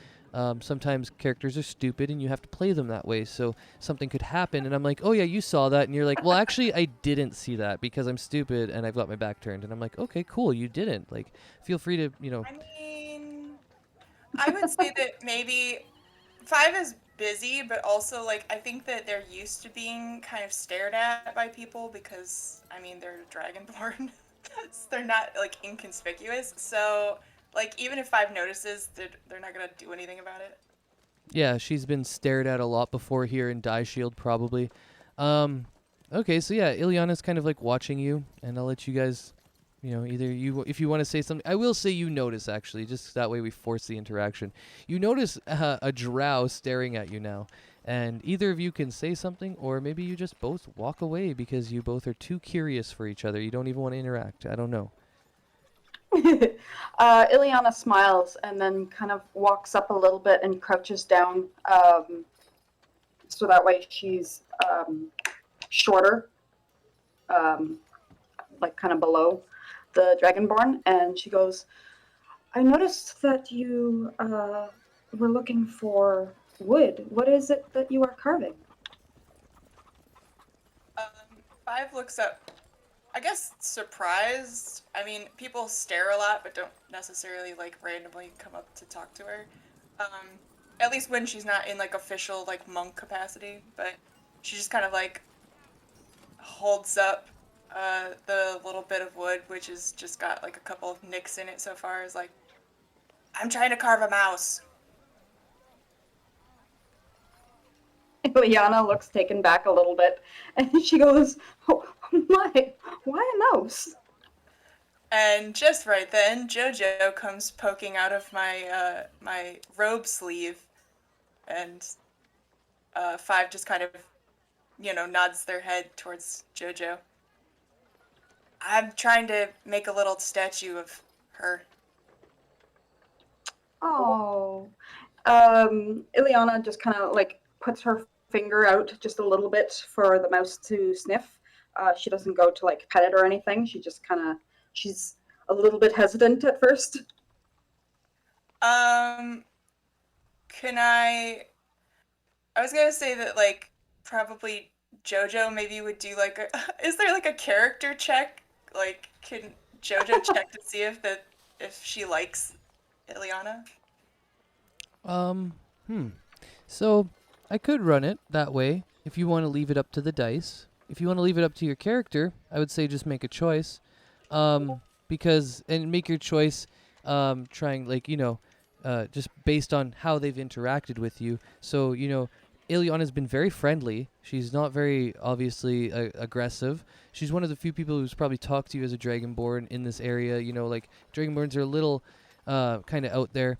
A: sometimes characters are stupid and you have to play them that way. So something could happen and I'm like, oh yeah, you saw that. And you're like, well, actually, I didn't see that because I'm stupid and I've got my back turned. And I'm like, okay, cool, you didn't. Like, feel free to,
C: I mean, I would say that maybe 5 is busy, but also like I think that they're used to being kind of stared at by people because I mean they're dragonborn. So they're not like inconspicuous. So like even if 5 notices, they're not gonna do anything about it.
A: Yeah, she's been stared at a lot before here in Daishield, probably. Okay, so yeah, Iliana's kind of like watching you, and I'll let you guys, either if you want to say something. I will say you notice, actually, just that way we force the interaction. You notice a drow staring at you now, and either of you can say something, or maybe you just both walk away because you both are too curious for each other. You don't even want to interact. I don't know.
F: Iliana smiles and then kind of walks up a little bit and crouches down, so that way she's shorter, like kind of below the Dragonborn, and she goes, I noticed that you were looking for wood. What is it that you are carving?
C: Five looks up, I guess, surprised. I mean, people stare a lot, but don't necessarily like randomly come up to talk to her. At least when she's not in like official like monk capacity, but she just kind of like holds up the little bit of wood, which has just got like a couple of nicks in it so far, is like, I'm trying to carve a mouse.
F: Iliana looks taken back a little bit, and she goes, oh, why a mouse?
C: And just right then, Jojo comes poking out of my my robe sleeve, and Five just kind of, nods their head towards Jojo. I'm trying to make a little statue of her.
F: Oh. Iliana just kind of like puts her finger out just a little bit for the mouse to sniff. She doesn't go to like pet it or anything. She just she's a little bit hesitant at first.
C: Can I was gonna say that like probably Jojo maybe would do like is there like a character check? Like, can Jojo check to see if she likes Iliana?
A: So I could run it that way if you want to leave it up to the dice. If you want to leave it up to your character, I would say just make a choice. And make your choice trying like, just based on how they've interacted with you. So, Iliana's been very friendly. She's not very obviously aggressive. She's one of the few people who's probably talked to you as a Dragonborn in this area. Like Dragonborns are a little kind of out there.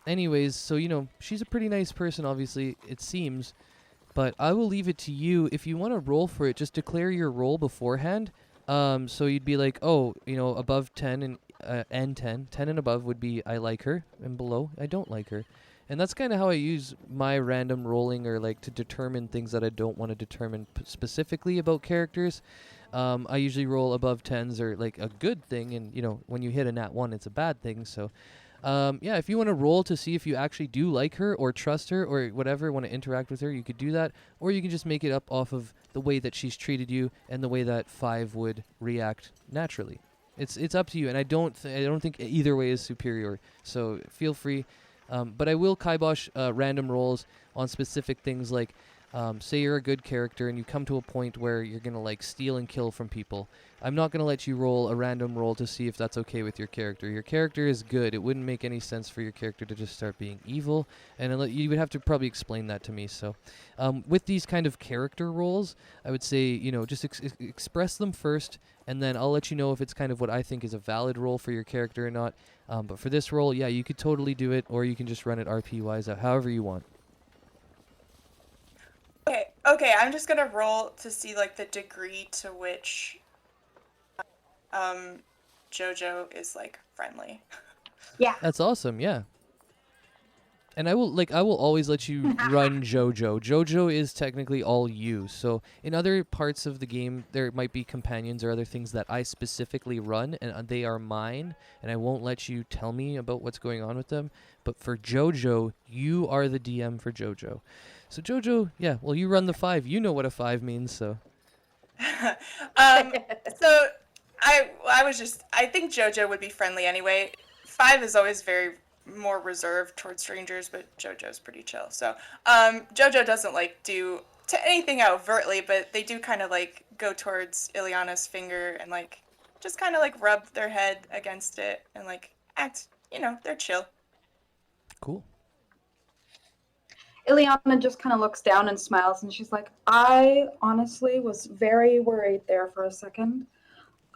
A: Anyways, so, she's a pretty nice person, obviously, it seems. But I will leave it to you. If you want to roll for it, just declare your roll beforehand. So you'd be like, above 10 and 10. 10 and above would be I like her, and below I don't like her. And that's kind of how I use my random rolling, or like to determine things that I don't want to determine specifically about characters. I usually roll above 10s or like a good thing, and when you hit a nat 1, it's a bad thing. So if you want to roll to see if you actually do like her or trust her or whatever, want to interact with her, you could do that. Or you can just make it up off of the way that she's treated you and the way that Five would react naturally. It's up to you, and I don't think either way is superior. So feel free. But I will kibosh random rolls on specific things, like say you're a good character and you come to a point where you're going to like steal and kill from people. I'm not going to let you roll a random roll to see if that's okay with your character. Your character is good. It wouldn't make any sense for your character to just start being evil, and you would have to probably explain that to me. So with these kind of character rolls, I would say, just express them first, and then I'll let you know if it's kind of what I think is a valid roll for your character or not. But for this roll, yeah, you could totally do it, or you can just run it RP-wise, however you want.
C: Okay, I'm just gonna roll to see like the degree to which Jojo is like friendly.
F: Yeah.
A: That's awesome, yeah. And I will always let you run Jojo. Jojo is technically all you. So in other parts of the game, there might be companions or other things that I specifically run, and they are mine, and I won't let you tell me about what's going on with them. But for Jojo, you are the DM for Jojo. So Jojo, yeah, well, you run the 5. You know what a 5 means, so.
C: So I think Jojo would be friendly anyway. 5 is always very more reserved towards strangers, but Jojo's pretty chill. So Jojo doesn't like do anything overtly, but they do kind of like go towards Iliana's finger and like just kind of like rub their head against it and like act, they're chill.
A: Cool.
F: Iliana just kind of looks down and smiles, and she's like, I honestly was very worried there for a second.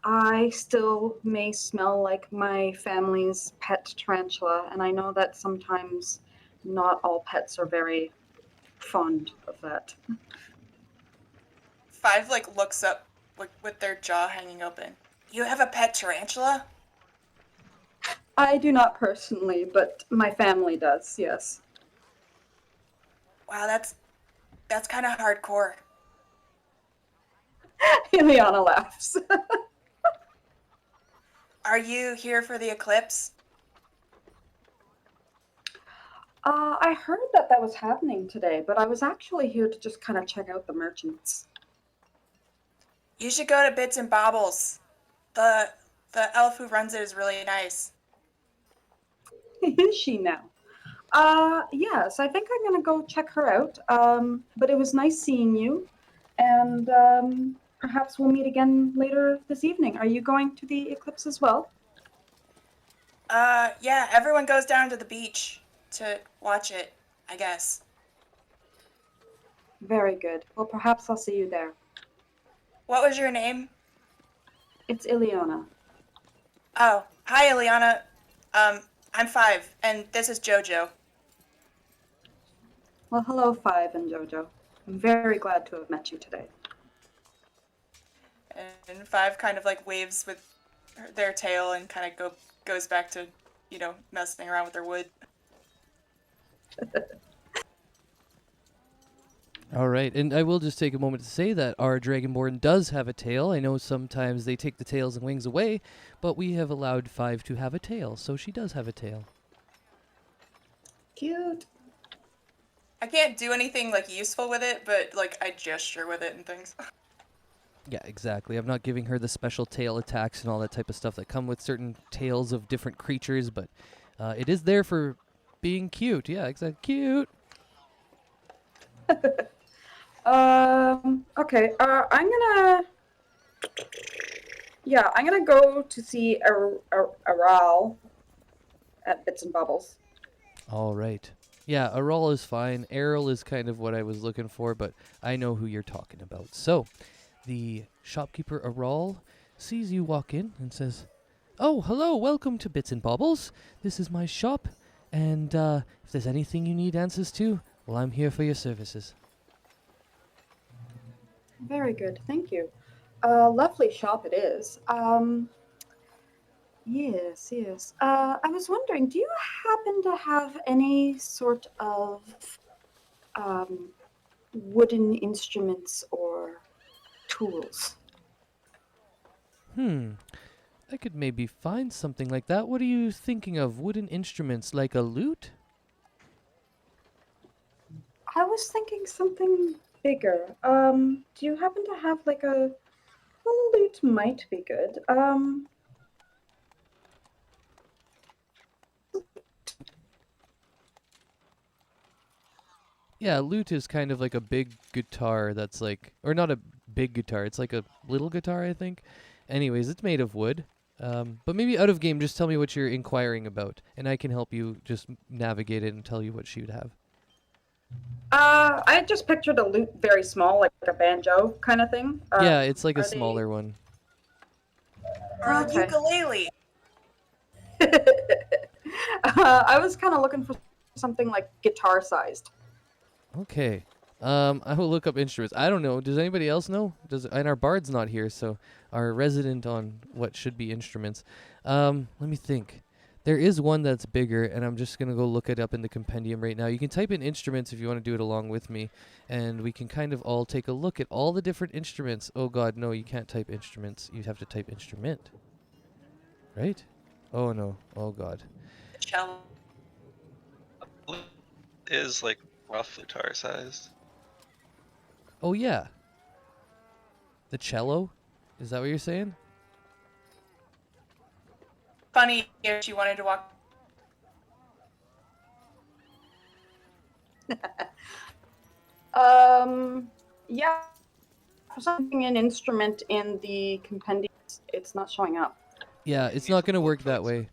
F: I still may smell like my family's pet tarantula, and I know that sometimes not all pets are very fond of that.
C: Five like looks up with their jaw hanging open. You have a pet tarantula?
F: I do not personally, but my family does, yes.
C: Wow, that's kind of hardcore.
F: Iliana laughs.
C: Are you here for the eclipse?
F: I heard that was happening today, but I was actually here to just kind of check out the merchants.
C: You should go to Bits and Bobbles. The elf who runs it is really nice.
F: Is she now? Yes, I think I'm gonna go check her out. But it was nice seeing you, and perhaps we'll meet again later this evening. Are you going to the eclipse as well?
C: Yeah, everyone goes down to the beach to watch it, I guess.
F: Very good. Well, perhaps I'll see you there.
C: What was your name?
F: It's Iliana.
C: Oh, hi, Iliana. I'm Five, and this is Jojo.
F: Well, hello, Five and Jojo. I'm very glad to have met you today.
C: And Five kind of like waves with their tail and kind of goes back to, messing around with their wood.
A: All right, and I will just take a moment to say that our Dragonborn does have a tail. I know sometimes they take the tails and wings away, but we have allowed Five to have a tail, so she does have a tail.
F: Cute.
C: I can't do anything like useful with it, but like I gesture with it and things.
A: Yeah, exactly. I'm not giving her the special tail attacks and all that type of stuff that come with certain tails of different creatures, but it is there for being cute. Yeah, exactly. Cute.
F: Okay. I'm gonna go to see Aral at Bits and Bubbles.
A: All right. Yeah, Aral is fine. Errol is kind of what I was looking for, but I know who you're talking about. So, the shopkeeper Aral sees you walk in and says, "Oh, hello, welcome to Bits and Bobbles. This is my shop, and if there's anything you need answers to, well, I'm here for your services."
F: Very good, thank you. Lovely shop it is. Yes. I was wondering, do you happen to have any sort of wooden instruments or tools?
A: I could maybe find something like that. What are you thinking of? Wooden instruments like a lute?
F: I was thinking something bigger. Do you happen to have like a lute might be good.
A: Yeah, lute is kind of like a big guitar that's like, or not a big guitar, it's like a little guitar, I think. Anyways, it's made of wood. But maybe out of game, just tell me what you're inquiring about, and I can help you just navigate it and tell you what she would have.
F: I just pictured a lute very small, like a banjo kind of thing.
A: Yeah, it's like a
F: are
A: smaller one.
C: Or a
F: Okay.
C: ukulele.
F: I was kind of looking for something like guitar-sized.
A: Okay. I will look up instruments. I don't know. Does anybody else know? And our bard's not here, so our resident on what should be instruments. Let me think. There is one that's bigger, and I'm just gonna go look it up in the compendium right now. You can type in instruments if you want to do it along with me, and we can kind of all take a look at all the different instruments. Oh God, no, you can't type instruments. You have to type instrument. Right? Oh no. Oh God.
C: Cello.
E: Is like roughly guitar sized.
A: Oh yeah. The cello? Is that what you're saying?
C: Funny if she wanted to walk.
F: Yeah. For something an instrument in the compendium, it's not showing up.
A: Yeah, it's not going to work that way.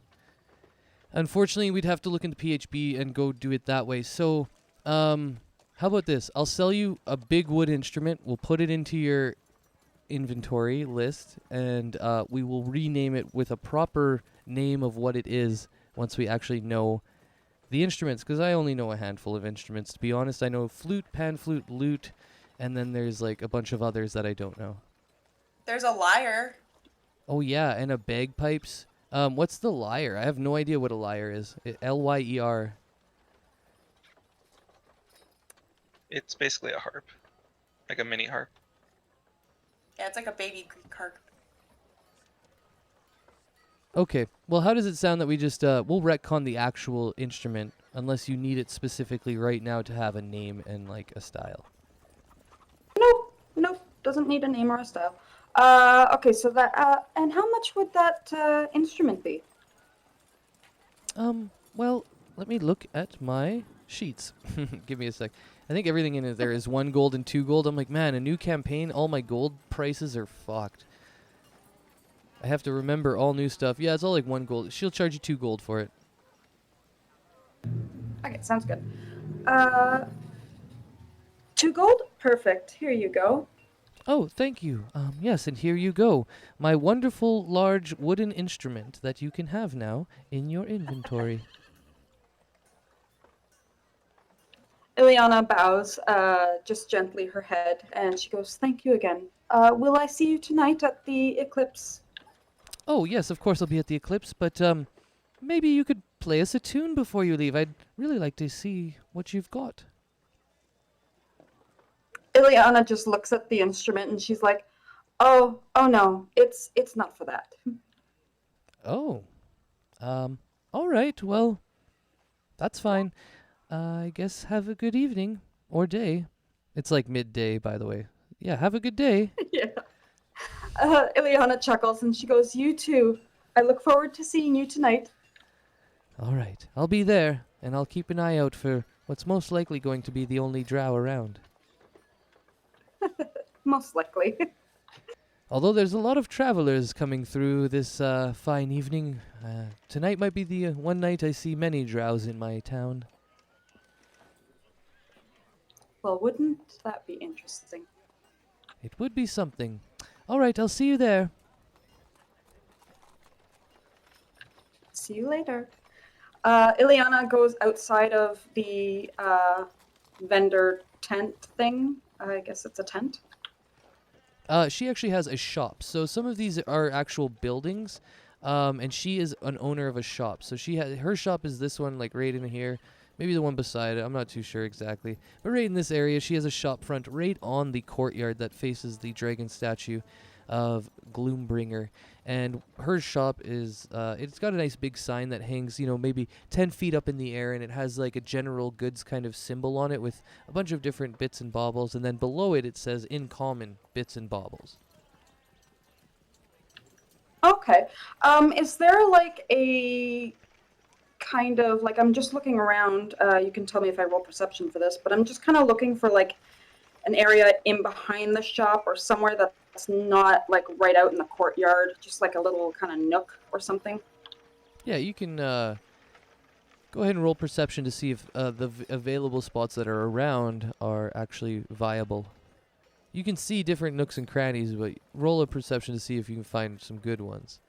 A: Unfortunately, we'd have to look into PHB and go do it that way. So, how about this? I'll sell you a big wood instrument. We'll put it into your inventory list, and we will rename it with a proper name of what it is once we actually know The instruments, because I only know a handful of instruments. To be honest, I know flute, pan flute, lute, and then there's like a bunch of others that I don't know.
C: There's a lyre.
A: Oh yeah, and a bagpipes. What's the lyre? I have no idea what a lyre is. L-Y-E-R.
E: It's basically a harp, like a mini harp.
C: Yeah, it's like a baby Greek harp.
A: Okay, well, how does it sound that we just, we'll retcon the actual instrument, unless you need it specifically right now to have a name and, like, a style.
F: Nope, doesn't need a name or a style. Okay, so that, and how much would that, instrument be?
A: Well, let me look at my sheets. Give me a sec. I think everything in it there is 1 gold and 2 gold. I'm like, man, a new campaign, all my gold prices are fucked. I have to remember all new stuff. Yeah, it's all like 1 gold. She'll charge you 2 gold for it.
F: Okay, sounds good. 2 gold? Perfect. Here you go.
A: Oh, thank you. Yes, and here you go. My wonderful large wooden instrument that you can have now in your inventory.
F: Iliana bows, just gently her head, and she goes, "Thank you again. Will I see you tonight at the Eclipse?"
A: Oh, yes, of course I'll be at the Eclipse, but maybe you could play us a tune before you leave. I'd really like to see what you've got.
F: Iliana just looks at the instrument and she's like, "Oh no, it's not for that."
A: Oh. All right, well, that's fine. I guess have a good evening or day. It's like midday, by the way. Yeah, have a good day.
F: Yeah. Iliana chuckles and she goes, "You too. I look forward to seeing you tonight."
A: All right, I'll be there, and I'll keep an eye out for what's most likely going to be the only drow around.
F: Most likely.
A: Although there's a lot of travelers coming through this fine evening, tonight might be the one night I see many drows in my town.
F: Well, wouldn't that be interesting?
A: It would be something. All right, I'll see you there.
F: See you later. Iliana goes outside of the vendor tent thing. I guess it's a tent.
A: She actually has a shop. So some of these are actual buildings, and she is an owner of a shop. So her shop is this one, like right in here. Maybe the one beside it. I'm not too sure exactly. But right in this area, she has a shop front right on the courtyard that faces the dragon statue of Gloombringer. And her shop is, it's got a nice big sign that hangs, maybe 10 feet up in the air, and it has like a general goods kind of symbol on it with a bunch of different bits and baubles. And then below it, it says in common bits and baubles.
F: Okay. Is there like a kind of like, I'm just looking around, you can tell me if I roll perception for this, but I'm just kind of looking for like an area in behind the shop or somewhere that's not like right out in the courtyard, just like a little kind of nook or something.
A: Yeah, you can go ahead and roll perception to see if the available spots that are around are actually viable. You can see different nooks and crannies, but roll a perception to see if you can find some good ones.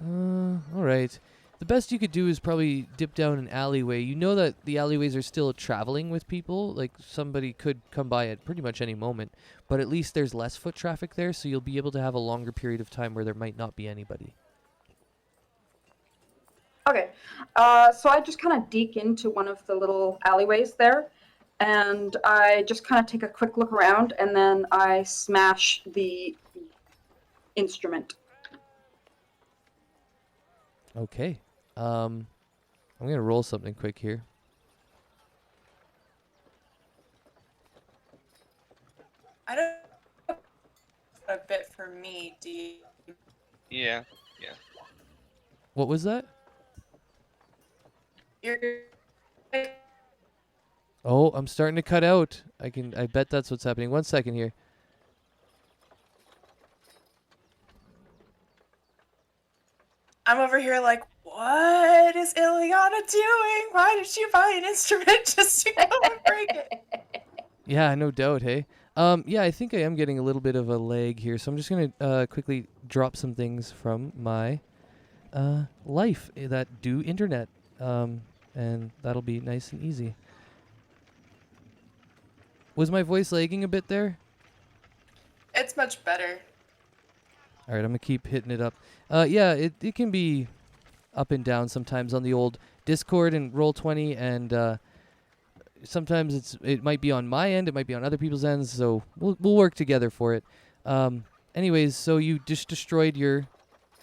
A: Alright. The best you could do is probably dip down an alleyway. You know that the alleyways are still traveling with people. Like, somebody could come by at pretty much any moment. But at least there's less foot traffic there, so you'll be able to have a longer period of time where there might not be anybody.
F: Okay. So I just kind of deke into one of the little alleyways there. And I just kind of take a quick look around, and then I smash the instrument.
A: Okay. I'm going to roll something quick here.
C: I don't a bit for me, do you?
E: Yeah.
A: What was that?
C: You're
A: Oh, I'm starting to cut out. I bet that's what's happening. 1 second here.
C: I'm over here like, what is Iliana doing? Why did she buy an instrument just to go and break it?
A: Yeah, no doubt, hey? Yeah, I think I am getting a little bit of a lag here, so I'm just going to quickly drop some things from my life that do internet, and that'll be nice and easy. Was my voice lagging a bit there?
C: It's much better.
A: All right, I'm gonna keep hitting it up. Yeah, it can be up and down sometimes on the old Discord and Roll20, and sometimes it might be on my end, it might be on other people's ends. So we'll work together for it. Anyways, so you just destroyed your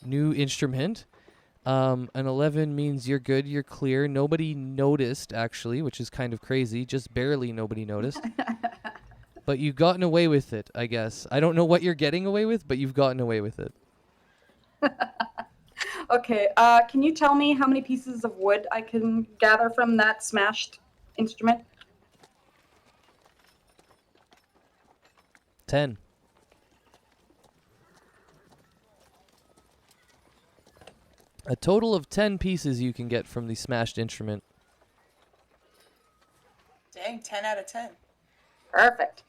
A: new instrument. An 11 means you're good, you're clear. Nobody noticed actually, which is kind of crazy. Just barely nobody noticed. But you've gotten away with it, I guess. I don't know what you're getting away with, but you've gotten away with it.
F: Okay, can you tell me how many pieces of wood I can gather from that smashed instrument?
A: 10. A total of 10 pieces you can get from the smashed instrument.
C: Dang, 10 out of 10.
F: Perfect.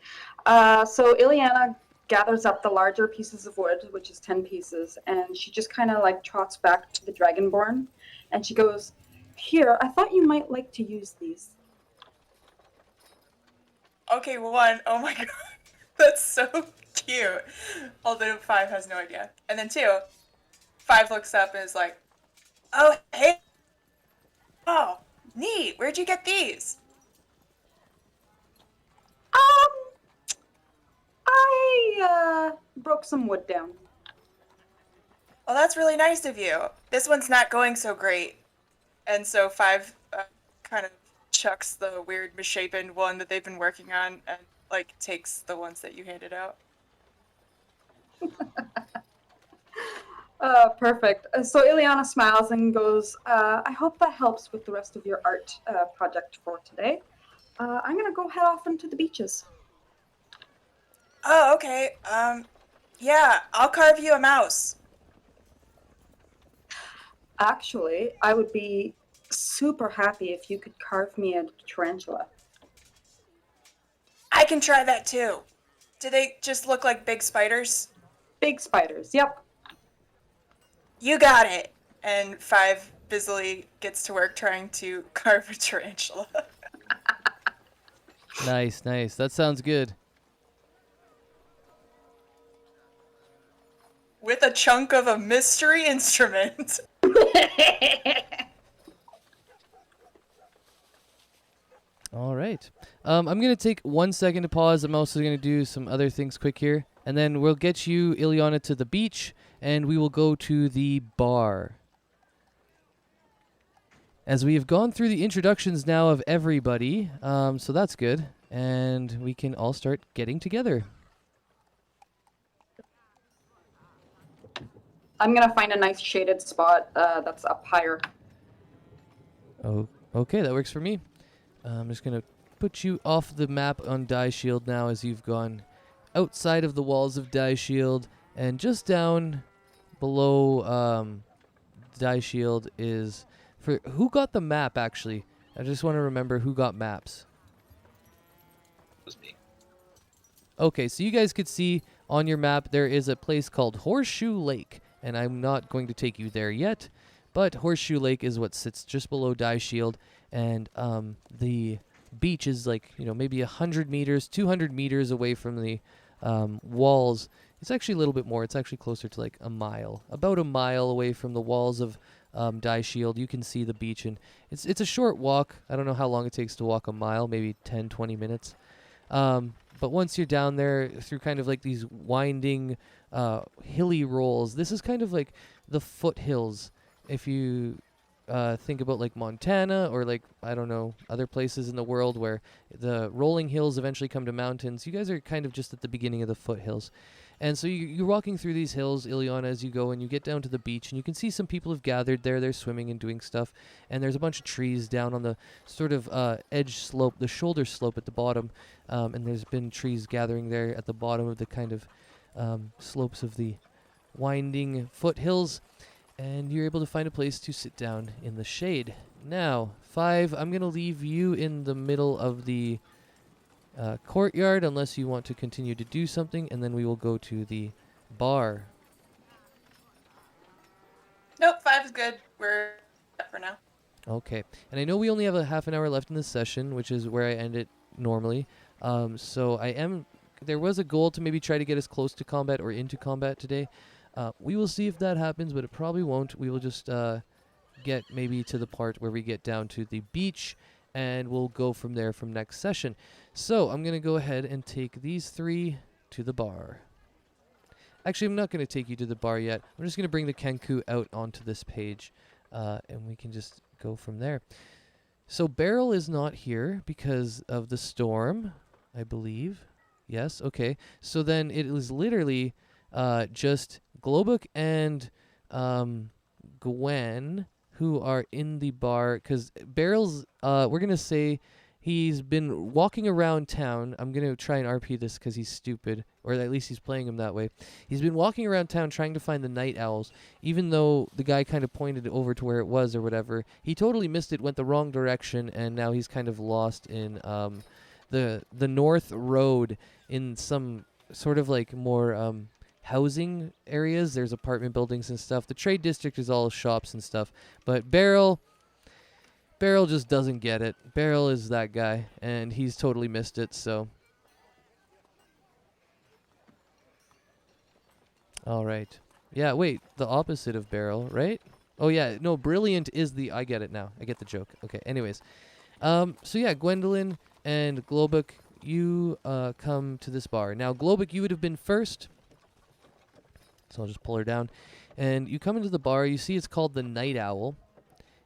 F: So Iliana gathers up the larger pieces of wood, which is 10 pieces, and she just kind of like trots back to the Dragonborn, and she goes, "Here, I thought you might like to use these."
C: Okay, 1, oh my god, that's so cute. Although 5 has no idea. And then 2, 5 looks up and is like, oh, hey, oh, neat, where'd you get these?
F: I broke some wood down.
C: Well, that's really nice of you. This one's not going so great. And so 5 kind of chucks the weird misshapen one that they've been working on and like takes the ones that you handed out.
F: Perfect. So Iliana smiles and goes, I hope that helps with the rest of your art project for today. I'm gonna go head off into the beaches.
C: Oh, okay. Yeah, I'll carve you a mouse.
F: Actually, I would be super happy if you could carve me a tarantula.
C: I can try that too. Do they just look like big spiders?
F: Big spiders, yep.
C: You got it. And 5 busily gets to work trying to carve a tarantula.
A: Nice, nice. That sounds good.
C: With a chunk of a mystery instrument.
A: All right. I'm going to take 1 second to pause. I'm also going to do some other things quick here. And then we'll get you, Iliana, to the beach, and we will go to the bar. As we have gone through the introductions now of everybody, so that's good. And we can all start getting together.
F: I'm gonna find a nice shaded spot that's up higher.
A: Oh, okay, that works for me. I'm just going to put you off the map on Daishield now as you've gone outside of the walls of Daishield, and just down below Daishield is... For who got the map, actually? I just want to remember who got maps.
E: It was me.
A: Okay, so you guys could see on your map there is a place called Horseshoe Lake, and I'm not going to take you there yet, but Horseshoe Lake is what sits just below Daishield, and the beach is like, you know, maybe 100 meters, 200 meters away from the walls. It's actually a little bit more. It's actually closer to like a mile, about a mile away from the walls of Daishield. You can see the beach, and it's a short walk. I don't know how long it takes to walk a mile, maybe 10, 20 minutes. But once you're down there through kind of like these winding hilly rolls, this is kind of like the foothills. If you think about like Montana or like, I don't know, other places in the world where the rolling hills eventually come to mountains, you guys are kind of just at the beginning of the foothills. And so you're walking through these hills, Iliana, as you go, and you get down to the beach, and you can see some people have gathered there. They're swimming and doing stuff, and there's a bunch of trees down on the sort of edge slope, the shoulder slope at the bottom, and there's been trees gathering there at the bottom of the kind of slopes of the winding foothills, and you're able to find a place to sit down in the shade. Now, 5, I'm going to leave you in the middle of the courtyard unless you want to continue to do something, and then we will go to the bar.
C: Nope, 5 is good. We're set for now.
A: Okay. And I know we only have a half an hour left in this session, which is where I end it normally. So there was a goal to maybe try to get us close to combat or into combat today. We will see if that happens, but it probably won't. We will just get maybe to the part where we get down to the beach, and we'll go from there from next session. So I'm going to go ahead and take these 3 to the bar. Actually, I'm not going to take you to the bar yet. I'm just going to bring the Kenku out onto this page, and we can just go from there. So Beryl is not here because of the storm, I believe. Yes, okay. So then it is literally just Globuk and Gwen who are in the bar, because Beryl's, we're going to say he's been walking around town. I'm going to try and RP this because he's stupid, or at least he's playing him that way. He's been walking around town trying to find the night owls, even though the guy kind of pointed it over to where it was or whatever. He totally missed it, went the wrong direction, and now he's kind of lost in the North Road in some sort of like more housing areas. There's apartment buildings and stuff. The trade district is all shops and stuff. But Beryl just doesn't get it. Beryl is that guy, and he's totally missed it, so. All right. Yeah, wait, the opposite of Beryl, right? Oh, yeah, no, Brilliant is the, I get it now. I get the joke. Okay, anyways. So yeah, Gwendolyn and Globuk, you come to this bar. Now, Globuk, you would have been first. So I'll just pull her down. And you come into the bar. You see it's called the Night Owl.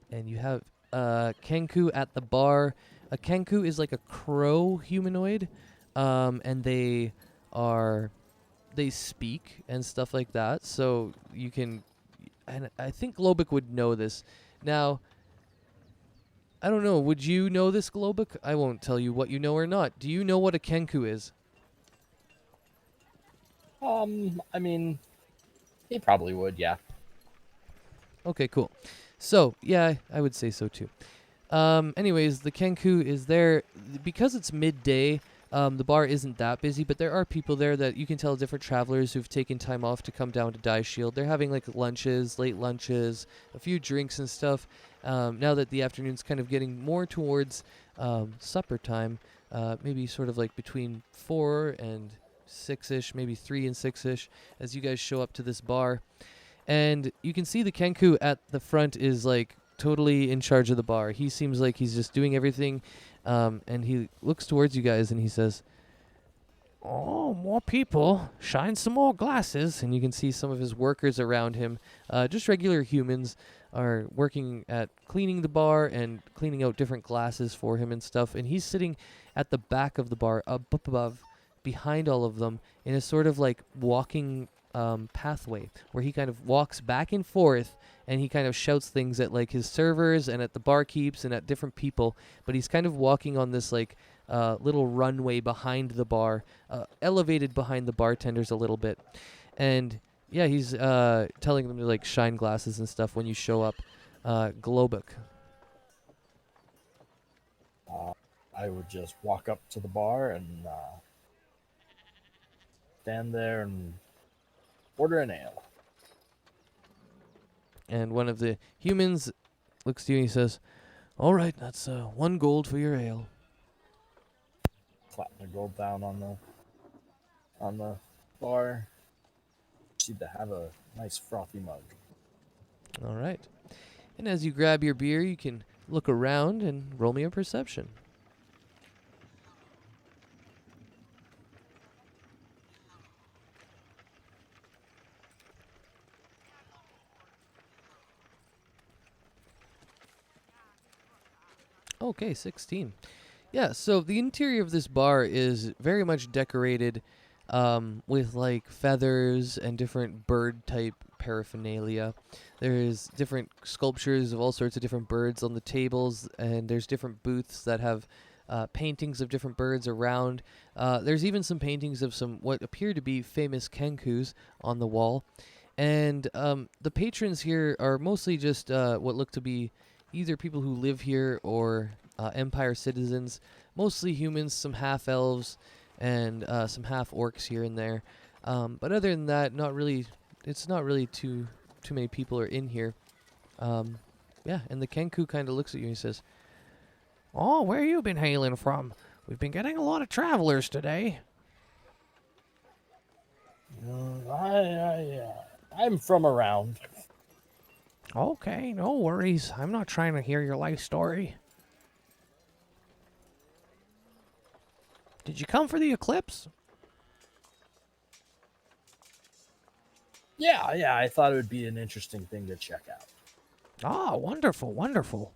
A: And you have Kenku at the bar. A Kenku is like a crow humanoid. And they speak and stuff like that. So you can... And I think Globuk would know this. Now, I don't know. Would you know this, Globuk? I won't tell you what you know or not. Do you know what a Kenku is?
D: I mean, he probably would, yeah.
A: Okay, cool. So, yeah, I would say so too. Anyways, the Kenku is there. Because it's midday, the bar isn't that busy, but there are people there that you can tell, different travelers who've taken time off to come down to Daishield. They're having like lunches, late lunches, a few drinks and stuff. Now that the afternoon's kind of getting more towards supper time, maybe sort of like between 4 and 6-ish, maybe 3 and 6-ish, as you guys show up to this bar. And you can see the Kenku at the front is like totally in charge of the bar. He seems like he's just doing everything, and he looks towards you guys and he says, "Oh, more people. Shine some more glasses." And you can see some of his workers around him, just regular humans, are working at cleaning the bar and cleaning out different glasses for him and stuff. And he's sitting at the back of the bar, up above, behind all of them, in a sort of like walking pathway where he kind of walks back and forth, and he kind of shouts things at like his servers and at the barkeeps and at different people. But he's kind of walking on this like little runway behind the bar, elevated behind the bartenders a little bit. And yeah, he's telling them to like shine glasses and stuff when you show up. Globuk.
D: I would just walk up to the bar and stand there and order an ale.
A: And one of the humans looks to you and he says, "All right, that's 1 gold for your ale."
D: Clap the gold down on the bar. Seem to have a nice frothy mug.
A: All right. And as you grab your beer, you can look around and roll me a perception. Okay, 16. Yeah, so the interior of this bar is very much decorated with like feathers and different bird type paraphernalia. There's different sculptures of all sorts of different birds on the tables, and there's different booths that have paintings of different birds around. There's even some paintings of some what appear to be famous Kenkus on the wall. And the patrons here are mostly just what look to be either people who live here or Empire citizens, mostly humans, some half-elves, and some half-orcs here and there. But other than that, not really. It's not really too many people are in here. Yeah, and the Kenku kind of looks at you and he says, "Oh, where you been hailing from? We've been getting a lot of travelers today."
D: I'm from around.
A: Okay, no worries. I'm not trying to hear your life story. Did you come for the eclipse?
D: Yeah, I thought it would be an interesting thing to check out.
A: Ah, wonderful, wonderful.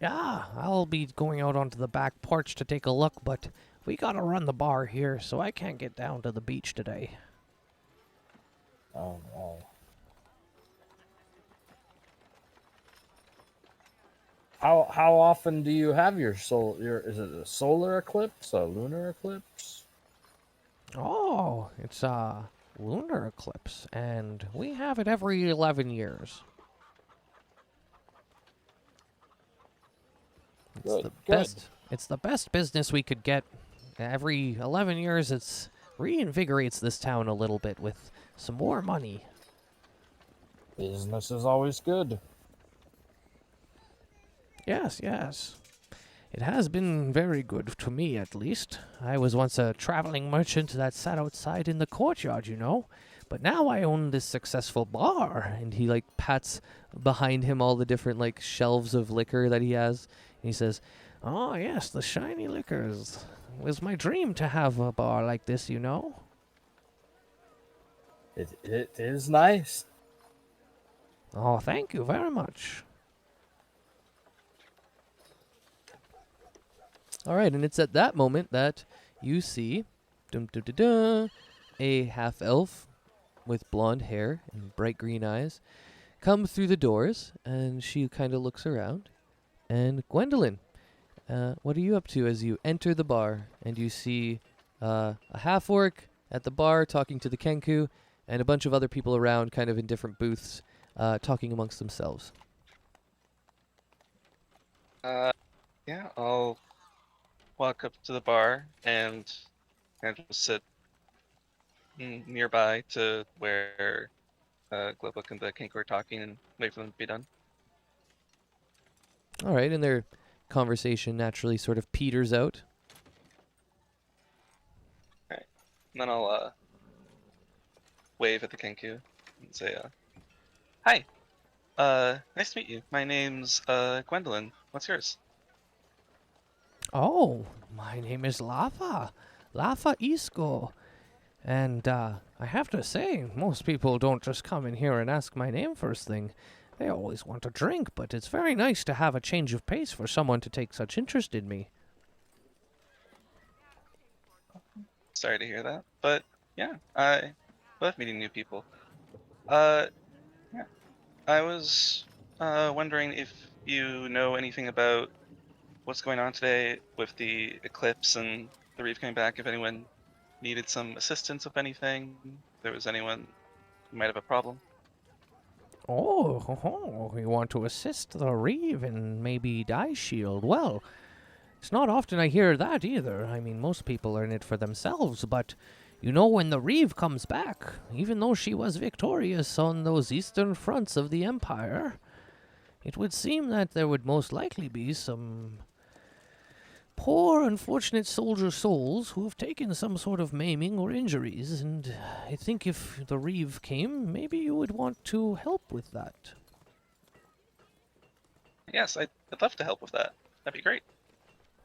A: Yeah, I'll be going out onto the back porch to take a look, but we gotta run the bar here, so I can't get down to the beach today.
D: Oh, no. How often do you have your is it a solar eclipse, a lunar eclipse?
A: Oh, it's a lunar eclipse, and we have it every 11 years.
D: Good.
A: It's the best business we could get. Every 11 years, it's reinvigorates this town a little bit with some more money.
D: Business is always good.
A: Yes, yes. It has been very good to me, at least. I was once a traveling merchant that sat outside in the courtyard, you know. But now I own this successful bar. And he, pats behind him all the different, shelves of liquor that he has. And he says, "Oh, yes, the shiny liquors. It was my dream to have a bar like this, you know."
D: It is nice.
A: Oh, thank you very much. All right, and it's at that moment that you see a half-elf with blonde hair and bright green eyes come through the doors, and she kind of looks around. And Gwendolyn, what are you up to as you enter the bar and you see a half-orc at the bar talking to the Kenku and a bunch of other people around kind of in different booths talking amongst themselves?
E: Yeah, I'll walk up to the bar and just sit nearby to where Glibbook and the Kink were talking and wait for them to be done.
A: All right, and their conversation naturally sort of peters out.
E: All right, and then I'll wave at the Kenku and say, "Hi, nice to meet you. My name's Gwendolyn. What's yours?"
A: "Oh, my name is Lafa Isco. And I have to say, most people don't just come in here and ask my name first thing. They always want a drink, but it's very nice to have a change of pace for someone to take such interest in me."
E: Sorry to hear that, but yeah, I love meeting new people. Yeah, I was wondering if you know anything about what's going on today with the eclipse and the Reeve coming back. If anyone needed some assistance with anything, if there was anyone who might have a problem.
A: Oh, you want to assist the Reeve and maybe Daishield? Well, it's not often I hear that either. I mean, most people are in it for themselves, but you know, when the Reeve comes back, even though she was victorious on those eastern fronts of the Empire, it would seem that there would most likely be some poor, unfortunate soldier souls who have taken some sort of maiming or injuries, and I think if the Reeve came, maybe you would want to help with that.
E: Yes, I'd love to help with that. That'd be great.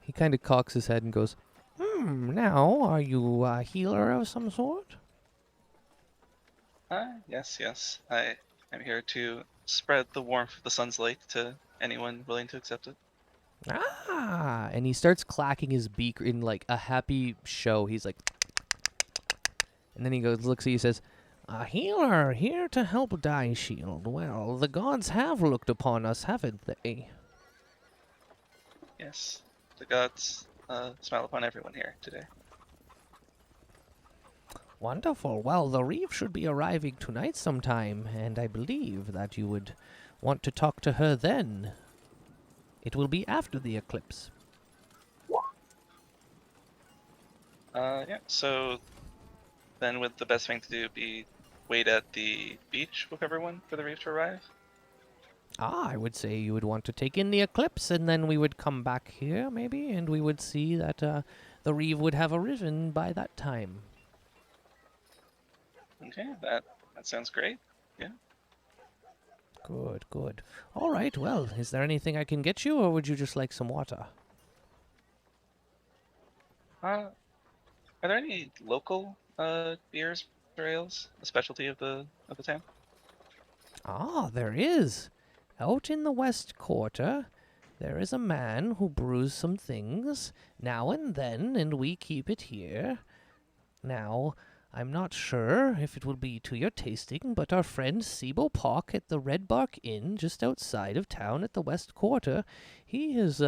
A: He kind of cocks his head and goes, "Now, are you a healer of some sort?"
E: Yes. I'm here to spread the warmth of the Sun's Lake to anyone willing to accept it.
A: Ah, and he starts clacking his beak in a happy show. He's like, and then he looks at you and says, "A healer here to help Daishield. Well, the gods have looked upon us, haven't they?"
E: Yes, the gods smile upon everyone here today.
A: Wonderful. Well, the Reeve should be arriving tonight sometime, and I believe that you would want to talk to her then. It will be after the eclipse.
E: Yeah, so then would the best thing to do be wait at the beach with everyone for the Reeve to arrive?
A: I would say you would want to take in the Eclipse, and then we would come back here, maybe, and we would see that the Reeve would have arisen by that time.
E: Okay, that sounds great. Yeah.
A: Good, good. All right, well, is there anything I can get you, or would you just like some water?
E: Are there any local beers or ales, a specialty of the town?
A: There is. Out in the West Quarter, there is a man who brews some things now and then, and we keep it here. Now, I'm not sure if it will be to your tasting, but our friend Sibo Pock at the Red Bark Inn, just outside of town at the West Quarter, he has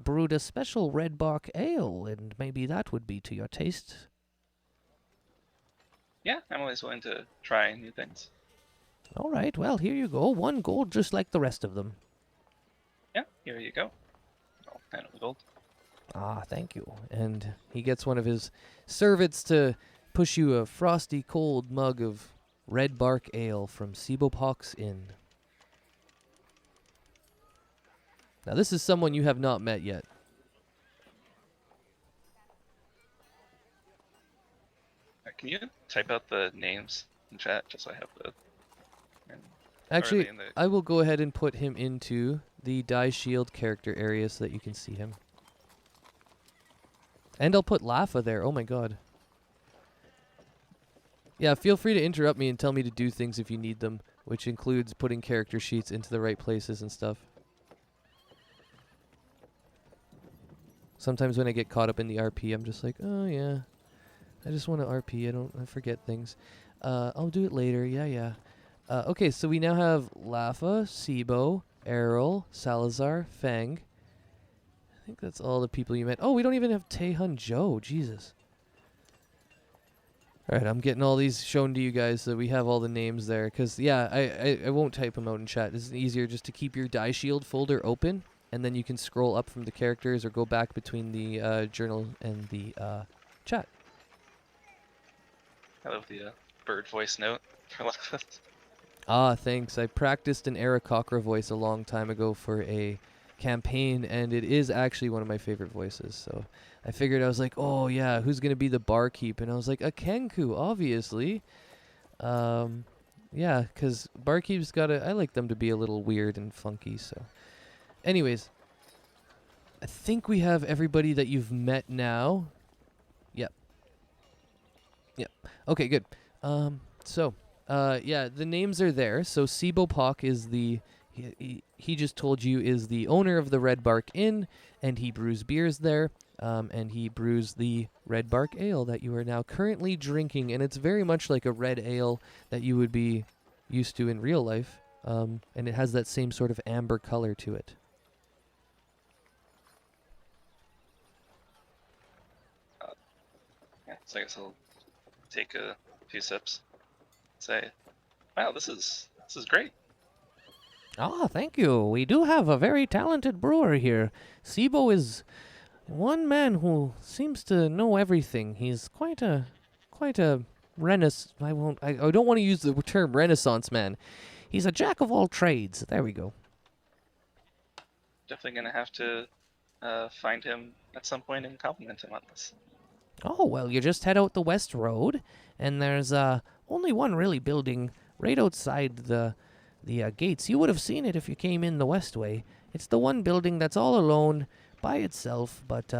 A: brewed a special Red Bark Ale, and maybe that would be to your taste.
E: Yeah, I'm always willing to try new things.
A: All right, well, here you go. 1 gold, just like the rest of them.
E: Yeah, here you go. Oh, kind of gold.
A: Thank you. And he gets one of his servants to push you a frosty cold mug of Red Bark Ale from Sebopock's Inn. Now, this is someone you have not met yet.
E: Can you type out the names in chat, just so I have the...
A: Actually, I will go ahead and put him into the Daishield character area so that you can see him. And I'll put Lafa there. Oh my god. Yeah, feel free to interrupt me and tell me to do things if you need them, which includes putting character sheets into the right places and stuff. Sometimes when I get caught up in the RP, I'm just like, oh yeah, I just want to RP. I forget things. I'll do it later. Yeah. Okay, so we now have Lafa, Sibo, Errol, Salazar, Fang. I think that's all the people you met. Oh, we don't even have Taehun Joe. Jesus. Alright, I'm getting all these shown to you guys so we have all the names there. Because, yeah, I won't type them out in chat. It's easier just to keep your Daishield folder open. And then you can scroll up from the characters or go back between the journal and the chat.
E: I love the bird voice note for Lafa.
A: Thanks. I practiced an Aarakocra voice a long time ago for a campaign, and it is actually one of my favorite voices. So I figured, I was like, oh yeah, who's going to be the barkeep? And I was like, a Kenku, obviously. Yeah, because barkeeps I like them to be a little weird and funky. So anyways, I think we have everybody that you've met now. Yep. Okay, good. Yeah, the names are there. So Sibo Pock is he just told you is the owner of the Red Bark Inn, and he brews beers there, and he brews the Red Bark Ale that you are now currently drinking, and it's very much like a red ale that you would be used to in real life, and it has that same sort of amber color to it.
E: Yeah, so I guess I'll take a few sips. Say, wow, this is great.
A: Thank you. We do have a very talented brewer here. Sibo is one man who seems to know everything. He's quite a renaissance. I don't want to use the term renaissance man. He's a jack of all trades. There we go.
E: Definitely gonna have to find him at some point and compliment him on this.
A: Oh, well, you just head out the West Road, and there's only one really building right outside the gates. You would have seen it if you came in the West Way. It's the one building that's all alone by itself, but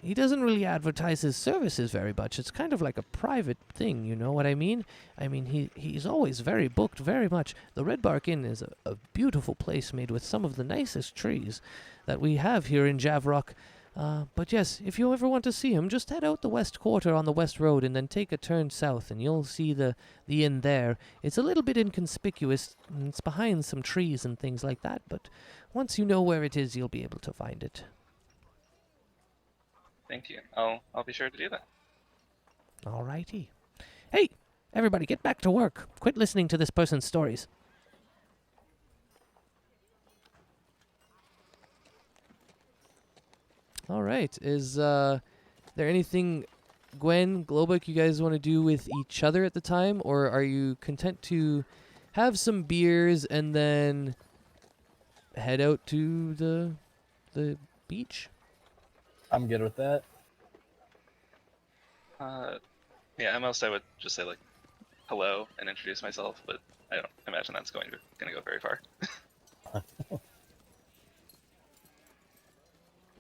A: he doesn't really advertise his services very much. It's kind of like a private thing, you know what I mean? I mean, he's always very booked, very much. The Red Bark Inn is a beautiful place made with some of the nicest trees that we have here in Javrok. But yes, if you ever want to see him, just head out the West Quarter on the West Road and then take a turn south, and you'll see the inn there. It's a little bit inconspicuous, and it's behind some trees and things like that, but once you know where it is, you'll be able to find it.
E: Thank you. I'll be sure to do that.
A: Alrighty. Hey, everybody, get back to work. Quit listening to this person's stories. All right. Is there anything, Gwen, Globuk, you guys want to do with each other at the time? Or are you content to have some beers and then head out to the beach.
D: I'm good with that.
E: Yeah, at most I would just say like hello and introduce myself, but I don't imagine that's going to go very far.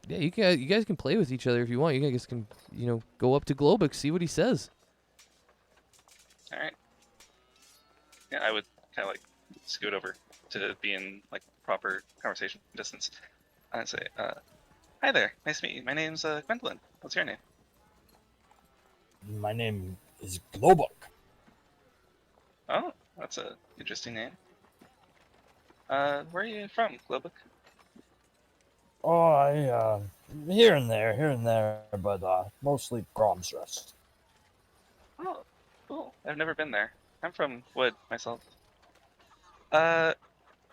A: Yeah, you guys can play with each other if you want. You guys can, go up to Globuk, see what he says.
E: All right. Yeah, I would kind of like scoot over to be in like proper conversation distance. I'd say, "Hi there, nice to meet you. My name's Gwendolyn. What's your name?"
D: My name is Globuk.
E: Oh, that's a interesting name. Where are you from, Globuk?
D: Oh, I here and there, but mostly Grom's Rest.
E: Oh, cool. I've never been there. I'm from Wood myself.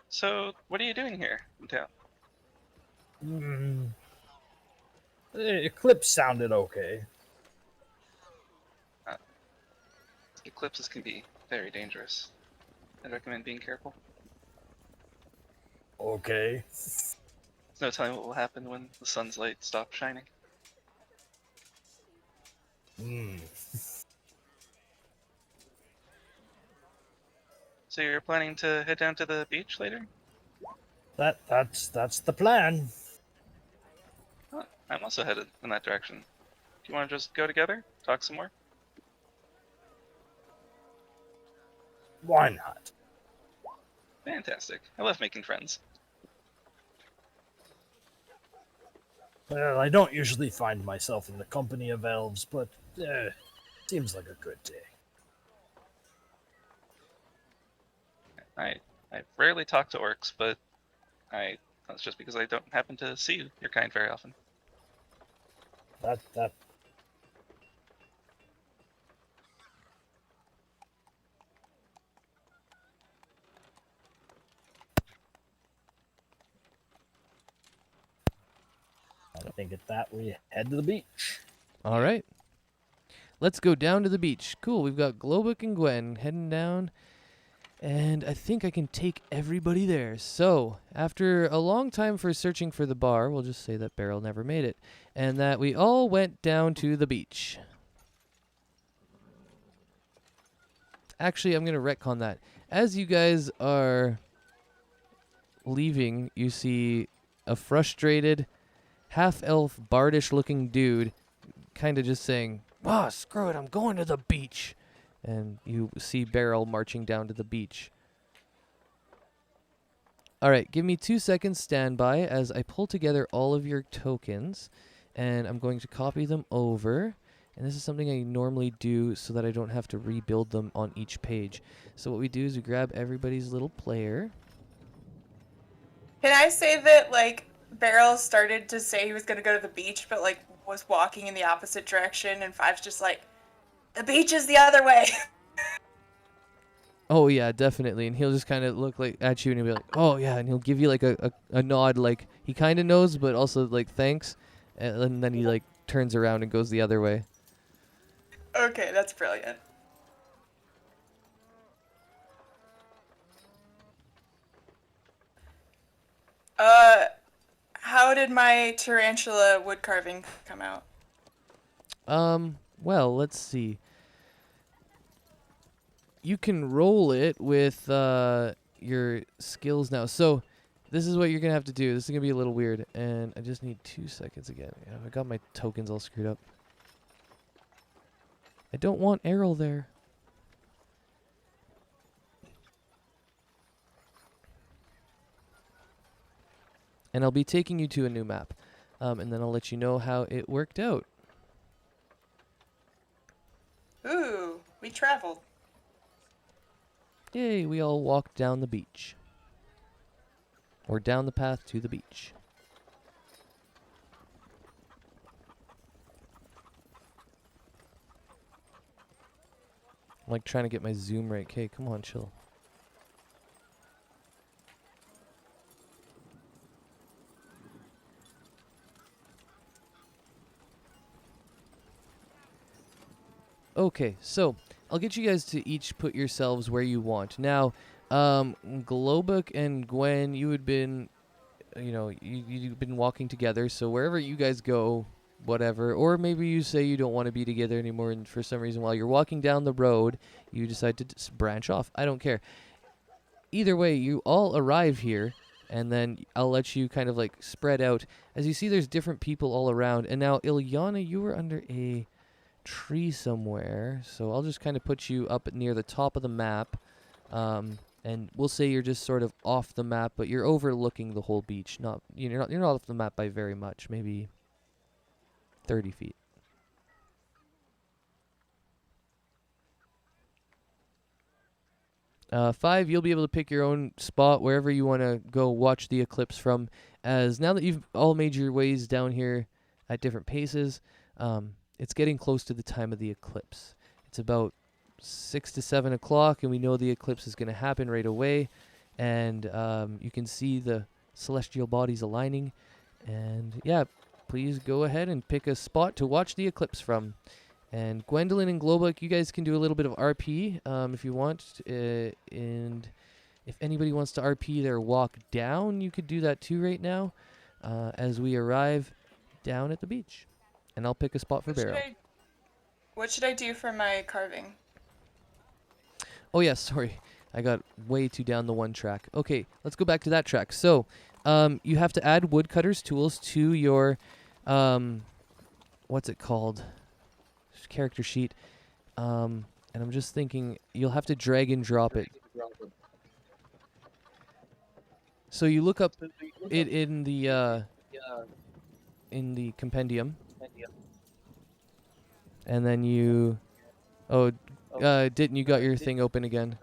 E: So what are you doing here in town?
D: Eclipse sounded okay.
E: Eclipses can be very dangerous. I'd recommend being careful.
D: Okay.
E: There's no telling what will happen when the sun's light stops shining. So you're planning to head down to the beach later?
D: That's the plan.
E: Huh, I'm also headed in that direction. Do you want to just go together? Talk some more?
D: Why not?
E: Fantastic. I love making friends.
D: Well, I don't usually find myself in the company of elves, but seems like a good day.
E: I rarely talk to orcs, but that's just because I don't happen to see your kind very often.
D: That I think at that we head to the beach.
A: All right. Let's go down to the beach. Cool. We've got Globuk and Gwen heading down. And I think I can take everybody there. So, after a long time for searching for the bar, we'll just say that Beryl never made it. And that we all went down to the beach. Actually, I'm going to retcon that. As you guys are leaving, you see a frustrated, half-elf, bardish-looking dude kind of just saying, "Ah, screw it, I'm going to the beach." And you see Beryl marching down to the beach. All right, give me 2 seconds standby as I pull together all of your tokens. And I'm going to copy them over. And this is something I normally do so that I don't have to rebuild them on each page. So what we do is we grab everybody's little player.
C: Can I say that, like, Beryl started to say he was going to go to the beach, but, like, was walking in the opposite direction, and Five's just like, the beach is the other way.
A: Oh, yeah, definitely. And he'll just kind of look like at you and he'll be like, "Oh, yeah." And he'll give you like a nod, like he kind of knows, but also like thanks. And then he like turns around and goes the other way.
C: Okay, that's brilliant. How did my tarantula wood carving come out?
A: Well, let's see. You can roll it with your skills now. So this is what you're going to have to do. This is going to be a little weird. And I just need 2 seconds again. Yeah, I got my tokens all screwed up. I don't want Errol there. And I'll be taking you to a new map. And then I'll let you know how it worked out.
C: Ooh, we traveled.
A: Yay, we all walked down the beach. Or down the path to the beach. I'm like trying to get my zoom right. Okay, come on, chill. Okay, so I'll get you guys to each put yourselves where you want. Now, Globuk and Gwen, you had been you've been walking together, so wherever you guys go, whatever, or maybe you say you don't want to be together anymore, and for some reason while you're walking down the road, you decide to branch off. I don't care. Either way, you all arrive here, and then I'll let you kind of like spread out. As you see, there's different people all around, and now Iliana, you were under a tree somewhere, so I'll just kind of put you up near the top of the map, and we'll say you're just sort of off the map, but you're overlooking the whole beach. You're not off the map by very much, maybe 30 feet. Five, you'll be able to pick your own spot wherever you want to go watch the eclipse from, as now that you've all made your ways down here at different paces, it's getting close to the time of the eclipse. It's about 6 to 7 o'clock, and we know the eclipse is going to happen right away, and you can see the celestial bodies aligning, and yeah, please go ahead and pick a spot to watch the eclipse from. And Gwendolyn and Globuk, you guys can do a little bit of RP if you want, and if anybody wants to RP their walk down, you could do that too right now, as we arrive down at the beach. And I'll pick a spot for Barrow.
C: What should I do for my carving?
A: Oh yeah, sorry. I got way too down the one track. Okay, let's go back to that track. So, you have to add woodcutter's tools to your, what's it called? Character sheet. And I'm just thinking, you'll have to drag and drop it. So you look up it in the compendium. And then you... Oh, didn't you got your thing open again?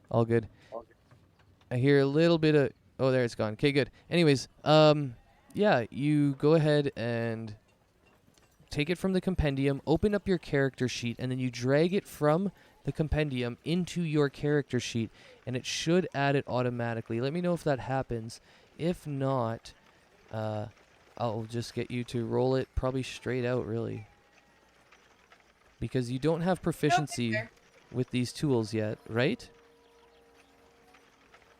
A: All good. I hear a little bit of... Oh, there it's gone. Okay, good. Anyways, yeah, you go ahead and take it from the compendium, open up your character sheet, and then you drag it from the compendium into your character sheet, and it should add it automatically. Let me know if that happens. If not, I'll just get you to roll it probably straight out, really. Because you don't have proficiency with these tools yet, right?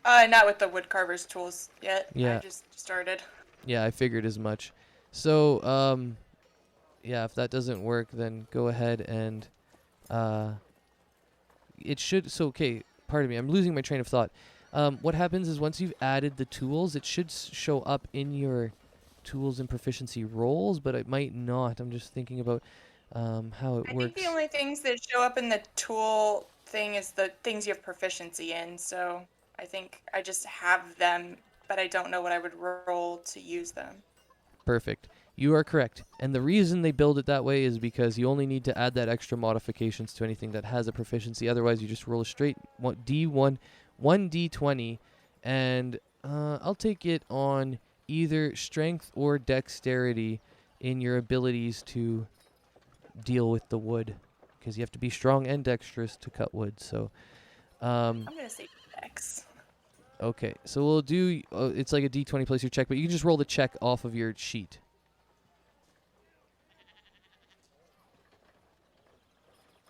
C: Not with the woodcarver's tools yet.
A: Yeah.
C: I just started.
A: Yeah, I figured as much. So, yeah, if that doesn't work, then go ahead and, it should, so, okay, pardon me, I'm losing my train of thought. What happens is once you've added the tools, it should show up in your tools and proficiency rolls, but it might not. I'm just thinking about how it works.
C: I think the only things that show up in the tool thing is the things you have proficiency in, so I think I just have them, but I don't know what I would roll to use them.
A: Perfect. You are correct. And the reason they build it that way is because you only need to add that extra modifications to anything that has a proficiency. Otherwise, you just roll a straight D1, 1d20, and I'll take it on either strength or dexterity in your abilities to deal with the wood, because you have to be strong and dexterous to cut wood. So,
C: I'm gonna say Dex.
A: Okay, so we'll do. It's like a D20 place your check, but you can just roll the check off of your sheet.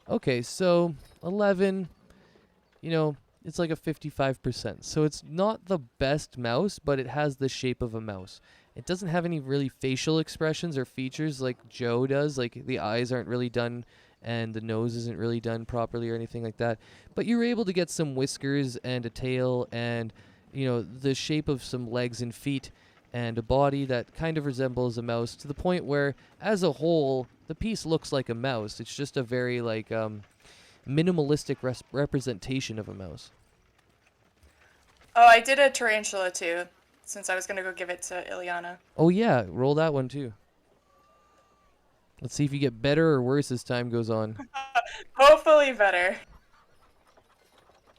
A: Okay, so 11, it's like a 55%. So it's not the best mouse, but it has the shape of a mouse. It doesn't have any really facial expressions or features like Joe does. Like the eyes aren't really done and the nose isn't really done properly or anything like that. But you were able to get some whiskers and a tail and, the shape of some legs and feet and a body that kind of resembles a mouse, to the point where, as a whole, the piece looks like a mouse. It's just a very, minimalistic representation of a mouse.
C: Oh, I did a tarantula too, since I was gonna go give it to Iliana.
A: Oh yeah, roll that one too. Let's see if you get better or worse as time goes on.
C: Hopefully better.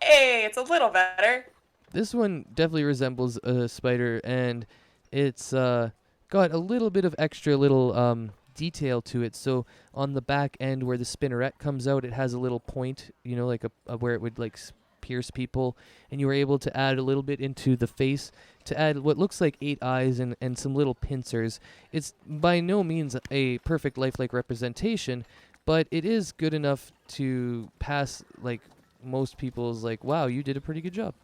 C: Hey, it's a little better.
A: This one definitely resembles a spider, and it's got a little bit of extra little detail to it. So on the back end where the spinneret comes out, it has a little point, like a where it would pierce people, and you were able to add a little bit into the face to add what looks like 8 eyes and some little pincers. It's by no means a perfect lifelike representation, but it is good enough to pass most people's wow, you did a pretty good job.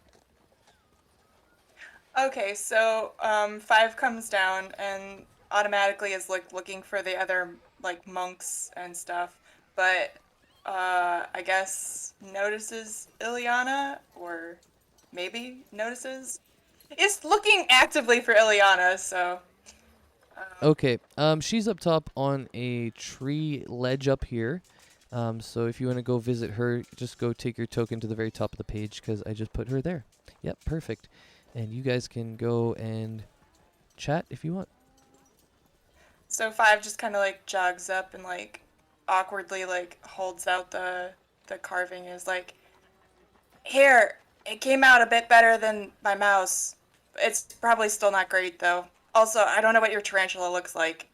C: Okay, so 5 comes down and automatically is looking for the other like monks and stuff, but I guess notices Iliana, or maybe notices. It's looking actively for Iliana, so
A: Okay. She's up top on a tree ledge up here. So if you want to go visit her, just go take your token to the very top of the page because I just put her there. Yep, perfect. And you guys can go and chat if you want.
C: so 5 just kind of like jogs up and like awkwardly like holds out the carving and is like, "Here, it came out a bit better than my mouse. It's probably still not great though. Also, I don't know what your tarantula looks like."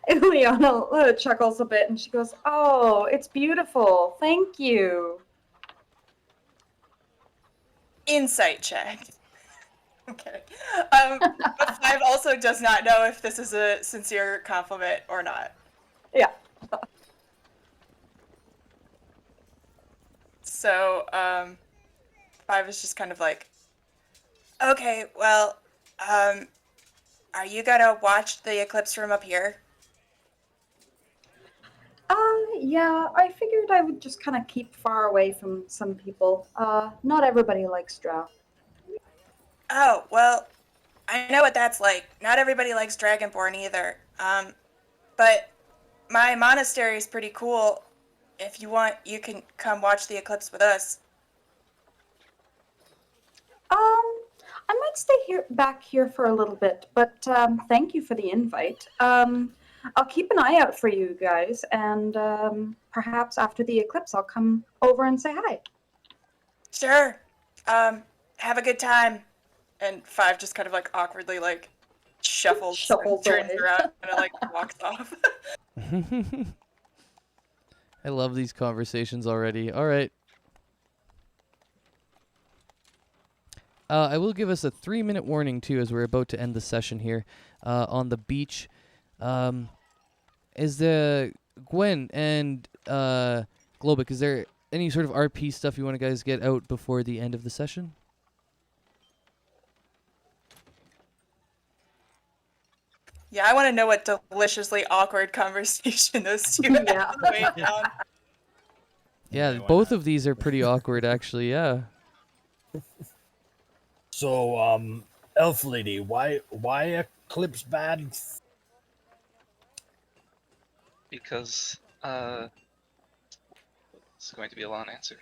F: Iliana chuckles a bit and she goes, "Oh, it's beautiful. Thank you."
C: Insight check. Okay. But 5 also does not know if this is a sincere compliment or not.
F: Yeah.
C: So, 5 is just kind of like, "Okay, well, are you gonna watch the eclipse from up here?"
F: Yeah, I figured I would just kind of keep far away from some people. Not everybody likes Drow.
C: Oh, well, I know what that's like. Not everybody likes Dragonborn either. But my monastery is pretty cool. If you want, you can come watch the eclipse with us.
F: I might stay back here for a little bit, but thank you for the invite. I'll keep an eye out for you guys, and perhaps after the eclipse, I'll come over and say hi.
C: Sure. Have a good time. And 5 just kind of like awkwardly like shuffles and turns
F: away.
C: around and like walks off.
A: I love these conversations already. All right. I will give us a 3-minute warning, too, as we're about to end the session here on the beach. Is the Gwen and Globic, is there any sort of RP stuff you want to guys get out before the end of the session?
C: Yeah, I want to know what deliciously awkward conversation those two had
F: Yeah.
C: on the way down.
A: Yeah,
D: why
A: both
D: not?
A: of these are pretty awkward, actually, yeah.
D: So, Elf Lady, why Eclipse bad?
E: Because it's going to be a long answer.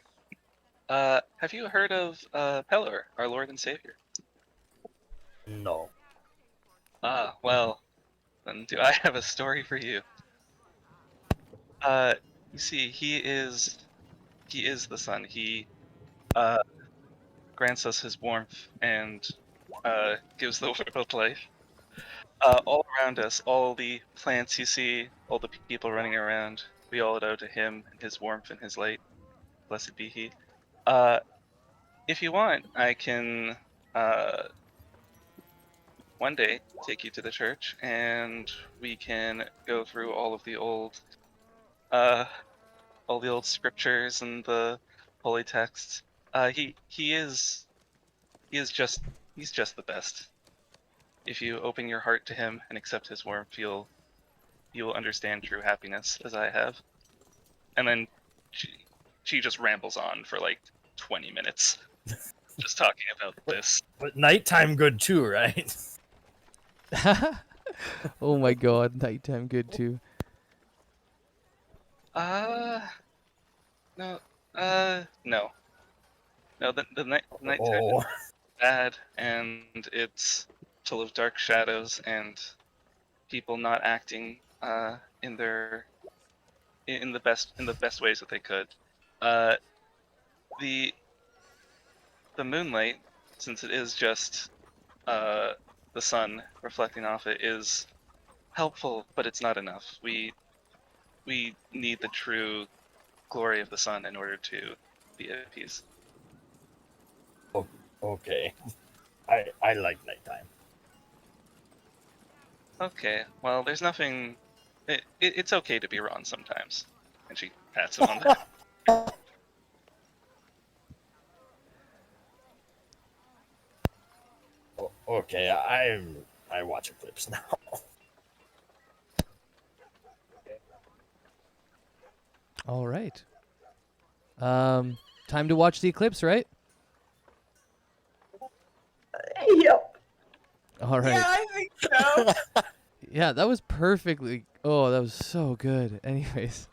E: Have you heard of Pelor, our Lord and Savior?
D: No.
E: Ah, well, then do I have a story for you? You see, he is the sun. He grants us his warmth and gives the world life. All around us, all the plants you see, all the people running around, we all owe to him and his warmth and his light. Blessed be he. If you want, I can one day take you to the church and we can go through all the old scriptures and the holy texts. He's just the best. If you open your heart to him and accept his warmth, you will understand true happiness, as I have. And then she just rambles on for like 20 minutes, just talking about this.
D: But nighttime good too, right?
A: Oh my god, nighttime good, too.
E: No, no. No, the nighttime
D: Oh,
E: is bad, and it's full of dark shadows and people not acting in the best ways that they could. The moonlight, since it is just the sun reflecting off it, is helpful, but it's not enough. We need the true glory of the sun in order to be at peace.
D: okay. I like nighttime.
E: Okay, well, there's nothing. It's okay to be wrong sometimes. And she pats him on the head.
D: Okay, I watch Eclipse now.
A: All right. Time to watch the eclipse, right?
F: Yep.
A: All right.
C: Yeah, I think so.
A: Yeah, that was perfectly. Oh, that was so good. Anyways,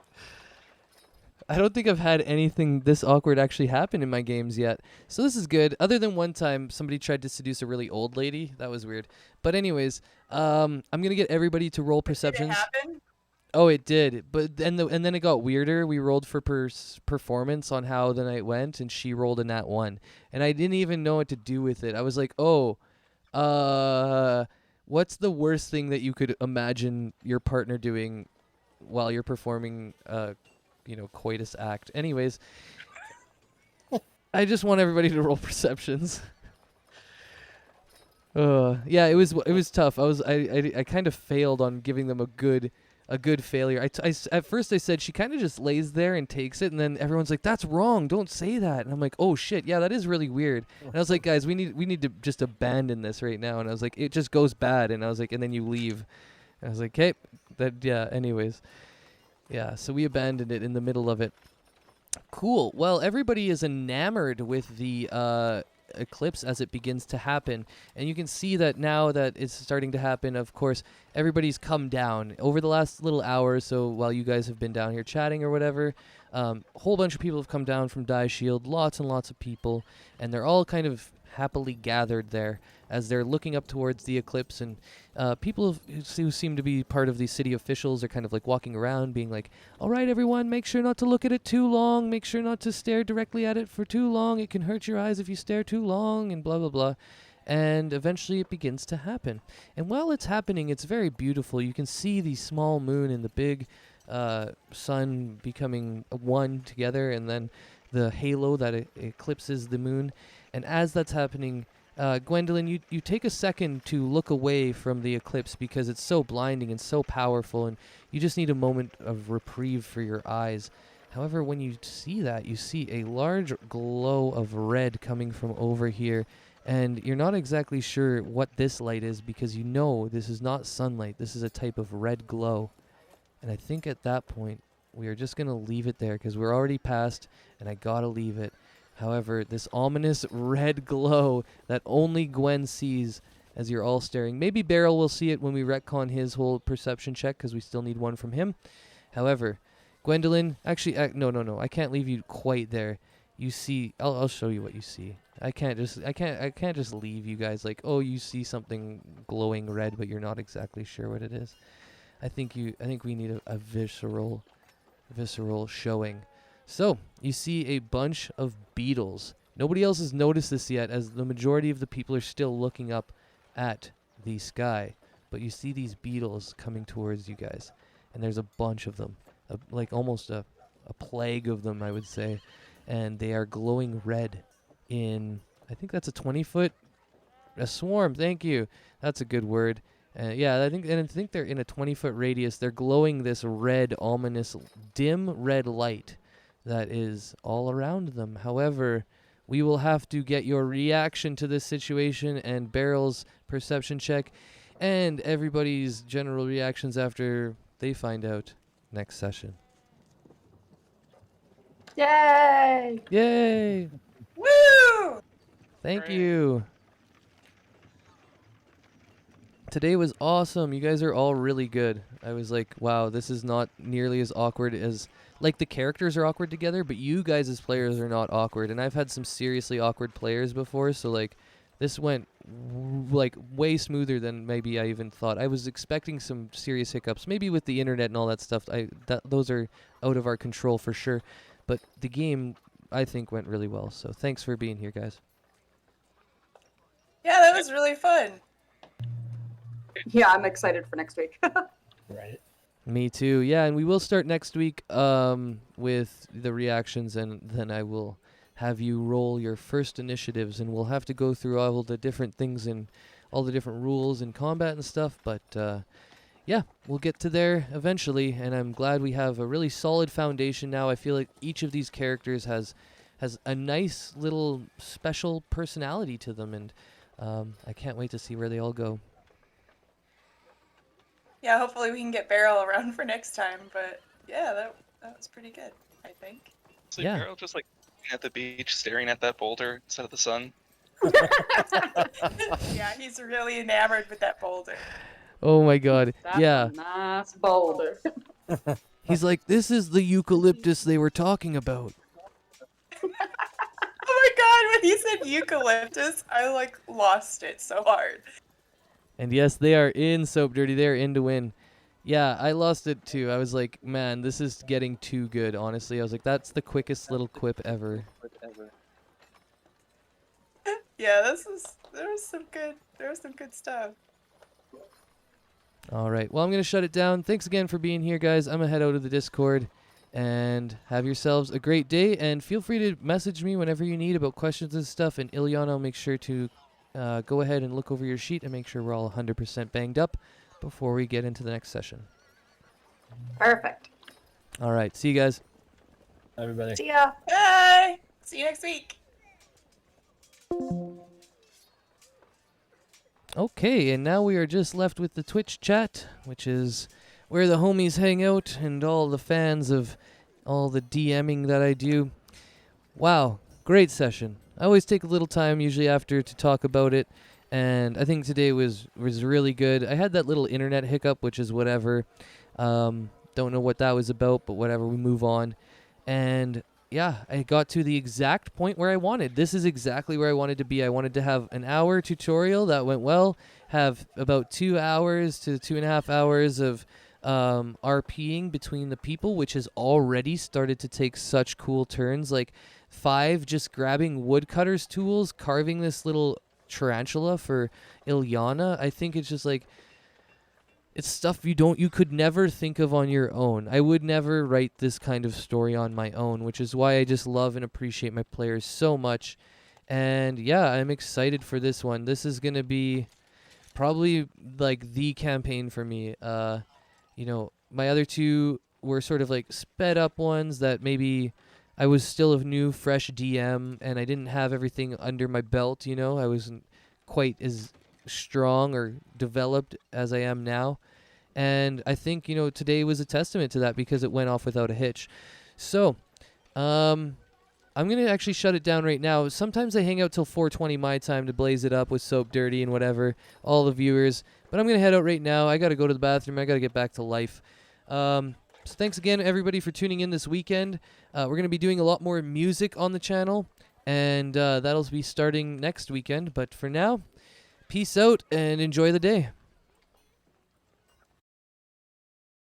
A: I don't think I've had anything this awkward actually happen in my games yet. So this is good. Other than one time somebody tried to seduce a really old lady. That was weird. But anyways, I'm going to get everybody to roll
C: Did it
A: perceptions.
C: happen?
A: Oh, it did. But then and then it got weirder. We rolled for performance on how the night went, and she rolled a nat 1. And I didn't even know what to do with it. I was like, "Oh, what's the worst thing that you could imagine your partner doing while you're performing coitus act?" Anyways, I just want everybody to roll perceptions. Yeah, it was tough. I kind of failed on giving them a good failure. At first I said she kind of just lays there and takes it, and then everyone's like, "That's wrong. Don't say that." And I'm like, "Oh shit, yeah, that is really weird." And I was like, "Guys, we need to just abandon this right now." And I was like, "It just goes bad." And I was like, "And then you leave." And I was like, "Okay, yeah." Anyways, yeah. So we abandoned it in the middle of it. Cool. Well, everybody is enamored with the eclipse as it begins to happen, and you can see that now that it's starting to happen. Of course, everybody's come down over the last little hour. So while you guys have been down here chatting or whatever, a whole bunch of people have come down from Daishield, lots and lots of people, and they're all kind of happily gathered there as they're looking up towards the eclipse. And people who seem to be part of the city officials are kind of like walking around being like, "All right, everyone, make sure not to look at it too long. Make sure not to stare directly at it for too long. It can hurt your eyes if you stare too long," and blah, blah, blah. And eventually it begins to happen. And while it's happening, it's very beautiful. You can see the small moon and the big sun becoming one together, and then the halo that eclipses the moon. And as that's happening, Gwendolyn, you take a second to look away from the eclipse because it's so blinding and so powerful, and you just need a moment of reprieve for your eyes. However, when you see that, you see a large glow of red coming from over here, and you're not exactly sure what this light is because you know this is not sunlight. This is a type of red glow. And I think at that point, we are just going to leave it there because we're already past, and I got to leave it. However, this ominous red glow that only Gwen sees as you're all staring. Maybe Beryl will see it when we retcon his whole perception check because we still need one from him. However, Gwendolyn, actually, no, I can't leave you quite there. You see, I'll show you what you see. I can't just leave you guys like, "Oh, you see something glowing red, but you're not exactly sure what it is." I think we need a visceral showing. So, you see a bunch of beetles. Nobody else has noticed this yet, as the majority of the people are still looking up at the sky. But you see these beetles coming towards you guys. And there's a bunch of them. Like almost a plague of them, I would say. And they are glowing red in, I think that's a 20-foot, a swarm, thank you. That's a good word. Yeah, I think they're in a 20-foot radius. They're glowing this red, ominous, dim red light that is all around them. However, we will have to get your reaction to this situation and Beryl's perception check and everybody's general reactions after they find out next session.
F: Yay!
A: Yay!
C: Woo!
A: Thank
B: Great.
A: you. Today was awesome. You guys are all really good. I was like, wow, this is not nearly as awkward as... Like, the characters are awkward together, but you guys as players are not awkward. And I've had some seriously awkward players before, so, like, this went, way smoother than maybe I even thought. I was expecting some serious hiccups, maybe with the internet and all that stuff. Those are out of our control for sure. But the game, I think, went really well. So thanks for being here, guys.
C: Yeah, that was really fun.
F: Yeah, I'm excited for next week.
D: Right.
A: Me too. Yeah, and we will start next week with the reactions, and then I will have you roll your first initiatives, and we'll have to go through all the different things and all the different rules in combat and stuff. But yeah, we'll get to there eventually, and I'm glad we have a really solid foundation now. I feel like each of these characters has a nice little special personality to them, and I can't wait to see where they all go.
C: Yeah, hopefully we can get Beryl around for next time. But yeah, that was pretty good, I think.
E: So
A: Yeah.
E: Beryl just like at the beach, staring at that boulder instead of the sun.
C: Yeah, he's really enamored with that boulder.
A: Oh my god.
F: That's
A: Yeah.
F: a nice boulder.
A: He's like, this is the eucalyptus they were talking about.
C: Oh my god, when he said eucalyptus, I like lost it so hard.
A: And yes, they are in Soap Dirty. They are in to win. Yeah, I lost it too. I was like, man, this is getting too good, honestly. I was like, that's the quickest little quip ever.
C: Yeah, there was some good stuff.
A: All right. Well, I'm going to shut it down. Thanks again for being here, guys. I'm going to head out of the Discord and have yourselves a great day. And feel free to message me whenever you need about questions and stuff. And Iliana will make sure to go ahead and look over your sheet and make sure we're all 100% banged up before we get into the next session.
F: Perfect.
A: All right. See you guys.
D: Everybody.
F: See ya.
C: Bye! See you next week.
A: Okay, and now we are just left with the Twitch chat, which is where the homies hang out and all the fans of all the DMing that I do. Wow, great session. I always take a little time usually after to talk about it, and I think today was really good. I had that little internet hiccup, which is whatever. Don't know what that was about, but whatever, we move on. And yeah, I got to the exact point where I wanted. This is exactly where I wanted to be. I wanted to have an hour tutorial that went well, have about 2 hours to 2.5 hours of RPing between the people, which has already started to take such cool turns. Like 5 just grabbing woodcutter's tools, carving this little tarantula for Iliana. I think it's just like, it's stuff you could never think of on your own. I would never write this kind of story on my own, which is why I just love and appreciate my players so much. And yeah, I'm excited for this one. This is going to be probably like the campaign for me. You know, my other 2 were sort of like sped up ones that maybe I was still a new, fresh DM and I didn't have everything under my belt, you know. I wasn't quite as strong or developed as I am now. And I think, you know, today was a testament to that because it went off without a hitch. So, I'm going to actually shut it down right now. Sometimes I hang out till 4:20 my time to blaze it up with Soap Dirty and whatever, all the viewers. But I'm going to head out right now. I got to go to the bathroom. I got to get back to life. So thanks again, everybody, for tuning in this weekend. We're going to be doing a lot more music on the channel, and that'll be starting next weekend. But for now, peace out and enjoy the day.